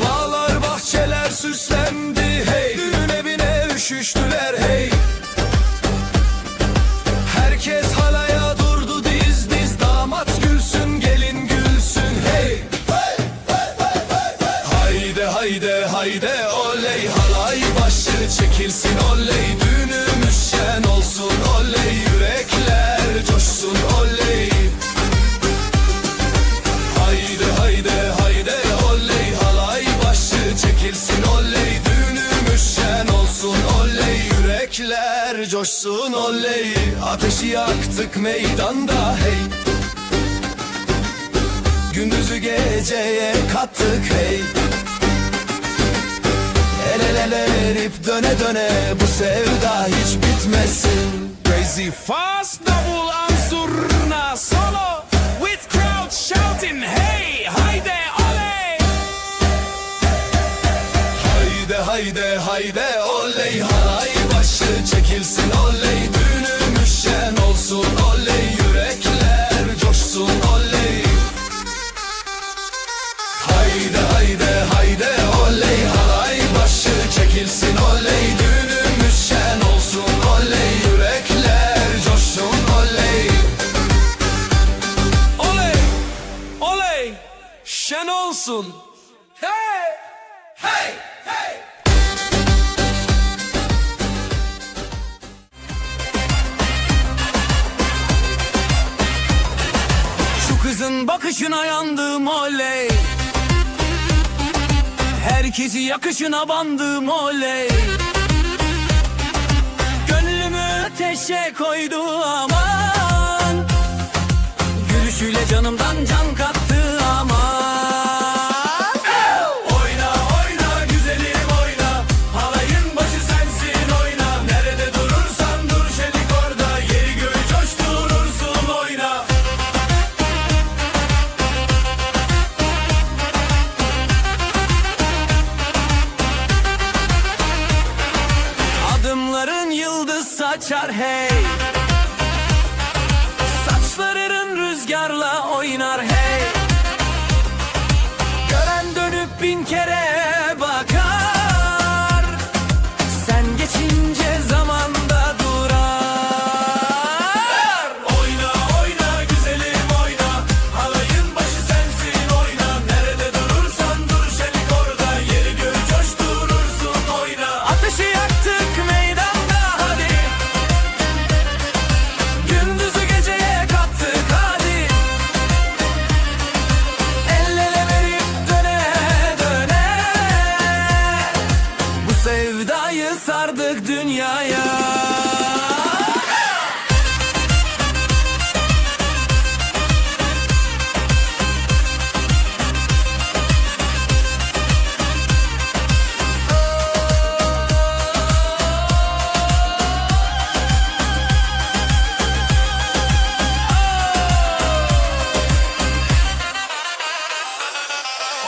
B: Bağlar bahçeler süslendi hey, düğün evine üşüştüler hey. Herkes halaya durdu diz diz, damat gülsün gelin gülsün hey. Hayde hayde hayde oley, halay başı çekilsin oley, düğünümüz şen olsun oley, yürekler coşsun oley. Hayde hayde hayde oley, halay başı çekilsin oley, düğünümüz şen olsun oley, yürekler coşsun oley. Ateşi yaktık meydanda hey, gündüzü geceye kattık hey. El ele ele verip döne döne, bu sevda hiç bitmesin.
C: Crazy fast double ansurna solo with crowd shouting hey hayde oley.
A: Hayde hayde hayde oley, halay başı çekilsin oley, düğünümüz şen olsun oley, yürekler coşsun oley. Hayde hayde hayde oley, halay başı çekilsin oley, düğünümüz şen olsun oley, yürekler coşsun oley.
C: Oley oley şen olsun hey hey hey.
B: Şu kızın bakışına yandım oley, herkesi yakışına bandım oley. Gönlümü ateşe koydu aman, gülüşüyle canımdan can kattı aman. Oyna oyna güzelim oyna, halayın başı sensin oyna. Nerede durursan dur şelik orada, yeri göğü coşturursun oyna. açar hey. Saçların rüzgarla oynar hey. Gören dönüp bin kere bakar, sen geçince zamanda durar. Oyna oyna güzelim oyna, halayın başı sensin oyna. Nerede durursan dur şenik orada, yeri göğü coşturursun oyna. Ateşi yaktık meydanda hadi, gündüzü geceye kattık hadi. El ele verip döne döne, bu sevdayı sardık dünyaya.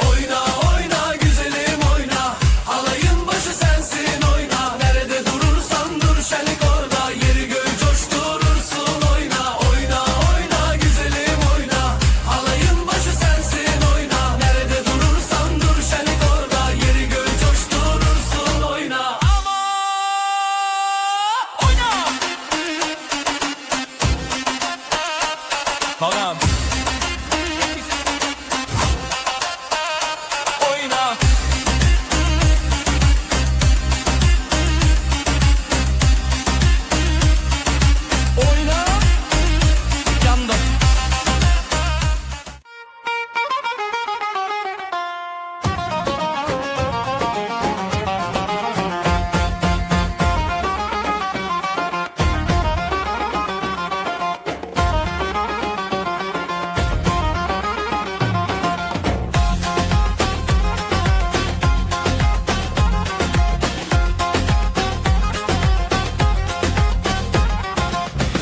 B: Oyna oyna güzelim oyna, halayın başı sensin oyna. Nerede durursan dur şenlik orada, yeri göğü coşturursun oyna. Oyna oyna güzelim oyna, halayın başı sensin oyna. Nerede durursan dur şenlik orada, yeri göğü coşturursun oyna. Ama oyna. Halam oyna. Oyna. Yanda.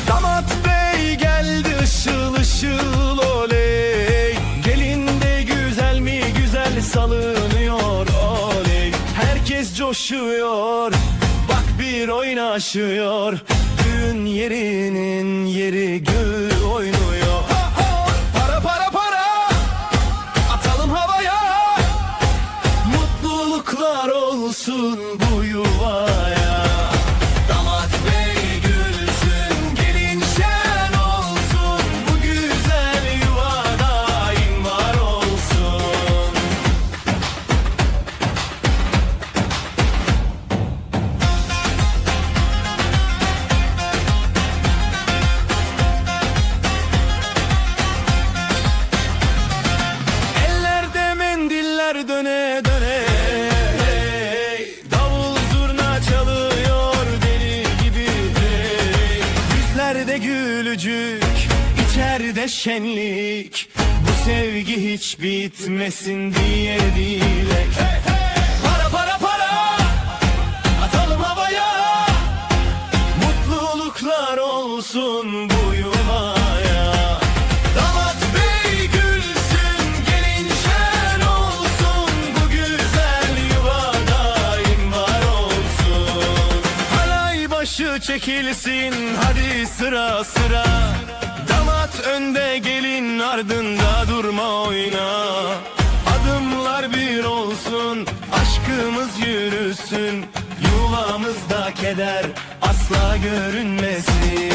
C: Damat bey geldi ışıl ışıl oley. Gelin de güzel mi güzel salınıyor oley. Herkes coşuyor, bak bir oynaşıyor. Düğün yerinin yeri gül oynuyor. Para para para, atalım havaya. Mutluluklar olsun bu yuvaya. Damat bey gülsün, gelin şen olsun. Bu güzel yuva daim var olsun. Ellerde mendiller döne döne, davul zurna çalıyor deli gibi. Yüzlerde gülücük, içeride şenlik. Bu sevgi hiç bitmesin diye dilek. Para para para, atalım havaya. Mutluluklar olsun bu yuvaya. Damat bey gülsün, gelin şen olsun. Bu güzel yuva daim var olsun. Halay başı çekilsin hadi sıra sıra. Damat önde, gelin ardında, durma oyna. Adımlar bir olsun, aşkımız yürüsün. Yuvamızda keder asla görünmesin.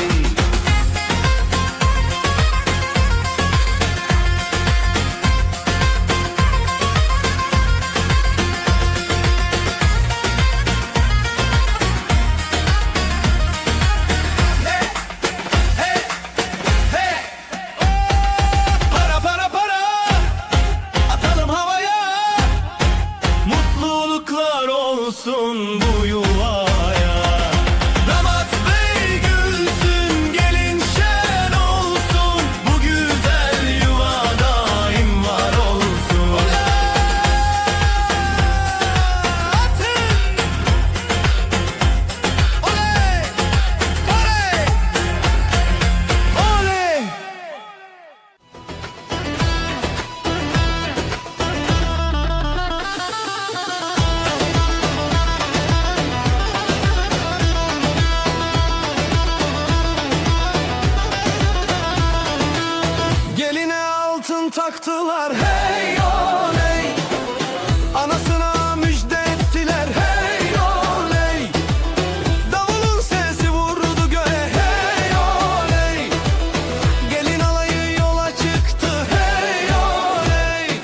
C: Para para para, atalım havaya. Mutluluklar olsun bu yuvaya. Damat bey gülsün, taktılar hey oley. Anasına müjde ettiler hey oley. Davulun sesi vurdu göğe hey oley. Gelin alayı yola çıktı hey oley.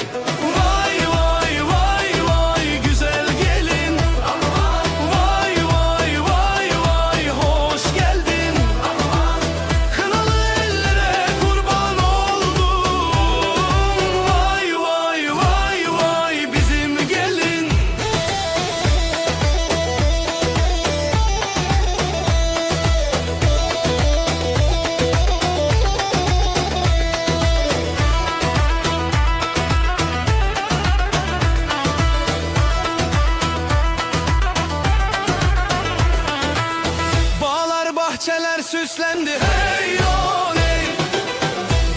C: Vay vay vay vay güzel gelin. Vay vay vay vay hoş geldin. Kınalı ellere kurban oldum. Vay vay vay vay bizim gelin. Bağlar bahçeler süslendi hey oley.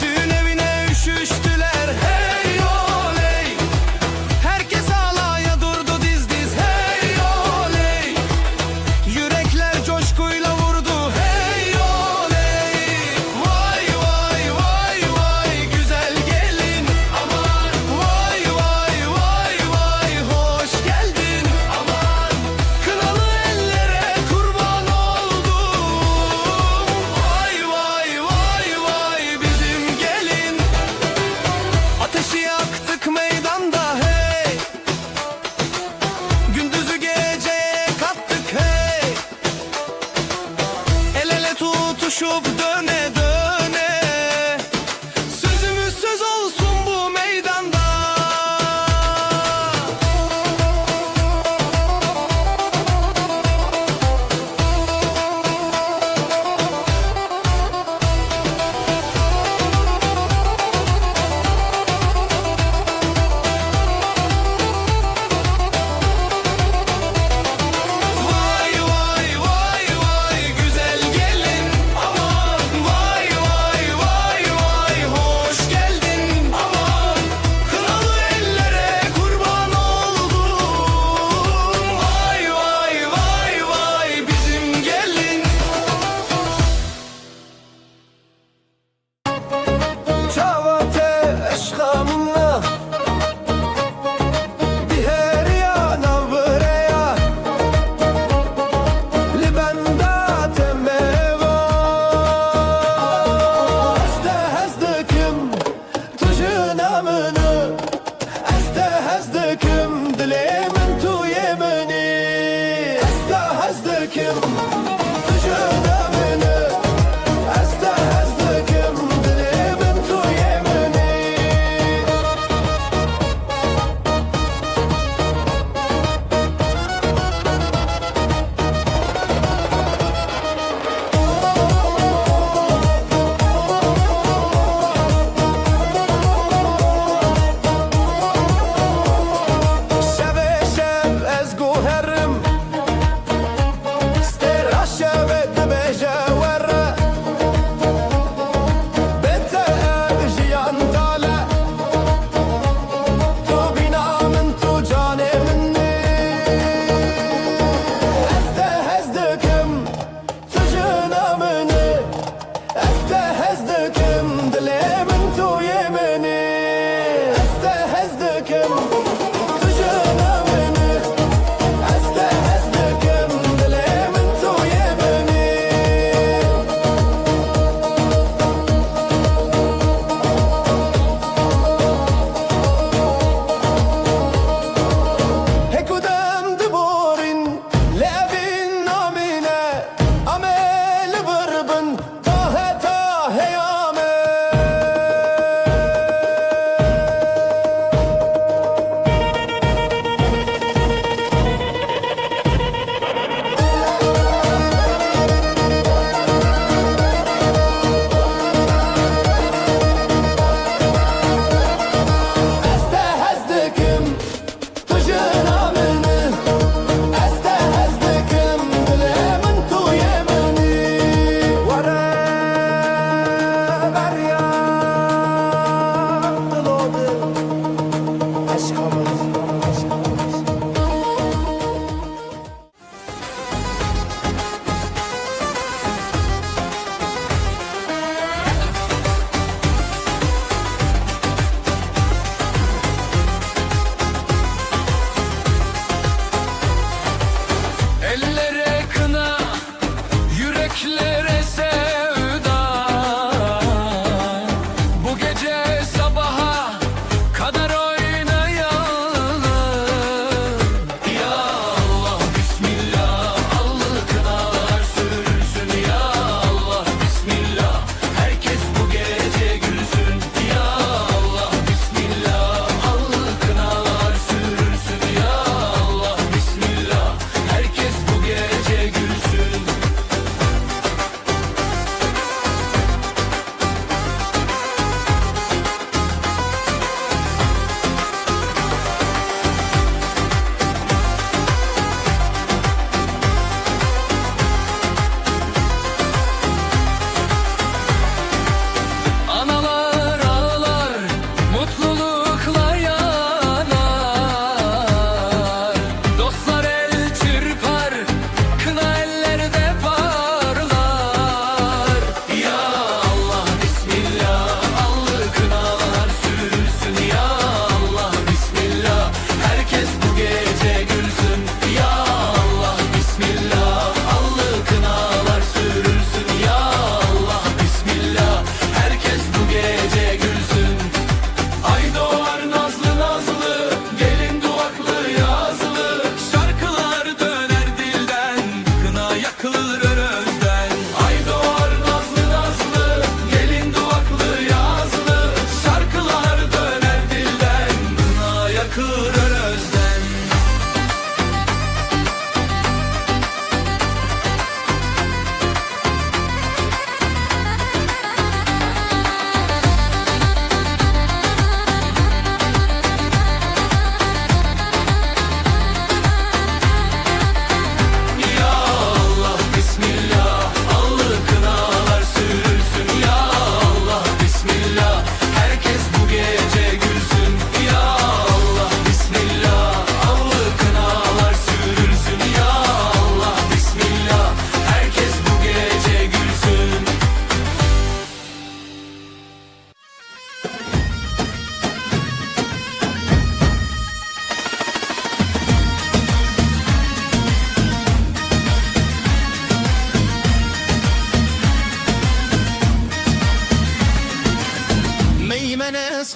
C: Düğün evine üşüştüler hey oley. Herkes alaya durdu diz diz hey oley. Yürekler coşkuyla vurdu hey oley. Vay vay vay vay güzel gelin. Aman vay vay vay vay hoş geldin. Aman kınalı ellere kurban oldum. Vay vay vay vay bizim gelin. Ateşi yaktık meydanda hey. Gündüzü geceye kattık hey. El ele tutuşup döne döne. Sözümüz söz olsun bu meydanda. Vay vay vay vay güzel gelin. Aman vay vay vay vay hoş geldin. Aman kınalı ellere kurban oldum. Vay vay vay vay bizim gelin.
A: Çavate eşkamına Biheriya navreya Libenda temeva Este hezdekim tujun amını Este hezdekim dilimin tu yemini Este hezdekim tujun amını Este hezdekim dilimin tu yemini Şeve şev ez guherim Stera şeve debeje verre Bete ev jiyan tale Tu bina min tu cane minni Este hezdekim tujuna mini Este hezdekim dilimin tu yemini Este hezdekim tujuna mini Este hezdekim dilimin tu yemini Hekudem diborin levin namine Amel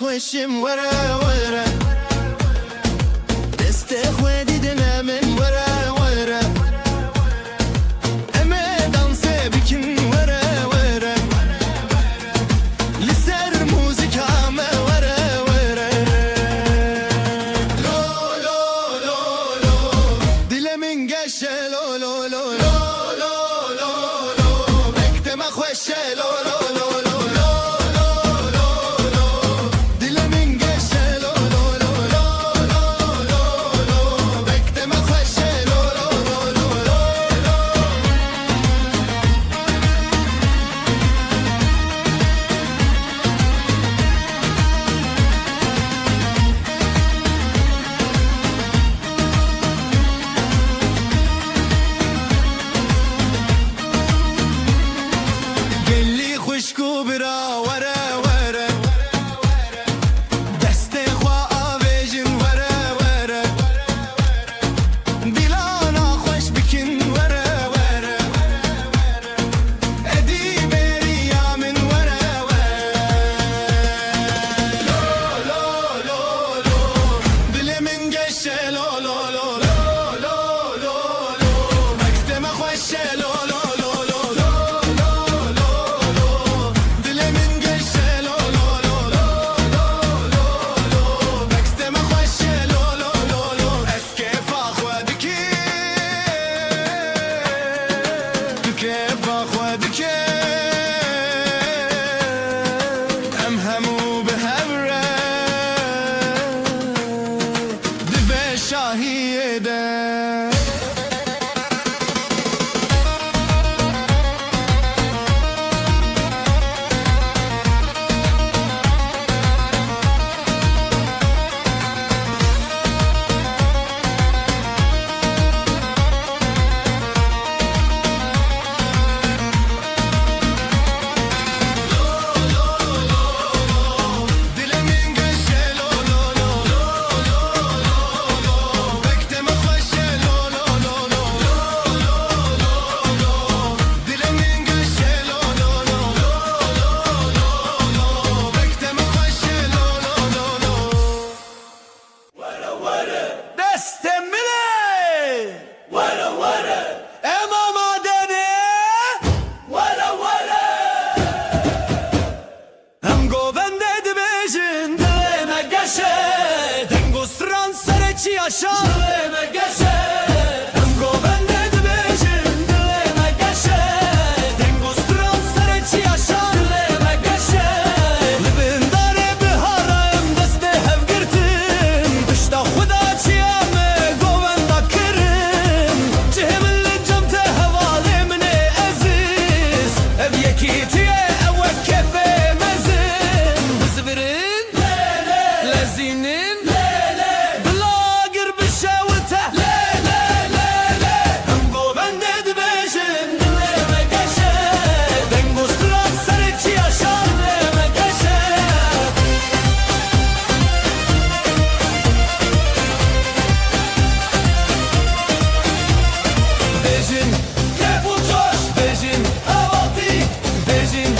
A: خوشم وره وره دست خودی دلم وره وره اما دانس بکن وره وره لسر موزیکام وره وره لو لو لو لو دلمن گشه لو لو لو لو لو لو لو بکتم خوشه لو لو لو لو خوشکو برا وره وره دست خواه آویجن وره وره دیلانا خوش بکن وره وره ادی بری من وره وره لو لو لو لو دل من گشه لو لو لو لو لو لو مکتم خوشه لو لو شاهیده yaşa Dileme geçe Dengo bende dibecin Dileme geçe Dengo stran sereci yaşa Dileme geçe Libin dare biharayım deste hev girtin Dışta xuda çiyame govenda kirin Cihimli cemte hevali mine aziz Ev yekitiye evve kefe mezin Bizbirin Lezinin Bejin,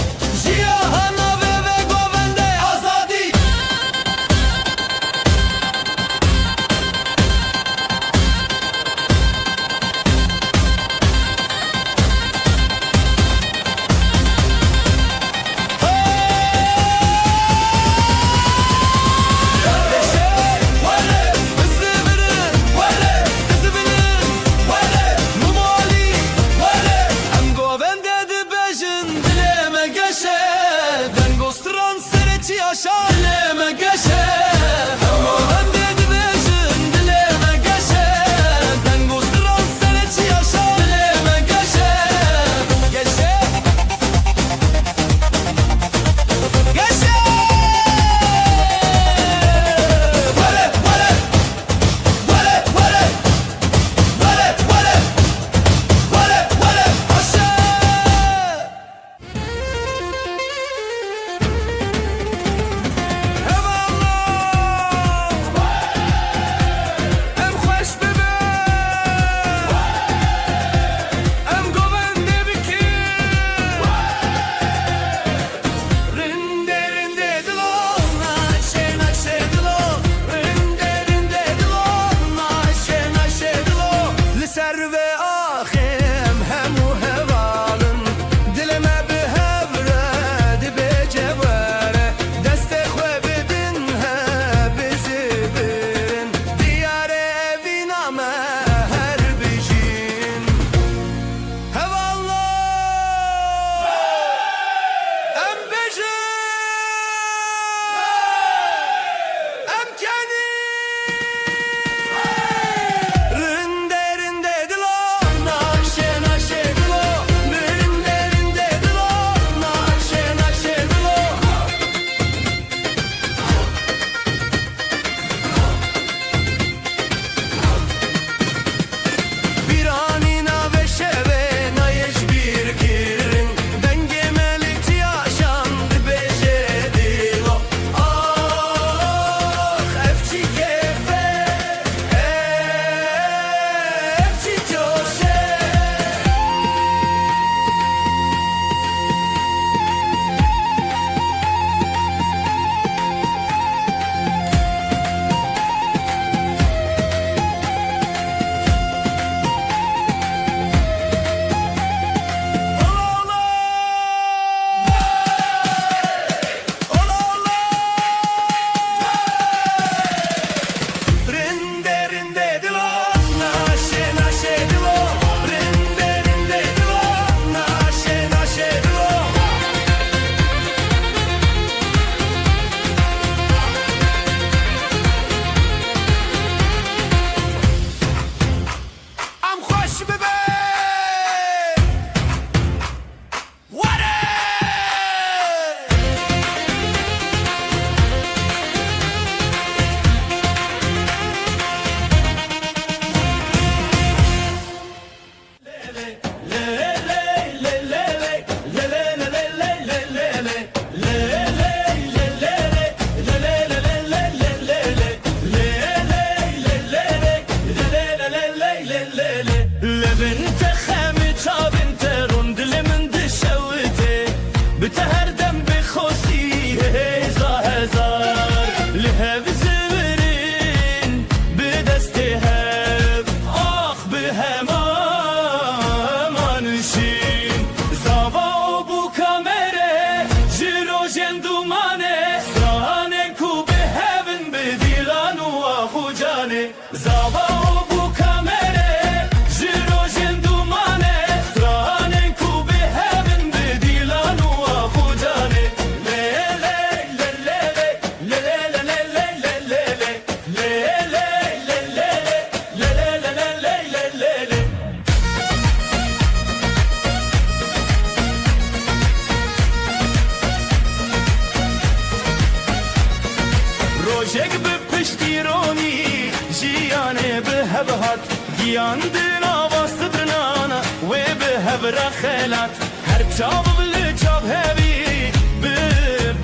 B: پشتیرانی جیانه به هبهات گیاندن آواستدنانا و به هبره خیلات هر چاب بلی چاب هبی به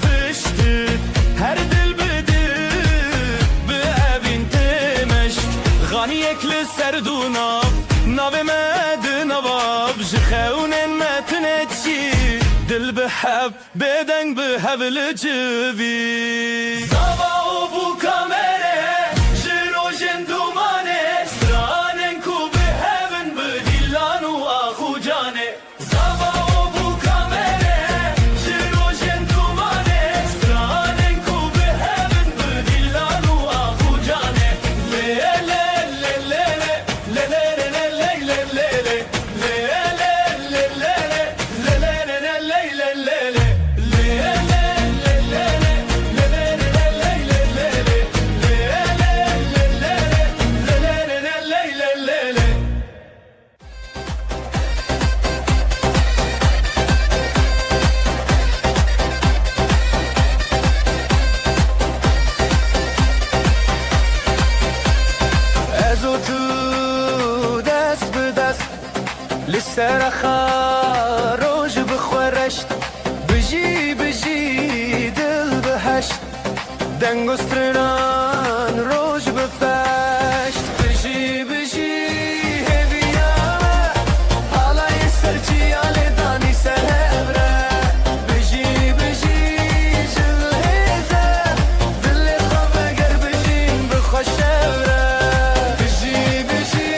B: پشتید هر دل بده به اوین تمشت غانی اکل سردونا ناو مد نواب جخونن متنتشي دل بحب بدن بحب الجبي زابا وبو كاميري جيرو جندوماني سترانن كو بحبن بديلان واخو جاني زابا وبو كاميري جيرو جندوماني سترانن كو بحبن بديلان واخو جاني ليلي ليلي ليلي لسر خاروج بخورشت بجي بجي دل بهشت دنگستران روج بفشت بجي بجي هبيامه حالا يسرچي آل داني سهبره بجي بجي جل هزه دل خواب گر بجين بخوشبره بجي بجي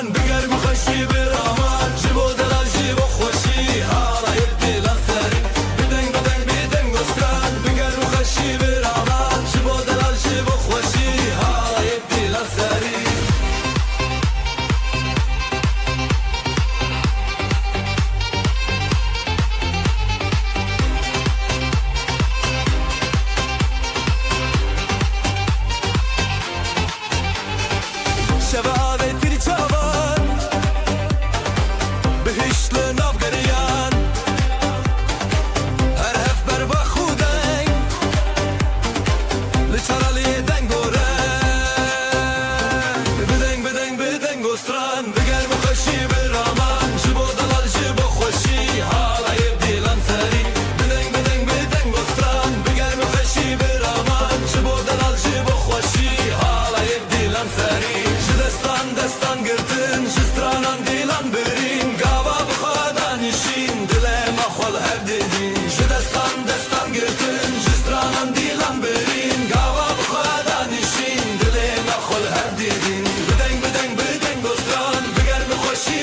B: گستران بگر مخشی برامان جبو دلال جبو خوشی حالا یبدی لختری بدنگ بدنگ بدنگ گستران بگر مخشی برامان جبو دلال جبو خوشی حالا یبدی لختری شبابتي الجوان بهشل نافقريان هرهف بربا خودين لچرالي دنگورن بدنگ بدنگ بدنگ گستران بگر مخشي برامان جبو دلال جبو خوشي حالا يبدي لانسري بدنگ بدنگ بدنگ گستران بگر مخشي برامان جبو دلال جبو خوشي حالا يبدي لانسري دستان گرتن جسترانان دیلان برین گاوا بخوادان نشین دلم اخوال هر دیدین دستان گرتن جسترانان دیلان برین گاوا بخوادان نشین دلم اخوال هر دیدین بدنگ بدنگ بدنگ گستران بگر بخوشی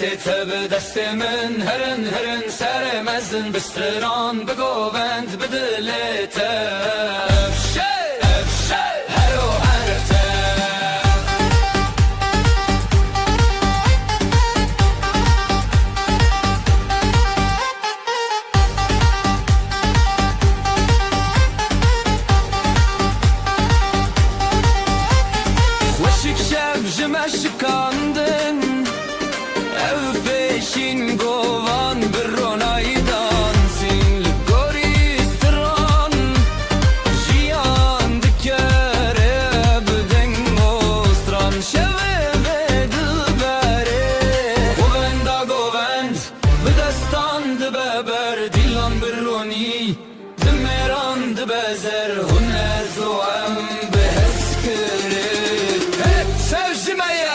C: دستی تب دستی من هرن هرن سر مزن بستران بگووند بدلیت افشه افشه هرو هرته وشک شب جمشکاندن ev peşin govan bir ronaydan sin gori stran jiyan dikere beden mostran şeve ve dilbere govend bedestan beber dilan bir roni demeran bezer huner zoam beheskere hep sevjimeye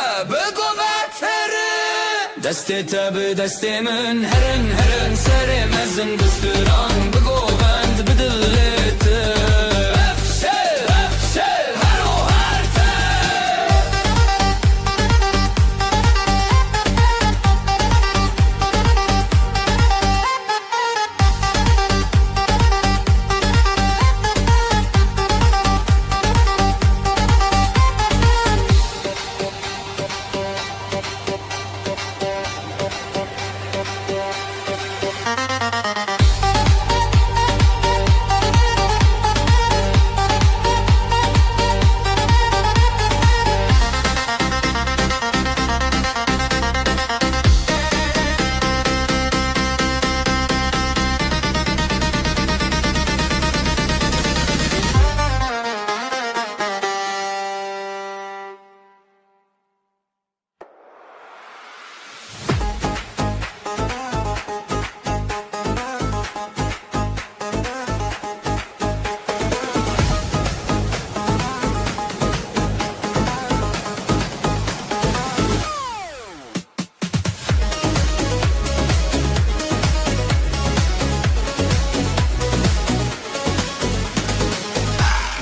C: دستی تب دستی من هرن هرن سر مزن بستران بگووند بدلیت افشه افشه هرو هرته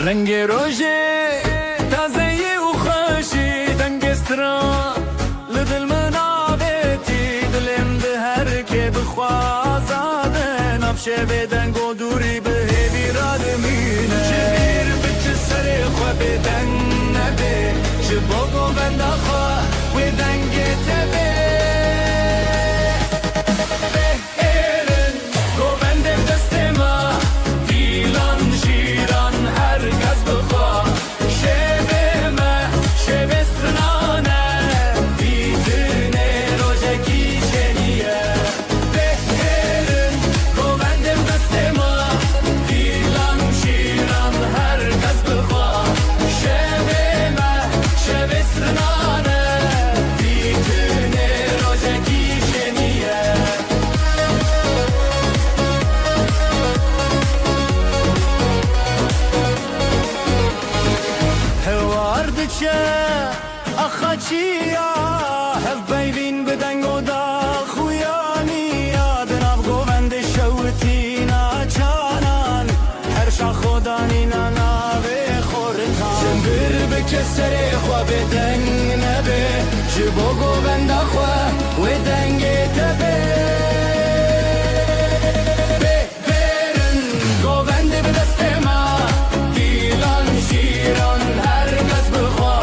C: رنگ روژه تازه و خوشی دنگسترا لدل منابتی دلم ده هر که بخوازاده نفشه بدنگ و دوری به بیراد مینه چه بیر بچه سر خواه بدنگ نبه چه بگو بنده خواه و دنگ تبه Achachia have baby bedang oda khuyani adnav govand shawtina chanan her sha khodani na ve khorta jambir be kesere khwa bedang nabe jibo govand khwa wedang tabe be verin govand bedastema dilan shiran her kasb khwa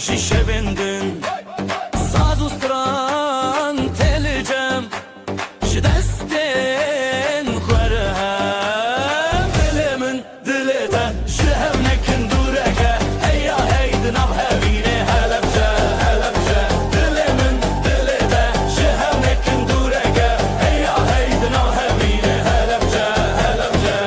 B: جی شبندن ساز و ستران تلجم جی دستین خورم دل من دلتا جی هم نکن دورکه هیا هید ناب هبینه هلبجه هلبجه دل من دلتا جی هم نکن دورکه هیا هید ناب هبینه هلبجه هلبجه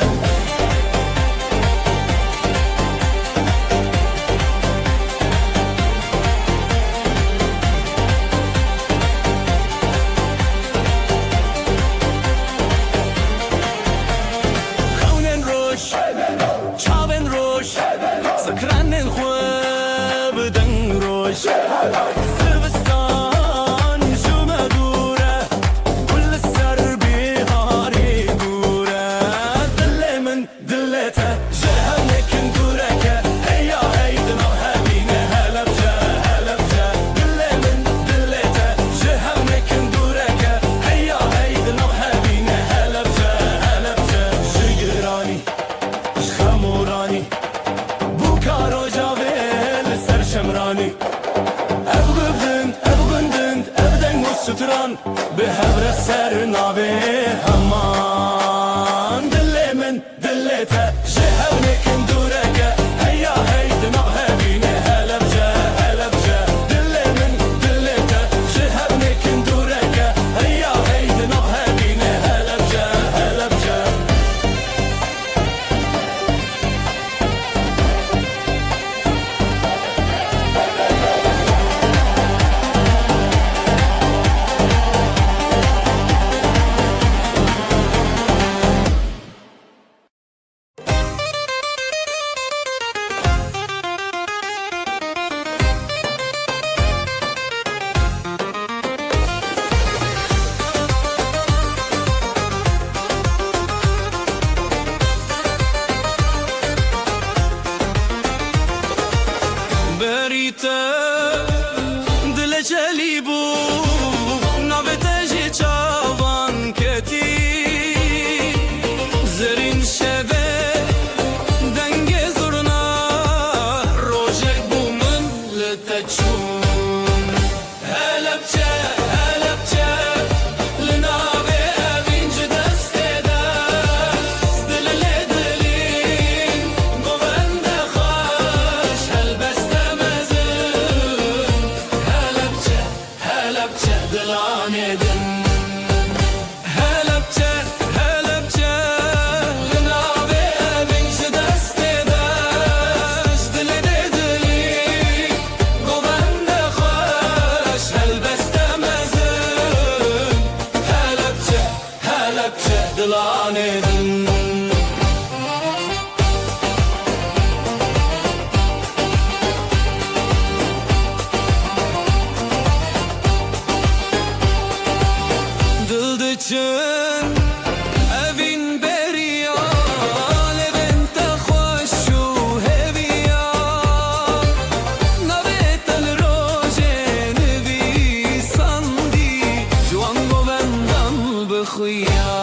B: خونن روش چاون روش سکرانن خواب دن روش سبستان جمع دوره كل سر بهاری گوره دل من دلتا جهم نکن دورکه هیا هید ناب هبینه هلبجه هلبجه دل من دلتا جهم نکن دورکه هیا هید ناب هبینه هلبجه هلبجه جگرانی خمورانی بو کارو جاویل سر شمرانی ابگندند ابدنگ و ستران به هبر سر ناوی همان دل من دلتا جهو نکن دورکه هیا هید ناب هبینه هلبجه هلبجه دل من دلتا جهو نکن دورکه هیا هید ناب هبینه هلبجه هلبجه بریته دل جلی بو نوته جی چاوان کتی زرین شوه دنگ زرنا روژک بو من لتچون هلبچه هلبچه لناوه اوینج دسته دست دل لدلین گوند خوش هلبسته مزون هلبچه هلبچه دلانه دن هلبچه هلبچه لناوه اوینج دسته دست دل لدلین گوند خوش هلبسته مزون هلبچه هلبچه دلانه دن دلدچن اوین بریا لبنت خوش و هویا نویتل روژن ویساندی جوان گوندم بخویا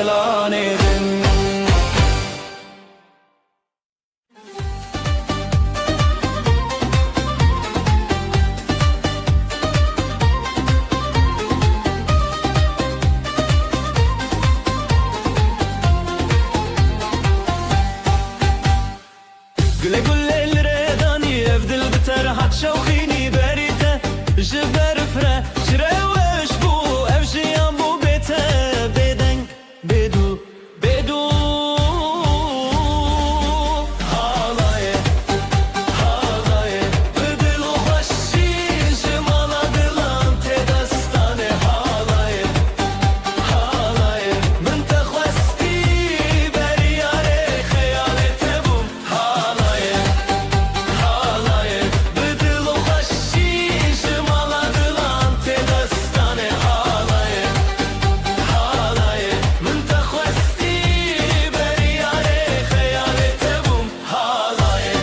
B: elan edin. Güle güle lredani evdil biter hat şevkhini berite jiber fre şreweş bu evjiyan bu bete beden bedu bedu halaye halaye bedel o haşiş maladılan tedastane halaye halaye min tekhwesti beriyare khayalete bum halaye halaye bedel o haşiş maladılan tedastane halaye halaye min tekhwesti beriyare khayalete bum halaye.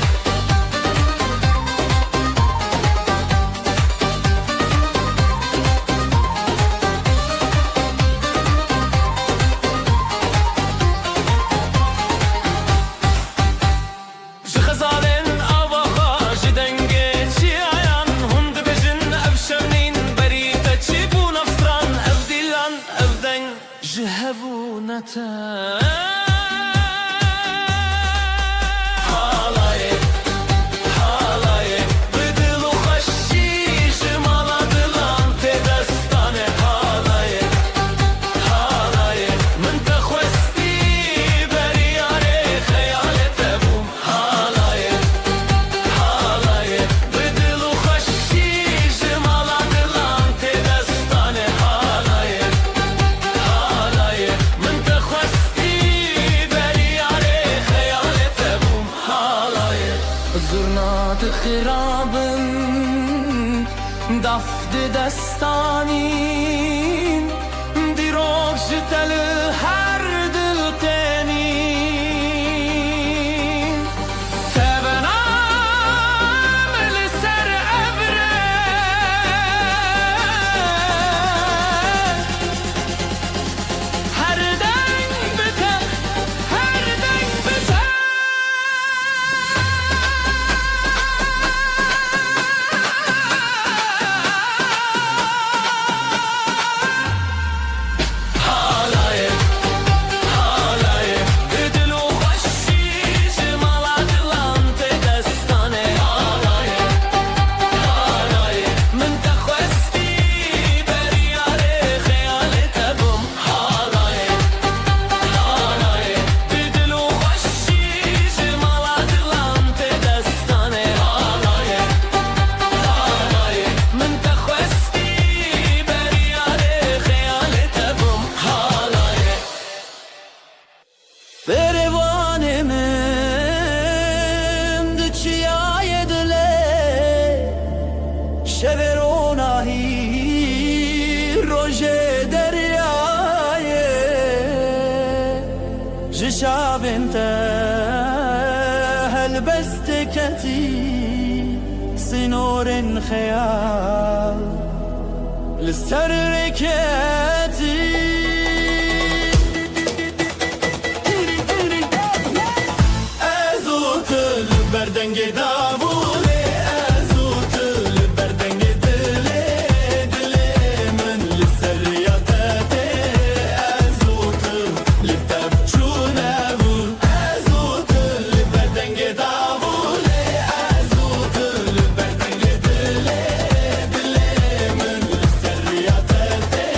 B: Ji xezalên avaxa ji dengê çi ayan hûn dibêjin ev şewnîn berî te çi bû nefstran ev dîlan ev deng ji hevû nete halaye halaye bedil û xweşî ji mala dilan tê destane halaye halaye min te xwestî beriyarê xeyalete bûm halaye halaye bedil û xweşî ji mala dilan tê destane halaye halaye min te xwestî beriyarê xeyalete bûm halaye. Zurnat xirabin daf di destanîn dîrok ji te li her dil tenîn tebenam li ser evre her deng bite her deng bite halaye halaye bedel û xweşî ji mala dilan tê destane halaye halaye min te xwestî beriyarê xeyalete bûm halaye halaye bedel û xweşî ji mala dilan tê destane halaye halaye min te xwestî beriyarê xeyalete bûm halaye. Berevanemin diçiyaye dile şeveronahi roje deryaye jişabente helbeste keti sinorin khayal لسر ركاتي ازوت البردنج دابولي ازوت البردنج دلي دلي من لسر رياضتي ازوت لفتفشونا ازوت البردنج دابولي ازوت البردنج دلي دلي من لسر رياضتي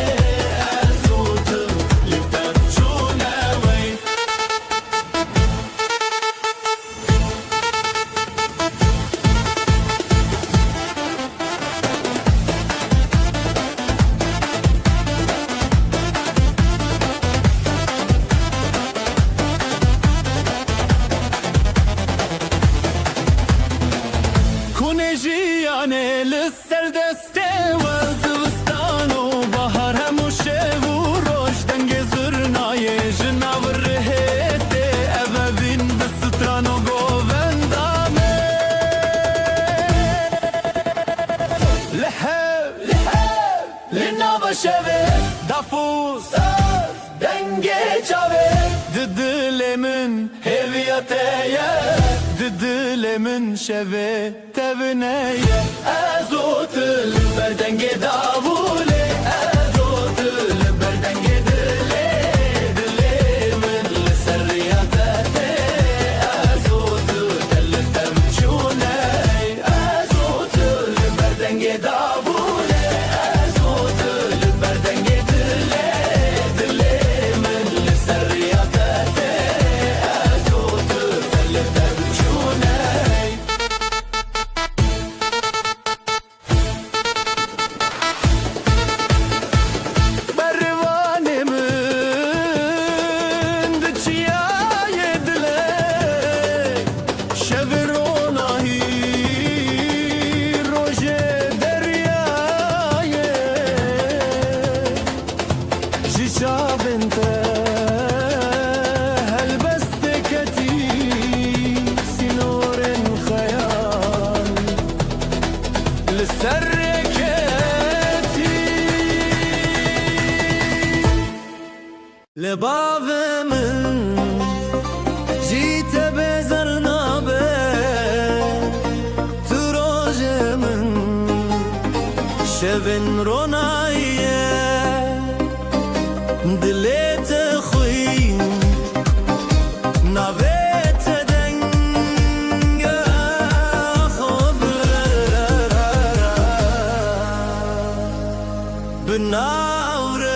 C: دل من شوه تبنیه
B: ازوت البردنگ داوله ازوت البردنگ دله دله من لسریاته ازوت دلتم چونه ازوت البردنگ داوله ازوت البردنگ دله دله من لسریاته ازوت دلتم چونه
C: لباب من جيت بزرنا تروج من شبن روناية دليت خوي نابت دنگ خبر بناوره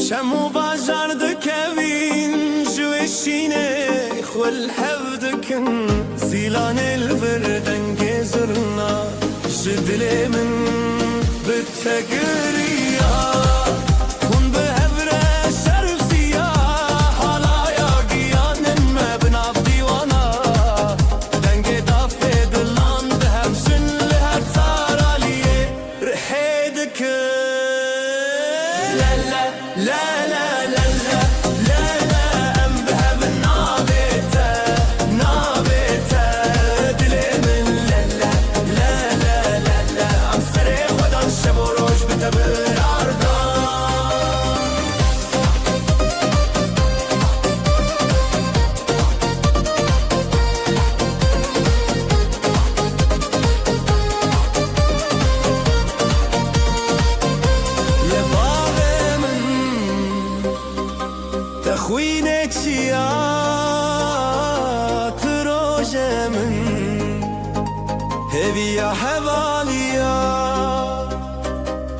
C: شمو باجرد كوين جوشيني خول حفدكن زيلان الفردن جزرنا جدلي من بالتقرية كن بهبرة شرفسية حلايا قيان ما بنعبدي وانا دنجي دافي دلان بهبشن لها تارالي رحيدك لا لا لا لا لا لا لا ام بهب نابته نابته دلي من لا لا لا لا لا لا ام سري خدان شب وروج بتبر عرضان تخوينك يا تروج من هبي يا حواليا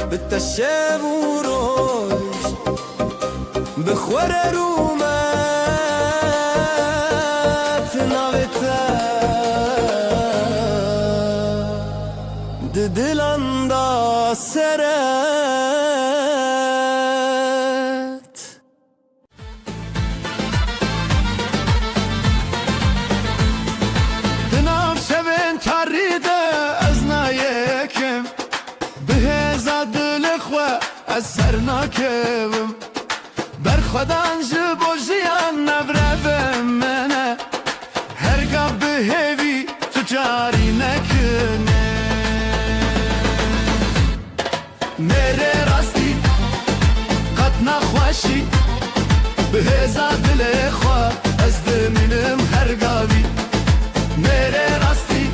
C: بالتشاب وروج بخور رومات نابتا ددلان دا سرت دناف شبن تاريده ازنا يكم بهزا دلخوة ازرناكم برخدان جبو جيان نبربم منه هرگاه بهوی تجاری نکنه میره راستی قد نخوشی بهزا دلخوة از دمینم هرگاهی میره راستی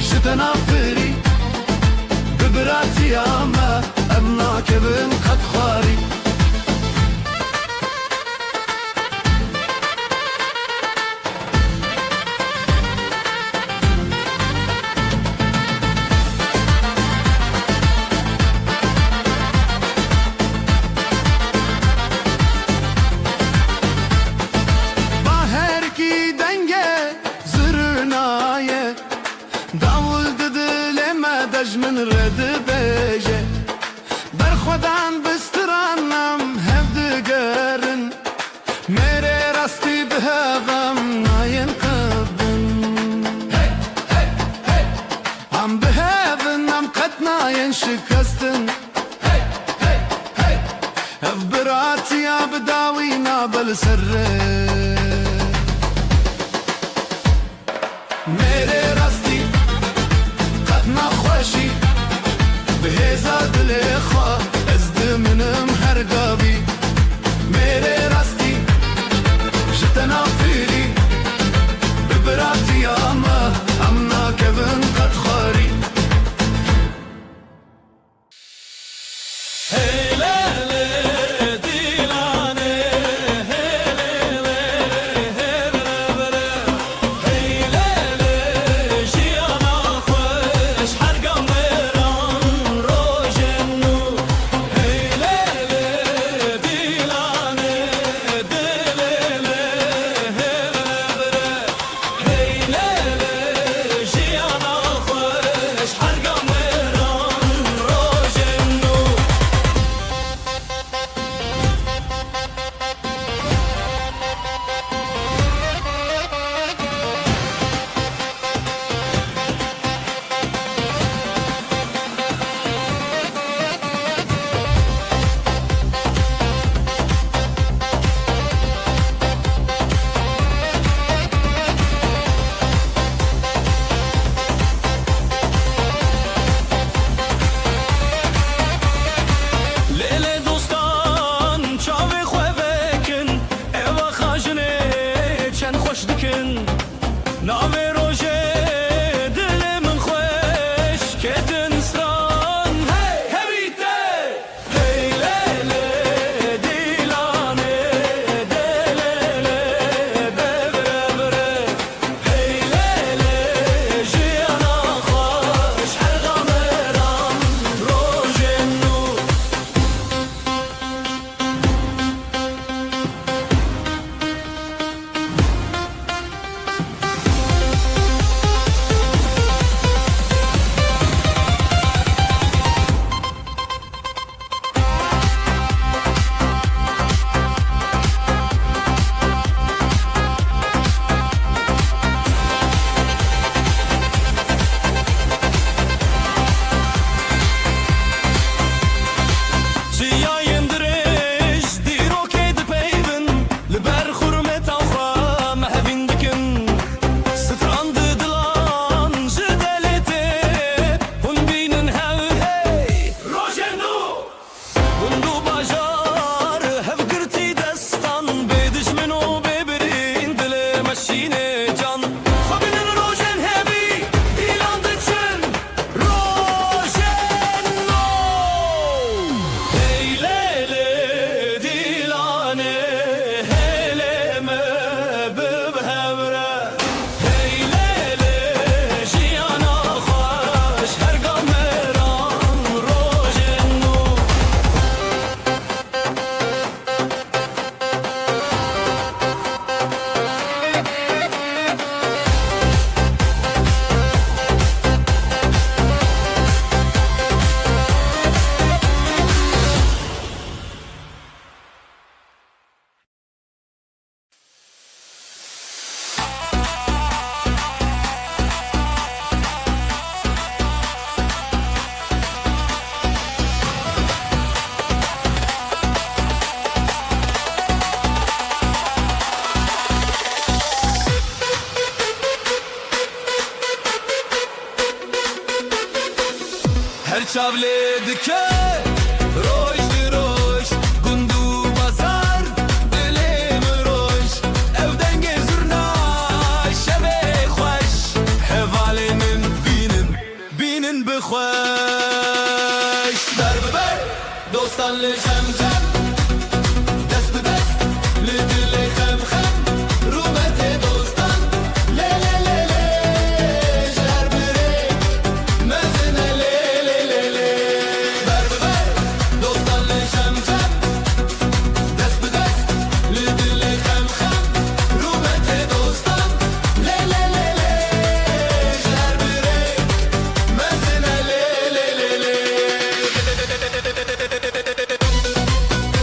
C: جتنا فری ببراتی اما امنا کبن قد خواری من رد بيجي
B: من اف براتي يا بداوينا بالسر मेरे रस्ती قدنا خوشي بهيزا دلي خوا ازد منم هرقابي मेरे رستي جتنا فيري ببراتي يا امنا كبن قد خاري ناوی روژه دل من خوش کتن سران هبیته هی لیله دیلانه دلیله ببره بره هی لیله جیانا خوش هر غمران روژه نو
C: هر چاوله دکه روش دی روش گندو بازار دلیم روش او دنگ زرنا شبه خوش حوالی من بینن بخوش در ببر دوستان لجم